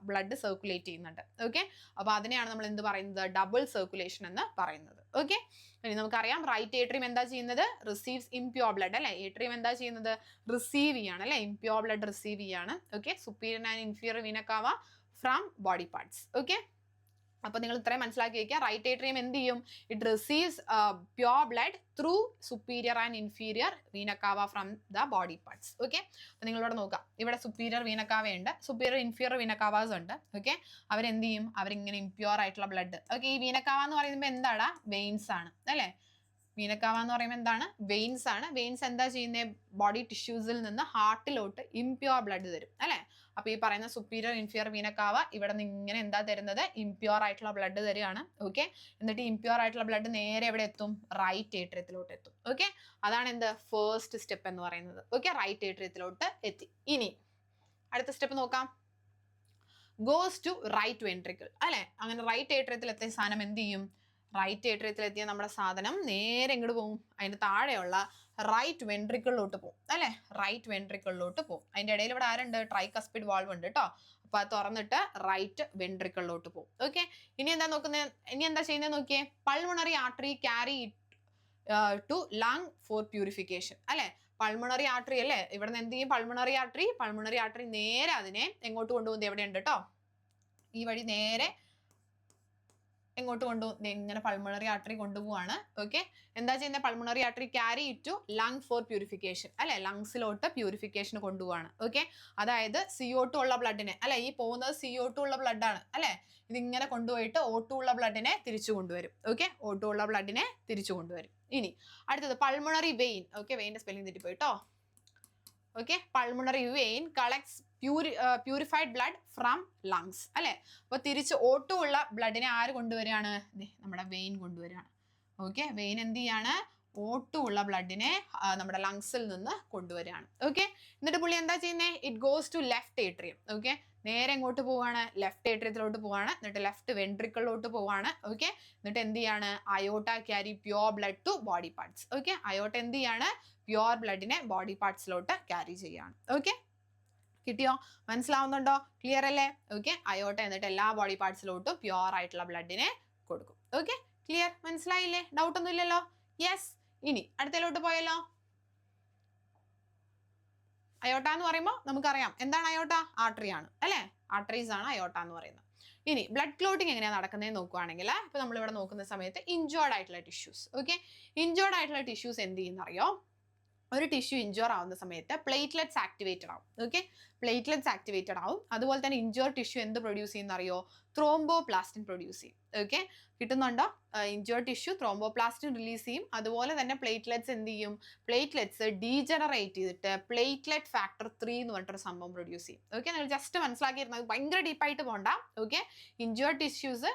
ബ്ലഡ് സർക്കുലേറ്റ് ചെയ്യുന്നുണ്ട്. ഓക്കെ, അപ്പൊ അതിനെയാണ് നമ്മൾ എന്ത് പറയുന്നത്, ഡബിൾ സർക്കുലേഷൻ എന്ന് പറയുന്നത്. ഓക്കെ, ഇനി നമുക്കറിയാം റൈറ്റ് ഏട്രിയം എന്താ ചെയ്യുന്നത്, റിസീവ്സ് ഇംപ്യൂർ ബ്ലഡ് അല്ലെ. ഏട്രിയം എന്താ ചെയ്യുന്നത്, റിസീവ് ചെയ്യാണ് അല്ലെ, ഇംപ്യൂർ ബ്ലഡ് റിസീവ് ചെയ്യാണ്. Okay, superior and inferior vena cava from body parts. Okay, അപ്പൊ നിങ്ങൾ ഇത്രയും മനസ്സിലാക്കി വെക്കുക. റൈറ്റ് ഏട്രിയം എന്ത് ചെയ്യും, it receives pure blood through superior and inferior vena cava from the body parts. Okay, അപ്പൊ നിങ്ങളിവിടെ നോക്കാം, ഇവിടെ സുപ്പീരിയർ വീന കാവയുണ്ട്, സുപ്പീരിയർ ഇൻഫീരിയർ വീന കാവാസ് ഉണ്ട്. ഓക്കെ, അവരെന്ത് ചെയ്യും, അവരിങ്ങനെ ഇംപ്യൂർ ആയിട്ടുള്ള ബ്ലഡ്. ഓക്കെ, ഈ വീന കാവ എന്ന് പറയുമ്പോൾ എന്താടാ, വെയിൻസ് ആണ് അല്ലെ. വീനക്കാവ എന്ന് പറയുമ്പോൾ എന്താണ്, വെയിൻസ് ആണ്. വെയിൻസ് എന്താ ചെയ്യുന്നത്, ബോഡി ടിഷ്യൂസിൽ നിന്ന് ഹാർട്ടിലോട്ട് ഇംപ്യൂർ ബ്ലഡ് തരും അല്ലെ. അപ്പൊ ഈ പറയുന്ന സുപ്പീരിയർ ഇൻഫീരിയർ വീന കാവ ഇവിടെ നിന്ന് ഇങ്ങനെ എന്താ തരുന്നത്, ഇംപ്യൂർ ആയിട്ടുള്ള ബ്ലഡ് തരികയാണ്. ഓക്കെ, എന്നിട്ട് ഇംപ്യൂർ ആയിട്ടുള്ള ബ്ലഡ് നേരെ എവിടെ എത്തും, റൈറ്റ് ഏട്രിയത്തിലോട്ട് എത്തും. ഓക്കെ, അതാണ് എന്ത് ഫസ്റ്റ് സ്റ്റെപ്പ് എന്ന് പറയുന്നത്. ഓക്കെ, റൈറ്റ് ഏട്രിയത്തിലോട്ട് എത്തി. ഇനി അടുത്ത സ്റ്റെപ്പ് നോക്കാം. ഗോസ് ടു റൈറ്റ് വെൻട്രിക്കിൾ അല്ലെ. അങ്ങനെ റൈറ്റ് ഏട്രിയത്തിൽ എത്തിയ സാധനം എന്ത് ചെയ്യും, റൈറ്റ് ഏട്രിയത്തിൽ എത്തിയ നമ്മുടെ സാധനം നേരെ എങ്ങോട്ട് പോകും, അതിന്റെ താഴെയുള്ള റൈറ്റ് വെൻട്രിക്കിളിലോട്ട് പോകും അല്ലെ. റൈറ്റ് വെൻട്രിക്കിളിലോട്ട് പോകും. അതിന്റെ ഇടയിൽ ഇവിടെ ആരുണ്ട്, ട്രൈകസ്പിഡ് വാൾവ് ഉണ്ട് കേട്ടോ. അപ്പൊ അത് തുറന്നിട്ട് റൈറ്റ് വെൻട്രിക്കിളിലോട്ട് പോകും. ഓക്കെ, ഇനി എന്താ നോക്കുന്നത്, ഇനി എന്താ ചെയ്യുന്നത് നോക്കിയേ. Pulmonary artery carry to lung for purification അല്ലെ. പൾമണറി ആർട്ടറി അല്ലേ, ഇവിടെ നിന്ന് എന്ത് ചെയ്യും, പൾമണറി ആർട്ടറി നേരെ അതിനെ എങ്ങോട്ട് കൊണ്ടുപോകുന്നത്, എവിടെയുണ്ട് കേട്ടോ, ഈ വഴി നേരെ എങ്ങോട്ട് കൊണ്ടുപോകും, ഇങ്ങനെ പൾമണറി ആർട്ടറി കൊണ്ടുപോവാണ്. ഓക്കെ, എന്താ ചെയ്യുന്നത്, pulmonary artery carry to lung for purification അല്ലെ, ലങ്സിലോട്ട് പ്യൂരിഫിക്കേഷൻ കൊണ്ടുപോവാണ്. ഓക്കെ, അതായത് CO2 ഉള്ള ബ്ലഡിനെ അല്ലെ, ഈ പോകുന്നത് CO2 ഉള്ള ബ്ലഡ് ആണ് അല്ലെ, ഇതിങ്ങനെ കൊണ്ടുപോയിട്ട് O2 ഉള്ള ബ്ലഡിനെ തിരിച്ചു കൊണ്ടുവരും. ഓക്കെ, O2 ഉള്ള ബ്ലഡിനെ തിരിച്ചു കൊണ്ടുവരും. ഇനി അടുത്തത് പൾമണറി വെയിൻ. ഓക്കെ, വെയിൻ്റെ സ്പെല്ലിംഗ് തെറ്റിപ്പോയി കേട്ടോ. Okay, pulmonary vein collects purified blood from lungs അല്ലെ. അപ്പൊ തിരിച്ച് O2 ഉള്ള ബ്ലഡിനെ ആര് കൊണ്ടുവരികയാണ്, നമ്മുടെ വെയിൻ കൊണ്ടുവരികയാണ്. ഓക്കെ, വെയിൻ എന്ത് ചെയ്യാണ്, O2 ഉള്ള ബ്ലഡിനെ നമ്മുടെ ലങ്സിൽ നിന്ന് കൊണ്ടുവരികയാണ്. ഓക്കെ, എന്നിട്ട് പുള്ളി എന്താ ചെയ്യുന്നത്, it goes to left atrium. Okay, നേരെ എങ്ങോട്ട് പോവാണ്, ലെഫ്റ്റ് ഏട്രിയത്തിലോട്ട് പോവാണ്. എന്നിട്ട് ലെഫ്റ്റ് വെൻട്രിക്കിളിലോട്ട് പോവാണ്. ഓക്കെ, എന്നിട്ട് എന്ത് ചെയ്യാണ്, aorta carry pure blood to body parts. Okay, aorta എന്ത് ചെയ്യാണ്, പ്യുവർ ബ്ലഡിനെ ബോഡി പാർട്സിലോട്ട് ക്യാരി ചെയ്യാണ്. ഓക്കെ, കിട്ടിയോ, മനസ്സിലാവുന്നുണ്ടോ, ക്ലിയർ അല്ലേ. ഓക്കെ, അയോട്ട എന്നിട്ട് എല്ലാ ബോഡി പാർട്സിലോട്ടും പ്യുവർ ആയിട്ടുള്ള ബ്ലഡിനെ കൊടുക്കും. ഓക്കെ, ക്ലിയർ, മനസ്സിലായില്ലേ, ഡൗട്ട് ഒന്നും ഇല്ലല്ലോ. യെസ്, ഇനി അടുത്തലോട്ട് പോയല്ലോ. അയോട്ട എന്ന് പറയുമ്പോൾ നമുക്കറിയാം എന്താണ് അയോട്ട, ആർട്ടറി ആണ് അല്ലെ, ആർട്ടറീസ് ആണ് അയോട്ട എന്ന് പറയുന്നത്. ഇനി ബ്ലഡ് ക്ലോട്ടിങ് എങ്ങനെയാണ് നടക്കുന്നത് നോക്കുകയാണെങ്കിൽ, ഇപ്പൊ നമ്മളിവിടെ നോക്കുന്ന സമയത്ത് ഇഞ്ചേർഡ് ആയിട്ടുള്ള ടിഷ്യൂസ്. ഓക്കെ, ഇഞ്ചേർഡ് ആയിട്ടുള്ള ടിഷ്യൂസ് എന്ത് ചെയ്യുന്നറിയോ, ഒരു ടിഷ്യൂ ഇഞ്ചോർ ആവുന്ന സമയത്ത് പ്ലേറ്റ്ലെറ്റ്സ് ആക്ടിവേറ്റഡ് ആവും. ഓക്കെ, പ്ലേറ്റ്ലെറ്റ്സ് ആക്ടിവേറ്റഡ് ആവും. അതുപോലെ തന്നെ ഇഞ്ചോർ ടിഷ്യൂ എന്ത് പ്രൊഡ്യൂസ് ചെയ്യുന്നറിയോ, ത്രോംബോപ്ലാസ്റ്റിൻ പ്രൊഡ്യൂസ് ചെയ്യും. ഓക്കെ, കിട്ടുന്നുണ്ടോ, ഇഞ്ചോർ ടിഷ്യൂ ത്രോംബോപ്ലാസ്റ്റിൻ റിലീസ് ചെയ്യും. അതുപോലെ തന്നെ പ്ലേറ്റ്ലെറ്റ്സ് എന്ത് ചെയ്യും, പ്ലേറ്റ്ലെറ്റ്സ് ഡീജനറേറ്റ് ചെയ്തിട്ട് പ്ലേറ്റ്ലെറ്റ് ഫാക്ടർ 3 എന്ന് പറഞ്ഞിട്ടൊരു സംഭവം പ്രൊഡ്യൂസ് ചെയ്യും. ഓക്കെ, നിങ്ങൾ ജസ്റ്റ് മനസ്സിലാക്കിയിരുന്നത്, ഭയങ്കര ഡീപ്പായിട്ട് പോകണ്ട. ഓക്കെ, ഇഞ്ചോർ ടിഷ്യൂസ്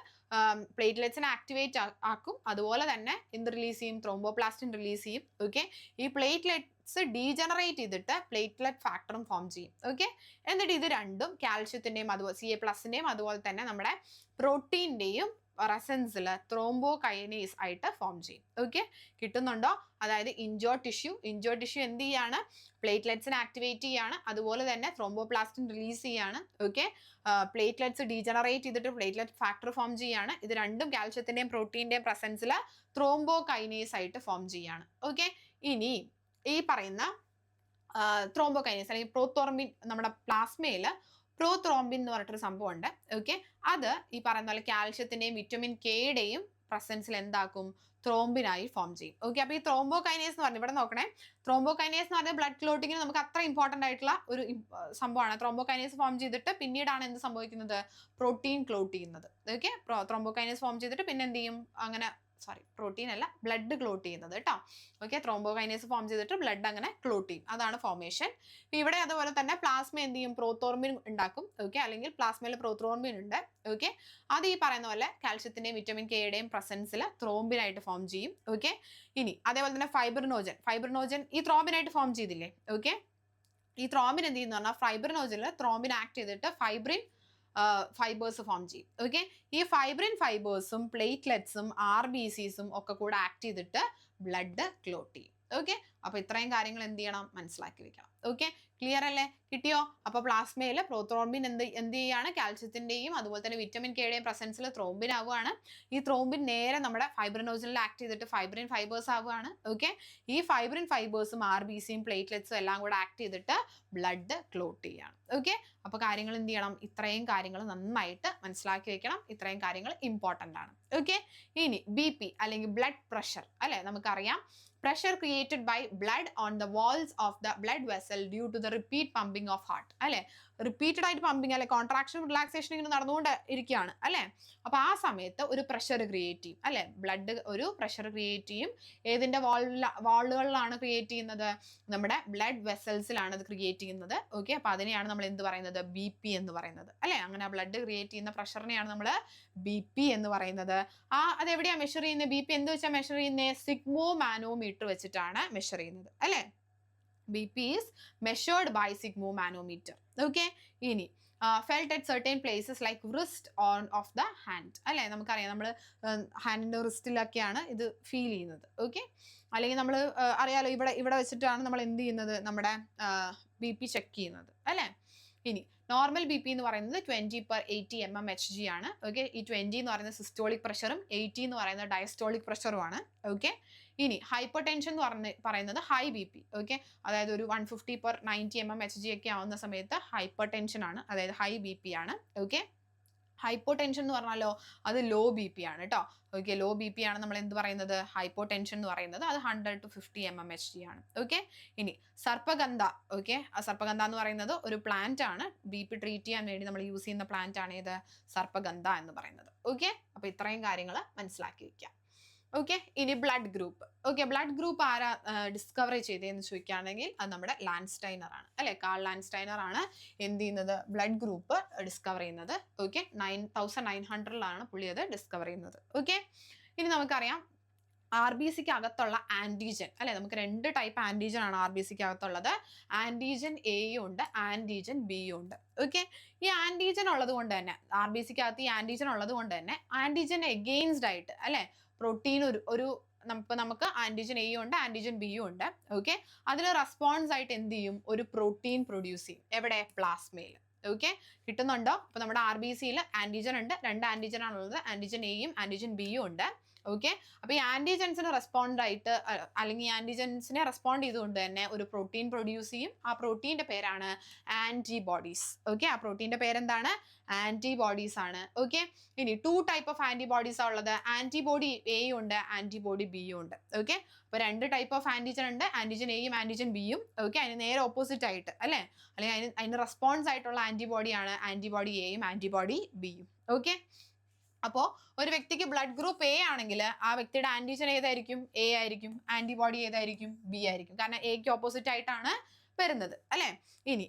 പ്ലേറ്റ്ലെറ്റ്സിനെ ആക്ടിവേറ്റ് ആക്കും. അതുപോലെ തന്നെ എന്ത് റിലീസ് ചെയ്യും, ത്രോംബോപ്ലാസ്റ്റിൻ റിലീസ് ചെയ്യും. ഓക്കെ, ഈ പ്ലേറ്റ്ലെറ്റ്സ് ഡീജനറേറ്റ് ചെയ്തിട്ട് പ്ലേറ്റ്ലെറ്റ് ഫാക്ടറും ഫോം ചെയ്യും. ഓക്കെ, എന്നിട്ട് ഇത് രണ്ടും കാൽഷ്യത്തിന്റെയും അതുപോലെ CA+ അതുപോലെ തന്നെ നമ്മുടെ പ്രോട്ടീൻ്റെയും റെസൻസിൽ ത്രോംബോകൈനേസ് ആയിട്ട് ഫോം ചെയ്യും. ഓക്കെ, കിട്ടുന്നുണ്ടോ, അതായത് ഇഞ്ചോർ ടിഷ്യൂ എന്ത് ചെയ്യാണ്, പ്ലേറ്റ്ലെറ്റ്സിനെ ആക്ടിവേറ്റ് ചെയ്യാണ്. അതുപോലെ തന്നെ ത്രോംബോപ്ലാസ്റ്റിൻ റിലീസ് ചെയ്യാണ്. ഓക്കെ, പ്ലേറ്റ്ലെറ്റ്സ് ഡീജനറേറ്റ് ചെയ്തിട്ട് പ്ലേറ്റ്ലെറ്റ് ഫാക്ടർ ഫോം ചെയ്യാണ്. ഇത് രണ്ടും കാൽഷ്യത്തിന്റെയും പ്രോട്ടീന്റെയും പ്രസൻസിൽ ത്രോംബോകൈനേസ് ആയിട്ട് ഫോം ചെയ്യാണ്. ഓക്കെ, ഇനി ഈ പറയുന്ന ത്രോംബോകൈനേസ് അല്ലെങ്കിൽ പ്രോത്തോർബിൻ, നമ്മുടെ പ്ലാസ്മയിൽ പ്രോത്രോംബിൻ എന്ന് പറഞ്ഞിട്ടൊരു സംഭവം ഉണ്ട്. ഓക്കെ, അത് ഈ പറയുന്ന പോലെ കാൽഷ്യത്തിന്റെയും വിറ്റമിൻ കെയുടെയും പ്രസൻസിൽ എന്താക്കും, ത്രോംബിനായി ഫോം ചെയ്യും. ഓക്കെ, അപ്പൊ ഈ ത്രോംബോകൈനേസ് എന്ന് പറഞ്ഞാൽ ഇവിടെ നോക്കണേ, ത്രോംബോകൈനേസ് എന്ന് പറഞ്ഞാൽ ബ്ലഡ് ക്ലോട്ടിങ്ങിന് നമുക്ക് അത്ര ഇമ്പോർട്ടന്റ് ആയിട്ടുള്ള ഒരു സംഭവമാണ്. ത്രോംബോകൈനേസ് ഫോം ചെയ്തിട്ട് പിന്നീടാണ് എന്ത് സംഭവിക്കുന്നത്, പ്രോട്ടീൻ ക്ലോട്ട് ചെയ്യുന്നത്. ഓക്കെ, ത്രോംബോകൈനേസ് ഫോം ചെയ്തിട്ട് പിന്നെ എന്ത് ചെയ്യും, അങ്ങനെ പ്രോട്ടീൻ അല്ല, ബ്ലഡ് ക്ലോട്ട് ചെയ്യുന്നത് കേട്ടോ. ഓക്കെ, ത്രോംബോകൈനേസ് ഫോം ചെയ്തിട്ട് ബ്ലഡ് അങ്ങനെ ക്ലോട്ട് ചെയ്യും, അതാണ് ഫോർമേഷൻ. ഇവിടെ അതുപോലെ തന്നെ പ്ലാസ്മ എന്ത് ചെയ്യും, പ്രോത്തോർബിൻ ഉണ്ടാക്കും. ഓക്കെ, അല്ലെങ്കിൽ പ്ലാസ്മയിൽ പ്രോത്തോർബിൻ ഉണ്ട്. ഓക്കെ, അത് ഈ പറയുന്ന പോലെ കാൽഷ്യത്തിന്റെയും വിറ്റമിൻ കെയുടെയും പ്രസൻസിൽ ത്രോംബിനായിട്ട് ഫോം ചെയ്യും. ഓക്കെ, ഇനി അതേപോലെ തന്നെ ഫൈബ്രിനോജൻ ഈ ത്രോംബിനായിട്ട് ഫോം ചെയ്തില്ലേ. ഓക്കെ, ഈ ത്രോംബിൻ എന്ത് ചെയ്യുന്ന പറഞ്ഞാൽ ഫൈബ്രിനോജനിൽ ത്രോംബിൻ ആക്ട് ചെയ്തിട്ട് ഫൈബ്രിൻ ഫൈബേഴ്സ് ഫോം ചെയ്യും. ഓക്കെ, ഈ ഫൈബ്രിൻ ഫൈബേഴ്സും പ്ലേറ്റ്ലെറ്റ്സും RBCസും ഒക്കെ കൂടെ ആക്ട് ചെയ്തിട്ട് ബ്ലഡ് ക്ലോട്ട് ചെയ്യും. ഓക്കെ, അപ്പൊ ഇത്രയും കാര്യങ്ങൾ എന്ത് ചെയ്യണം, മനസ്സിലാക്കി വെക്കണം. ഓക്കെ, ക്ലിയർ അല്ലേ, കിട്ടിയോ. അപ്പൊ പ്ലാസ്മയിൽ പ്രോത്രോംബിൻ എന്ത് ചെയ്യാണ്, കാൽഷ്യത്തിന്റെയും അതുപോലെ തന്നെ വിറ്റമിൻ കെയുടെയും പ്രസൻസിൽ ത്രോംബിൻ ആവുകയാണ്. ഈ ത്രോംബിൻ നേരെ നമ്മുടെ ഫൈബ്രിനോജനിൽ ആക്ട് ചെയ്തിട്ട് ഫൈബ്രിൻ ഫൈബേഴ്സ് ആവുകയാണ്. ഓക്കെ, ഈ ഫൈബ്രിൻ ഫൈബേഴ്സും RBCയും പ്ലേറ്റ്ലെറ്റ്സും എല്ലാം കൂടെ ആക്ട് ചെയ്തിട്ട് ബ്ലഡ് ക്ലോട്ട് ചെയ്യാണ്. ഓക്കെ, അപ്പൊ കാര്യങ്ങൾ എന്ത് ചെയ്യണം, ഇത്രയും കാര്യങ്ങൾ നന്നായിട്ട് മനസ്സിലാക്കി വെക്കണം. ഇത്രയും കാര്യങ്ങൾ ഇമ്പോർട്ടൻ്റ് ആണ്. ഓക്കെ, ഇനി BP അല്ലെങ്കിൽ ബ്ലഡ് പ്രഷർ അല്ലെ, നമുക്കറിയാം pressure created by blood on the walls of the blood vessel due to the repeat pumping of heart അല്ലെ. റിപ്പീറ്റഡ് ആയിട്ട് പമ്പിങ് അല്ലെ കോൺട്രാക്ഷൻ റിലാക്സേഷൻ ഇങ്ങനെ നടന്നുകൊണ്ട് ഇരിക്കുകയാണ് അല്ലെ. അപ്പൊ ആ സമയത്ത് ഒരു പ്രഷർ ക്രിയേറ്റ് ചെയ്യും അല്ലെ, ബ്ലഡ് ഒരു പ്രഷർ ക്രിയേറ്റ് ചെയ്യും. ഏതിന്റെ വാളുകളിലാണ് ക്രിയേറ്റ് ചെയ്യുന്നത്? നമ്മുടെ ബ്ലഡ് വെസൽസിലാണ് അത് ക്രിയേറ്റ് ചെയ്യുന്നത്. ഓക്കെ, അപ്പൊ അതിനെയാണ് നമ്മൾ എന്ത് പറയുന്നത്? BP എന്ന് പറയുന്നത് അല്ലെ. അങ്ങനെ ബ്ലഡ് ക്രിയേറ്റ് ചെയ്യുന്ന പ്രഷറിനെയാണ് നമ്മൾ BP എന്ന് പറയുന്നത്. അത് എവിടെയാണ് മെഷർ ചെയ്യുന്നത്? BP എന്ത് വെച്ചാൽ മെഷർ ചെയ്യുന്നത്? സിഗ്മോ മാനോമീറ്റർ വെച്ചിട്ടാണ് മെഷർ ചെയ്യുന്നത് അല്ലെ. BP is measured by sigmo-manometer. Okay, ഇനി felt at certain places like wrist on of the hand അല്ലെ. നമുക്കറിയാം നമ്മൾ ഹാൻഡിന്റെ റിസ്റ്റിലൊക്കെയാണ് ഇത് ഫീൽ ചെയ്യുന്നത്. ഓക്കെ, അല്ലെങ്കിൽ നമ്മൾ അറിയാലോ ഇവിടെ വെച്ചിട്ടാണ് നമ്മൾ എന്ത് ചെയ്യുന്നത്? നമ്മുടെ BP ചെക്ക് ചെയ്യുന്നത് അല്ലെ. ഇനി നോർമൽ BP എന്ന് പറയുന്നത് 20/80 mmHg ആണ്. ഓക്കെ, ഈ 20 എന്ന് പറയുന്നത് സിസ്റ്റോളിക് പ്രഷറും 80 എന്ന് പറയുന്നത് ഡയസ്റ്റോളിക് പ്രഷറുമാണ്. ഓക്കെ, ഇനി ഹൈപ്പർ ടെൻഷൻ എന്ന് പറയുന്നത് ഹൈ BP. ഓക്കെ, അതായത് ഒരു 150/90 mmHg ഒക്കെ ആവുന്ന സമയത്ത് ഹൈപ്പർ ടെൻഷൻ ആണ്, അതായത് ഹൈ BP ആണ്. ഓക്കെ, ഹൈപ്പോ ടെൻഷൻ എന്ന് പറഞ്ഞാലോ അത് ലോ BP ആണ് കേട്ടോ. ഓക്കെ, ലോ BP ആണ് നമ്മൾ എന്ത് പറയുന്നത്? ഹൈപ്പോ ടെൻഷൻ എന്ന് പറയുന്നത്. അത് 100 to 50 mmHg ആണ്. ഓക്കെ, ഇനി സർപ്പഗന്ധ. ഓക്കെ, ആ സർപ്പഗന്ധ എന്ന് പറയുന്നത് ഒരു പ്ലാന്റ് ആണ്. BP ട്രീറ്റ് ചെയ്യാൻ വേണ്ടി നമ്മൾ യൂസ് ചെയ്യുന്ന പ്ലാന്റ് ആണ് ഇത് സർപ്പഗന്ധ എന്ന് പറയുന്നത്. ഓക്കെ, അപ്പൊ ഇത്രയും കാര്യങ്ങൾ മനസ്സിലാക്കി വെക്കാം. ഓക്കെ, ഇനി blood group. Okay, blood group ആരാ ഡിസ്കവർ ചെയ്തതെന്ന് ചോദിക്കുകയാണെങ്കിൽ അത് നമ്മുടെ ലാൻഡ്സ്റ്റൈനർ ആണ് അല്ലെ. കാൾ ലാൻഡ്സ്റ്റൈനർ ആണ് എന്ത് ചെയ്യുന്നത്? ബ്ലഡ് ഗ്രൂപ്പ് ഡിസ്കവർ ചെയ്യുന്നത്. ഓക്കെ, 1900-ലാണ് പുള്ളി അത് ഡിസ്കവർ ചെയ്യുന്നത്. ഓക്കെ, ഇനി നമുക്കറിയാം RBCക്ക് അകത്തുള്ള ആന്റിജൻ അല്ലെ. നമുക്ക് 2 ടൈപ്പ് ആന്റിജൻ ആണ് RBCക്ക് അകത്തുള്ളത്. ആന്റിജൻ Aയും ഉണ്ട്, ആന്റിജൻ Bയും ഉണ്ട്. ഓക്കെ, ഈ ആന്റിജൻ ഉള്ളത് കൊണ്ട് തന്നെ RBCക്ക് അകത്ത് ഈ ആന്റിജൻ ഉള്ളത് കൊണ്ട് തന്നെ ആന്റിജൻ എഗെയിൻസ്റ്റ് ആയിട്ട് അല്ലെ പ്രോട്ടീൻ നമുക്ക് ആന്റിജൻ Aയും ഉണ്ട്, ആന്റിജൻ Bയും ഉണ്ട്. ഓക്കെ, അതിന് റെസ്പോൺസ് ആയിട്ട് എന്ത് ചെയ്യും? ഒരു പ്രോട്ടീൻ പ്രൊഡ്യൂസ് ചെയ്യും. എവിടെ? പ്ലാസ്മയിൽ. ഓക്കെ, കിട്ടുന്നുണ്ടോ? അപ്പൊ നമ്മുടെ RBCയിൽ ആന്റിജൻ ഉണ്ട്, 2 ആന്റിജൻ ആണുള്ളത്, ആന്റിജൻ Aയും ആന്റിജൻ Bയും ഉണ്ട്. ഓക്കെ, അപ്പൊ ഈ ആന്റിജൻസിന് റെസ്പോണ്ട് ആയിട്ട് അല്ലെങ്കിൽ ആന്റിജൻസിനെ റെസ്പോണ്ട് ചെയ്തുകൊണ്ട് തന്നെ ഒരു പ്രോട്ടീൻ പ്രൊഡ്യൂസ് ചെയ്യും. ആ പ്രോട്ടീന്റെ പേരാണ് ആന്റിബോഡീസ്. ഓക്കെ, ആ പ്രോട്ടീന്റെ പേരെന്താണ്? ആന്റിബോഡീസ് ആണ്. ഓക്കെ, ഇനി 2 ടൈപ്പ് ഓഫ് ആന്റിബോഡീസ് ആണ് ഉള്ളത്. ആന്റിബോഡി Aയും ഉണ്ട്, ആന്റിബോഡി Bയും ഉണ്ട്. ഓക്കെ, അപ്പൊ 2 ടൈപ്പ് ഓഫ് ആന്റിജൻ ഉണ്ട്, ആന്റിജൻ Aയും ആന്റിജൻ Bയും. ഓക്കെ, അതിന് നേരെ ഓപ്പോസിറ്റ് ആയിട്ട് അല്ലെ, അല്ലെങ്കിൽ അതിന് റെസ്പോൺസ് ആയിട്ടുള്ള ആന്റിബോഡിയാണ് ആന്റിബോഡി Aയും ആന്റിബോഡി Bയും. ഓക്കെ, അപ്പോൾ ഒരു വ്യക്തിക്ക് ബ്ലഡ് ഗ്രൂപ്പ് A ആണെങ്കിൽ ആ വ്യക്തിയുടെ ആന്റിജൻ ഏതായിരിക്കും? A ആയിരിക്കും. ആന്റിബോഡി ഏതായിരിക്കും? B ആയിരിക്കും. കാരണം Aക്ക് ഓപ്പോസിറ്റ് ആയിട്ടാണ് വരുന്നത് അല്ലെ. ഇനി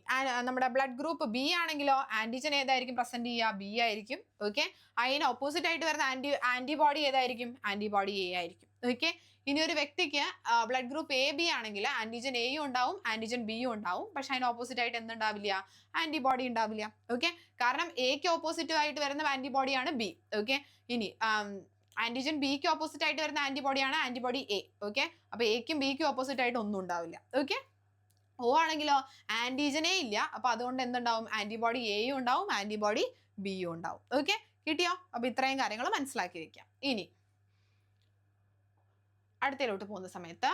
നമ്മുടെ ബ്ലഡ് ഗ്രൂപ്പ് B ആണെങ്കിലോ ആന്റിജൻ ഏതായിരിക്കും പ്രസന്റ് ചെയ്യുക? B ആയിരിക്കും. ഓക്കെ, അതിന് ഓപ്പോസിറ്റ് ആയിട്ട് വരുന്ന ആന്റിബോഡി ഏതായിരിക്കും? ആന്റിബോഡി A ആയിരിക്കും. ഓക്കെ, ഇനി ഒരു വ്യക്തിക്ക് ബ്ലഡ് ഗ്രൂപ്പ് AB ആണെങ്കിൽ ആന്റിജൻ Aയും ഉണ്ടാവും, ആന്റിജൻ Bയും ഉണ്ടാവും. പക്ഷെ അതിന് ഓപ്പോസിറ്റ് ആയിട്ട് എന്തുണ്ടാവില്ല? ആന്റിബോഡി ഉണ്ടാവില്ല. ഓക്കെ, കാരണം Aക്ക് ഓപ്പോസിറ്റ് ആയിട്ട് വരുന്ന ആന്റിബോഡിയാണ് B. ഓക്കെ, ഇനി ആന്റിജൻ Bക്ക് ഓപ്പോസിറ്റ് ആയിട്ട് വരുന്ന ആന്റിബോഡിയാണ് ആന്റിബോഡി A. ഓക്കെ, അപ്പൊ Aക്കും Bക്കും ഓപ്പോസിറ്റ് ആയിട്ട് ഒന്നും ഉണ്ടാവില്ല. ഓക്കെ, O ആണെങ്കിലോ ആന്റിജനേ ഇല്ല. അപ്പൊ അതുകൊണ്ട് എന്തുണ്ടാവും? ആന്റിബോഡി Aയും ഉണ്ടാവും, ആന്റിബോഡി Bയും ഉണ്ടാവും. ഓക്കെ, കിട്ടിയോ? അപ്പൊ ഇത്രയും കാര്യങ്ങൾ മനസ്സിലാക്കി വെക്കാം. ഇനി അടുത്തയിലോട്ട് പോകുന്ന സമയത്ത്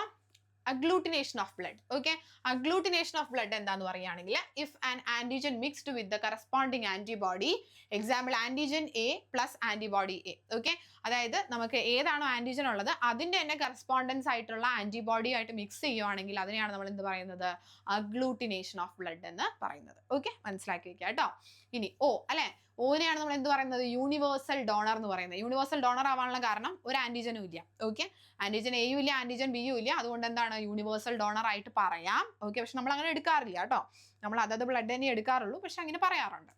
agglutination of blood. Okay, agglutination of blood എന്താന്ന് പറയുകയാണെങ്കിൽ if an antigen mixed with the corresponding antibody, example antigen A plus antibody A. Okay, അതായത് നമുക്ക് ഏതാണോ ആന്റിജൻ ഉള്ളത് അതിന്റെ തന്നെ കറസ്പോണ്ടൻസ് ആയിട്ടുള്ള ആന്റിബോഡി ആയിട്ട് മിക്സ് ചെയ്യുവാണെങ്കിൽ അതിനെയാണ് നമ്മൾ എന്ത് പറയുന്നത്? അഗ്ലൂട്ടിനേഷൻ ഓഫ് ബ്ലഡ് എന്ന് പറയുന്നത്. ഓക്കെ, മനസ്സിലാക്കി വെക്കുക കേട്ടോ. ഇനി O അല്ലെ, ഓനെയാണ് നമ്മൾ എന്ത് പറയുന്നത്? യൂണിവേഴ്സൽ ഡോണർ എന്ന് പറയുന്നത്. യൂണിവേഴ്സൽ ഡോണർ ആവാനുള്ള കാരണം ഒരു ആന്റിജനും ഇല്ല. ഓക്കെ, ആന്റിജൻ Aയും ഇല്ല, ആന്റിജൻ Bയും ഇല്ല. അതുകൊണ്ട് എന്താണ്? യൂണിവേഴ്സൽ ഡോണർ ആയിട്ട് പറയാം. ഓക്കെ, പക്ഷെ നമ്മൾ അങ്ങനെ എടുക്കാറില്ല കേട്ടോ. നമ്മൾ അതത് ബ്ലഡ് തന്നെ എടുക്കാറുള്ളൂ, പക്ഷെ അങ്ങനെ പറയാറുണ്ട്.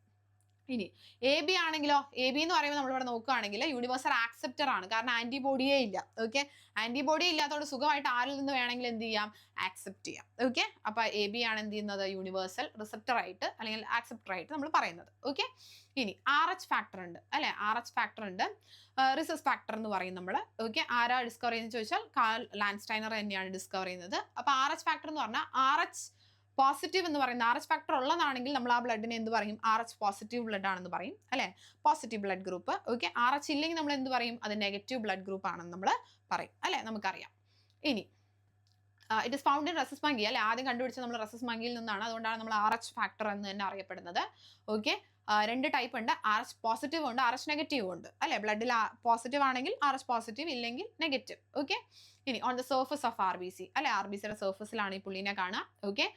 ഇനി AB ആണെങ്കിലോ, AB എന്ന് പറയുമ്പോൾ നമ്മളിവിടെ നോക്കുകയാണെങ്കിൽ യൂണിവേഴ്സൽ ആക്സെപ്റ്റർ ആണ്. കാരണം ആന്റിബോഡിയേ ഇല്ല. ഓക്കെ, ആന്റിബോഡി ഇല്ലാത്തതുകൊണ്ട് സുഖമായിട്ട് ആരിൽ നിന്ന് വേണമെങ്കിൽ എന്ത് ചെയ്യാം? ആക്സെപ്റ്റ് ചെയ്യാം. ഓക്കെ, അപ്പൊ AB ആണ് എന്ത് ചെയ്യുന്നത്? യൂണിവേഴ്സൽ റിസപ്റ്റർ ആയിട്ട് അല്ലെങ്കിൽ ആക്സെപ്റ്റർ ആയിട്ട് നമ്മൾ പറയുന്നത്. ഓക്കെ, ഇനി RH ഫാക്ടർ ഉണ്ട് അല്ലെ. RH ഫാക്ടർ ഉണ്ട്, റിസസ് ഫാക്ടർ എന്ന് പറയും നമ്മൾ. ഓക്കെ, ആരാ ഡിസ്കവർ ചെയ്യുന്നത് ചോദിച്ചാൽ കാൾ ലാൻഡ്സ്റ്റൈനർ തന്നെയാണ് ഡിസ്കവർ ചെയ്യുന്നത്. അപ്പൊ RH ഫാക്ടർ എന്ന് പറഞ്ഞാൽ RH പോസിറ്റീവ് എന്ന് പറയുന്ന RH ഫാക്ടർ ഉള്ളതാണെങ്കിൽ നമ്മൾ ആ ബ്ലഡിനെ എന്ത് പറയും? RH പോസിറ്റീവ് ബ്ലഡ് ആണെന്ന് പറയും അല്ലെ, positive blood group. Okay, RH ഇല്ലെങ്കിൽ നമ്മൾ എന്ത് പറയും? അത് നെഗറ്റീവ് ബ്ലഡ് ഗ്രൂപ്പ് ആണെന്ന് നമ്മൾ പറയും അല്ലെ, നമുക്കറിയാം. ഇനി it is found in resists monkey അല്ലെ, ആദ്യം കണ്ടുപിടിച്ചത് നമ്മൾ റെസസ് മങ്കിയിൽ നിന്നാണ്. അതുകൊണ്ടാണ് നമ്മൾ RH ഫാക്ടർ എന്ന് തന്നെ അറിയപ്പെടുന്നത്. ഓക്കെ, 2 ടൈപ്പ് ഉണ്ട്, RH പോസിറ്റീവ് ഉണ്ട്, RH നെഗറ്റീവ് ഉണ്ട് അല്ലെ. ബ്ലഡിൽ പോസിറ്റീവ് ആണെങ്കിൽ RH പോസിറ്റീവ്, ഇല്ലെങ്കിൽ നെഗറ്റീവ്. ഓക്കെ, ഇനി on the surface of RBC അല്ലെ, RBCയുടെ സർഫസിലാണ് ഈ പുള്ളിനെ കാണുക. ഓക്കെ,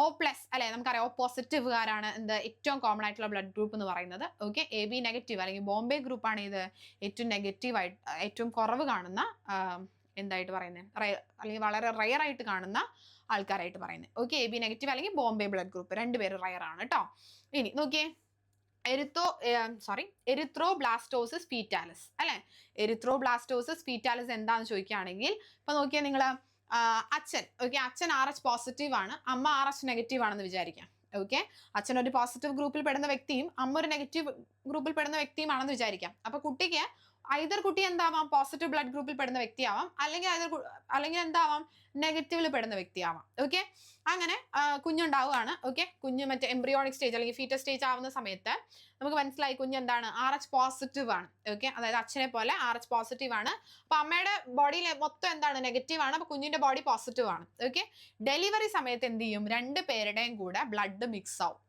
O+ അല്ലെ, നമുക്കറിയാം O പോസിറ്റീവുകാരാണ് എന്ത് ഏറ്റവും കോമൺ ആയിട്ടുള്ള ബ്ലഡ് ഗ്രൂപ്പ് എന്ന് പറയുന്നത്. ഓക്കെ, AB നെഗറ്റീവ് അല്ലെങ്കിൽ ബോംബെ ഗ്രൂപ്പ് ആണ് ഇത് ഏറ്റവും നെഗറ്റീവായിട്ട് ഏറ്റവും കുറവ് കാണുന്ന എന്തായിട്ട് പറയുന്നത്, അല്ലെങ്കിൽ വളരെ റയർ ആയിട്ട് കാണുന്ന ആൾക്കാരായിട്ട് പറയുന്നത്. ഓക്കെ, AB നെഗറ്റീവ് അല്ലെങ്കിൽ ബോംബെ ബ്ലഡ് ഗ്രൂപ്പ് രണ്ടുപേരും റയർ ആണ് കേട്ടോ. ഇനി നോക്കിയേ, എരിത്രോബ്ലാസ്റ്റോസിസ് ഫീറ്റാലിസ് അല്ലെ. എരിത്രോബ്ലാസ്റ്റോസിസ് ഫീറ്റാലിസ് എന്താന്ന് ചോദിക്കുകയാണെങ്കിൽ ഇപ്പൊ നോക്കിയാൽ നിങ്ങൾ അച്ഛൻ, ഓക്കെ, അച്ഛൻ RH പോസിറ്റീവ് ആണ്, അമ്മ RH നെഗറ്റീവ് ആണെന്ന് വിചാരിക്കാം. ഓക്കെ, അച്ഛൻ ഒരു പോസിറ്റീവ് ഗ്രൂപ്പിൽ പെടുന്ന വ്യക്തിയും അമ്മ ഒരു നെഗറ്റീവ് ഗ്രൂപ്പിൽ പെടുന്ന വ്യക്തിയുമാണെന്ന് വിചാരിക്കാം. അപ്പൊ കുട്ടിക്ക് ഐദർ കുട്ടി എന്താവാം, പോസിറ്റീവ് ബ്ലഡ് ഗ്രൂപ്പിൽ പെടുന്ന വ്യക്തിയാവാം, അല്ലെങ്കിൽ എന്താവാം, നെഗറ്റീവിൽ പെടുന്ന വ്യക്തിയാവാം. ഓക്കെ, അങ്ങനെ കുഞ്ഞുണ്ടാവുകയാണ്. ഓക്കെ, കുഞ്ഞ് മറ്റേ എംബ്രിയോണിക് സ്റ്റേജ് അല്ലെങ്കിൽ ഫീറ്റസ് സ്റ്റേജ് ആവുന്ന സമയത്ത് നമുക്ക് മനസ്സിലായി കുഞ്ഞ് എന്താണ്, RH പോസിറ്റീവ് ആണ്. ഓക്കെ, അതായത് അച്ഛനെ പോലെ RH പോസിറ്റീവ് ആണ്. അപ്പൊ അമ്മയുടെ ബോഡിയിൽ മൊത്തം എന്താണ്, നെഗറ്റീവ് ആണ്. അപ്പൊ കുഞ്ഞിന്റെ ബോഡി പോസിറ്റീവ് ആണ്. ഓക്കെ, ഡെലിവറി സമയത്ത് എന്ത് ചെയ്യും, രണ്ടു പേരുടെയും കൂടെ ബ്ലഡ് മിക്സ് ആവും.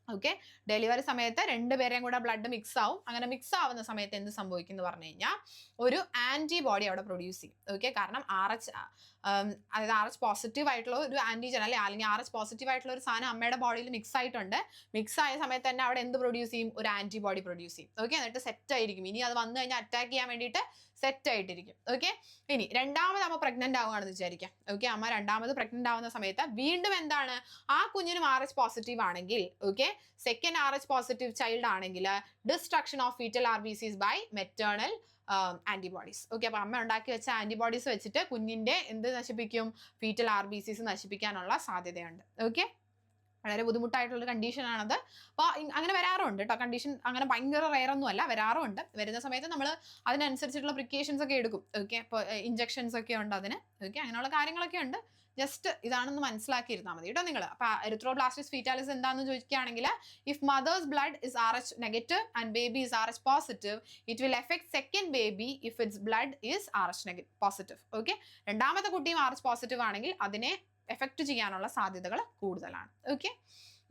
ഓക്കെ, ഡെലിവറി സമയത്ത് രണ്ടുപേരെയും കൂടെ ബ്ലഡ് മിക്സ് ആവും. അങ്ങനെ മിക്സ് ആവുന്ന സമയത്ത് എന്ത് സംഭവിക്കും എന്ന് പറഞ്ഞു കഴിഞ്ഞാൽ ഒരു ആന്റിബോഡി അവിടെ പ്രൊഡ്യൂസ് ചെയ്യും. ഓക്കെ, കാരണം അതായത് RH പോസിറ്റീവ് ആയിട്ടുള്ള ഒരു ആന്റിജൻ അല്ലെങ്കിൽ RH പോസിറ്റീവ് ആയിട്ടുള്ള ഒരു സാധനം അമ്മയുടെ ബോഡിയിൽ മിക്സ് ആയിട്ടുണ്ട്. മിക്സ് ആയ സമയത്ത് തന്നെ അവിടെ എന്ത് പ്രൊഡ്യൂസ് ചെയ്യും, ഒരു ആന്റിബോഡി പ്രൊഡ്യൂസ് ചെയ്യും. ഓക്കെ, എന്നിട്ട് സെറ്റ് ആയിരിക്കും. ഇനി അത് വന്നു കഴിഞ്ഞാൽ അറ്റാക്ക് ചെയ്യാൻ വേണ്ടിയിട്ട് സെറ്റ് ആയിട്ടിരിക്കും. ഓക്കെ, ഇനി രണ്ടാമത് അമ്മ പ്രഗ്നന്റ് ആവുകയാണെന്ന് വിചാരിക്കാം. ഓക്കെ, അമ്മ രണ്ടാമത് പ്രഗ്നന്റ് ആവുന്ന സമയത്ത് വീണ്ടും എന്താണ്, ആ കുഞ്ഞിനും RH പോസിറ്റീവ് ആണെങ്കിൽ, okay, second RH positive child ആണെങ്കിൽ destruction of fetal RBCs by maternal antibodies. Okay, അപ്പൊ അമ്മ ഉണ്ടാക്കി വെച്ച ആന്റിബോഡീസ് വെച്ചിട്ട് കുഞ്ഞിന്റെ എന്ത് നശിപ്പിക്കും, ഫീറ്റൽ RBCs നശിപ്പിക്കാനുള്ള സാധ്യതയുണ്ട്. ഓക്കെ, വളരെ ബുദ്ധിമുട്ടായിട്ടുള്ള കണ്ടീഷൻ ആണത്. അപ്പോൾ അങ്ങനെ വരാറുണ്ട് കേട്ടോ. കണ്ടീഷൻ അങ്ങനെ ഭയങ്കര റെയർ ഒന്നും അല്ല, വരാറുണ്ട്. വരുന്ന സമയത്ത് നമ്മൾ അതിനനുസരിച്ചിട്ടുള്ള പ്രിക്കോഷൻസ് ഒക്കെ എടുക്കും. ഓക്കെ, അപ്പോൾ ഇഞ്ചക്ഷൻസ് ഒക്കെ ഉണ്ട് അതിന്. ഓക്കെ, അങ്ങനെയുള്ള കാര്യങ്ങളൊക്കെ ഉണ്ട്. ജസ്റ്റ് ഇതാണെന്ന് മനസ്സിലാക്കിയിരുന്നാൽ മതി കേട്ടോ നിങ്ങൾ. അപ്പൊ എറിത്രോബ്ലാസ്റ്റിസ് ഫീറ്റാലിസ് എന്താണെന്ന് ചോദിക്കുകയാണെങ്കിൽ, if mother's blood is RH negative and baby is RH positive, it will affect second baby if it's blood is RH positive. Okay, രണ്ടാമത്തെ കുട്ടിയും RH പോസിറ്റീവ് ആണെങ്കിൽ അതിനെ എഫക്ട് ചെയ്യാനുള്ള സാധ്യതകൾ കൂടുതലാണ്. ഓക്കെ,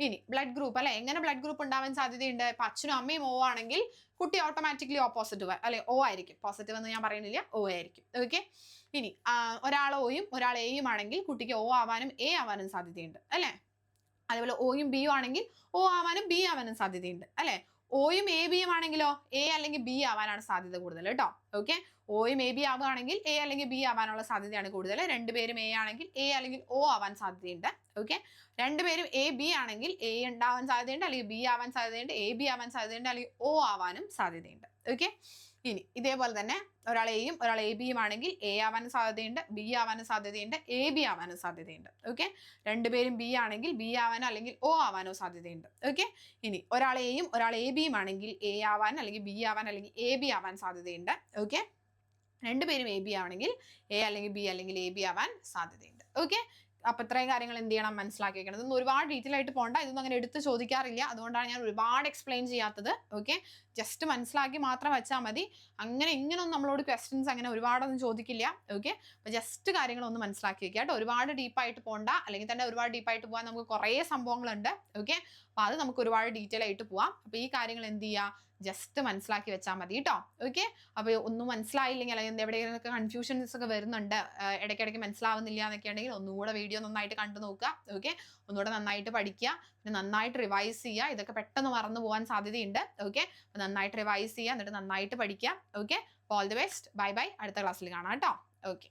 ഇനി ബ്ലഡ് ഗ്രൂപ്പ് അല്ലെ, എങ്ങനെ ബ്ലഡ് ഗ്രൂപ്പ് ഉണ്ടാവാൻ സാധ്യതയുണ്ട്? ഇപ്പൊ അച്ഛനും അമ്മയും O ആണെങ്കിൽ കുട്ടി ഓട്ടോമാറ്റിക്കലി O പോസിറ്റീവ് അല്ലെ, O ആയിരിക്കും. പോസിറ്റീവ് എന്ന് ഞാൻ പറയുന്നില്ല, O ആയിരിക്കും. ഓക്കെ, ഇനി ഒരാൾ Oയും ഒരാൾ Aയും ആണെങ്കിൽ കുട്ടിക്ക് O ആവാനും A ആവാനും സാധ്യതയുണ്ട് അല്ലെ. അതേപോലെ Oയും Bയും ആണെങ്കിൽ O ആവാനും B ആവാനും സാധ്യതയുണ്ട് അല്ലെ. Oയും ABയും ആണെങ്കിലോ A അല്ലെങ്കിൽ B ആവാനാണ് സാധ്യത കൂടുതൽ കേട്ടോ. ഓക്കെ, Oയും AB ആവുകയാണെങ്കിൽ A അല്ലെങ്കിൽ B ആവാനുള്ള സാധ്യതയാണ് കൂടുതൽ. രണ്ടുപേരും A ആണെങ്കിൽ A അല്ലെങ്കിൽ O ആവാൻ സാധ്യതയുണ്ട്. ഓക്കെ, രണ്ടുപേരും AB ആണെങ്കിൽ A ഉണ്ടാവാൻ സാധ്യതയുണ്ട്, അല്ലെങ്കിൽ B ആവാൻ സാധ്യതയുണ്ട്, AB ആവാൻ സാധ്യതയുണ്ട്, അല്ലെങ്കിൽ O ആവാനും സാധ്യതയുണ്ട്. ഓക്കെ, ഇനി ഇതേപോലെ തന്നെ ഒരാൾ Aയും ഒരാൾ ABയും ആണെങ്കിൽ A ആവാനും സാധ്യതയുണ്ട്, B ആവാനും സാധ്യതയുണ്ട്, AB ആവാനും സാധ്യതയുണ്ട്. ഓക്കെ, രണ്ടുപേരും B ആണെങ്കിൽ B ആവാനോ അല്ലെങ്കിൽ O ആവാനോ സാധ്യതയുണ്ട്. ഓക്കെ, ഇനി ഒരാൾ Aയും ഒരാൾ ABയും ആണെങ്കിൽ A ആവാൻ അല്ലെങ്കിൽ B ആവാൻ അല്ലെങ്കിൽ AB ആവാൻ സാധ്യതയുണ്ട്. ഓക്കെ, രണ്ടുപേരും AB ആണെങ്കിൽ A അല്ലെങ്കിൽ B അല്ലെങ്കിൽ AB ആവാൻ സാധ്യതയുണ്ട്. ഓക്കെ, അപ്പൊ ഇത്രയും കാര്യങ്ങൾ എന്ത് ചെയ്യണം, മനസ്സിലാക്കി വെക്കണം. ഇതൊന്നും ഒരുപാട് ഡീറ്റെയിൽ ആയിട്ട് പോകണ്ട, ഇതൊന്നും അങ്ങനെ എടുത്ത് ചോദിക്കാറില്ല, അതുകൊണ്ടാണ് ഞാൻ ഒരുപാട് എക്സ്പ്ലെയിൻ ചെയ്യാത്തത്. ഓക്കെ, ജസ്റ്റ് മനസ്സിലാക്കി മാത്രം വെച്ചാൽ മതി. അങ്ങനെ ഇങ്ങനൊന്നും നമ്മളോട് ക്വസ്റ്റ്യൻസ് അങ്ങനെ ഒരുപാടൊന്നും ചോദിക്കില്ല. ഓക്കെ, അപ്പൊ ജസ്റ്റ് കാര്യങ്ങളൊന്ന് മനസ്സിലാക്കി വെക്കുക കേട്ടോ. ഒരുപാട് ഡീപ്പായിട്ട് പോകണ്ട, അല്ലെങ്കിൽ തന്നെ ഒരുപാട് ഡീപ്പായിട്ട് പോകാൻ നമുക്ക് കുറേ സംഭവങ്ങളുണ്ട്. ഓക്കെ, അപ്പൊ അത് നമുക്ക് ഒരുപാട് ഡീറ്റെയിൽ ആയിട്ട് പോവാം. അപ്പൊ ഈ കാര്യങ്ങൾ എന്ത് ചെയ്യുക, ജസ്റ്റ് മനസ്സിലാക്കി വെച്ചാൽ മതി കേട്ടോ. ഓക്കെ, അപ്പോൾ ഒന്നും മനസ്സിലായില്ലെങ്കിൽ അല്ലെങ്കിൽ എവിടെയെങ്കിലുമൊക്കെ കൺഫ്യൂഷൻസ് ഒക്കെ വരുന്നുണ്ട്, ഇടയ്ക്കിടയ്ക്ക് മനസ്സിലാവുന്നില്ല എന്നൊക്കെ ഉണ്ടെങ്കിൽ ഒന്നുകൂടെ വീഡിയോ നന്നായിട്ട് കണ്ടു നോക്കുക. ഓക്കെ, ഒന്നുകൂടെ നന്നായിട്ട് പഠിക്കുക, പിന്നെ നന്നായിട്ട് റിവൈസ് ചെയ്യുക. ഇതൊക്കെ പെട്ടെന്ന് മറന്നു പോകാൻ സാധ്യതയുണ്ട്. ഓക്കെ, അപ്പോൾ നന്നായിട്ട് റിവൈസ് ചെയ്യുക, എന്നിട്ട് നന്നായിട്ട് പഠിക്കുക. Okay, all the best, bye bye, അടുത്ത ക്ലാസ്സിൽ കാണാം കേട്ടോ. ഓക്കെ.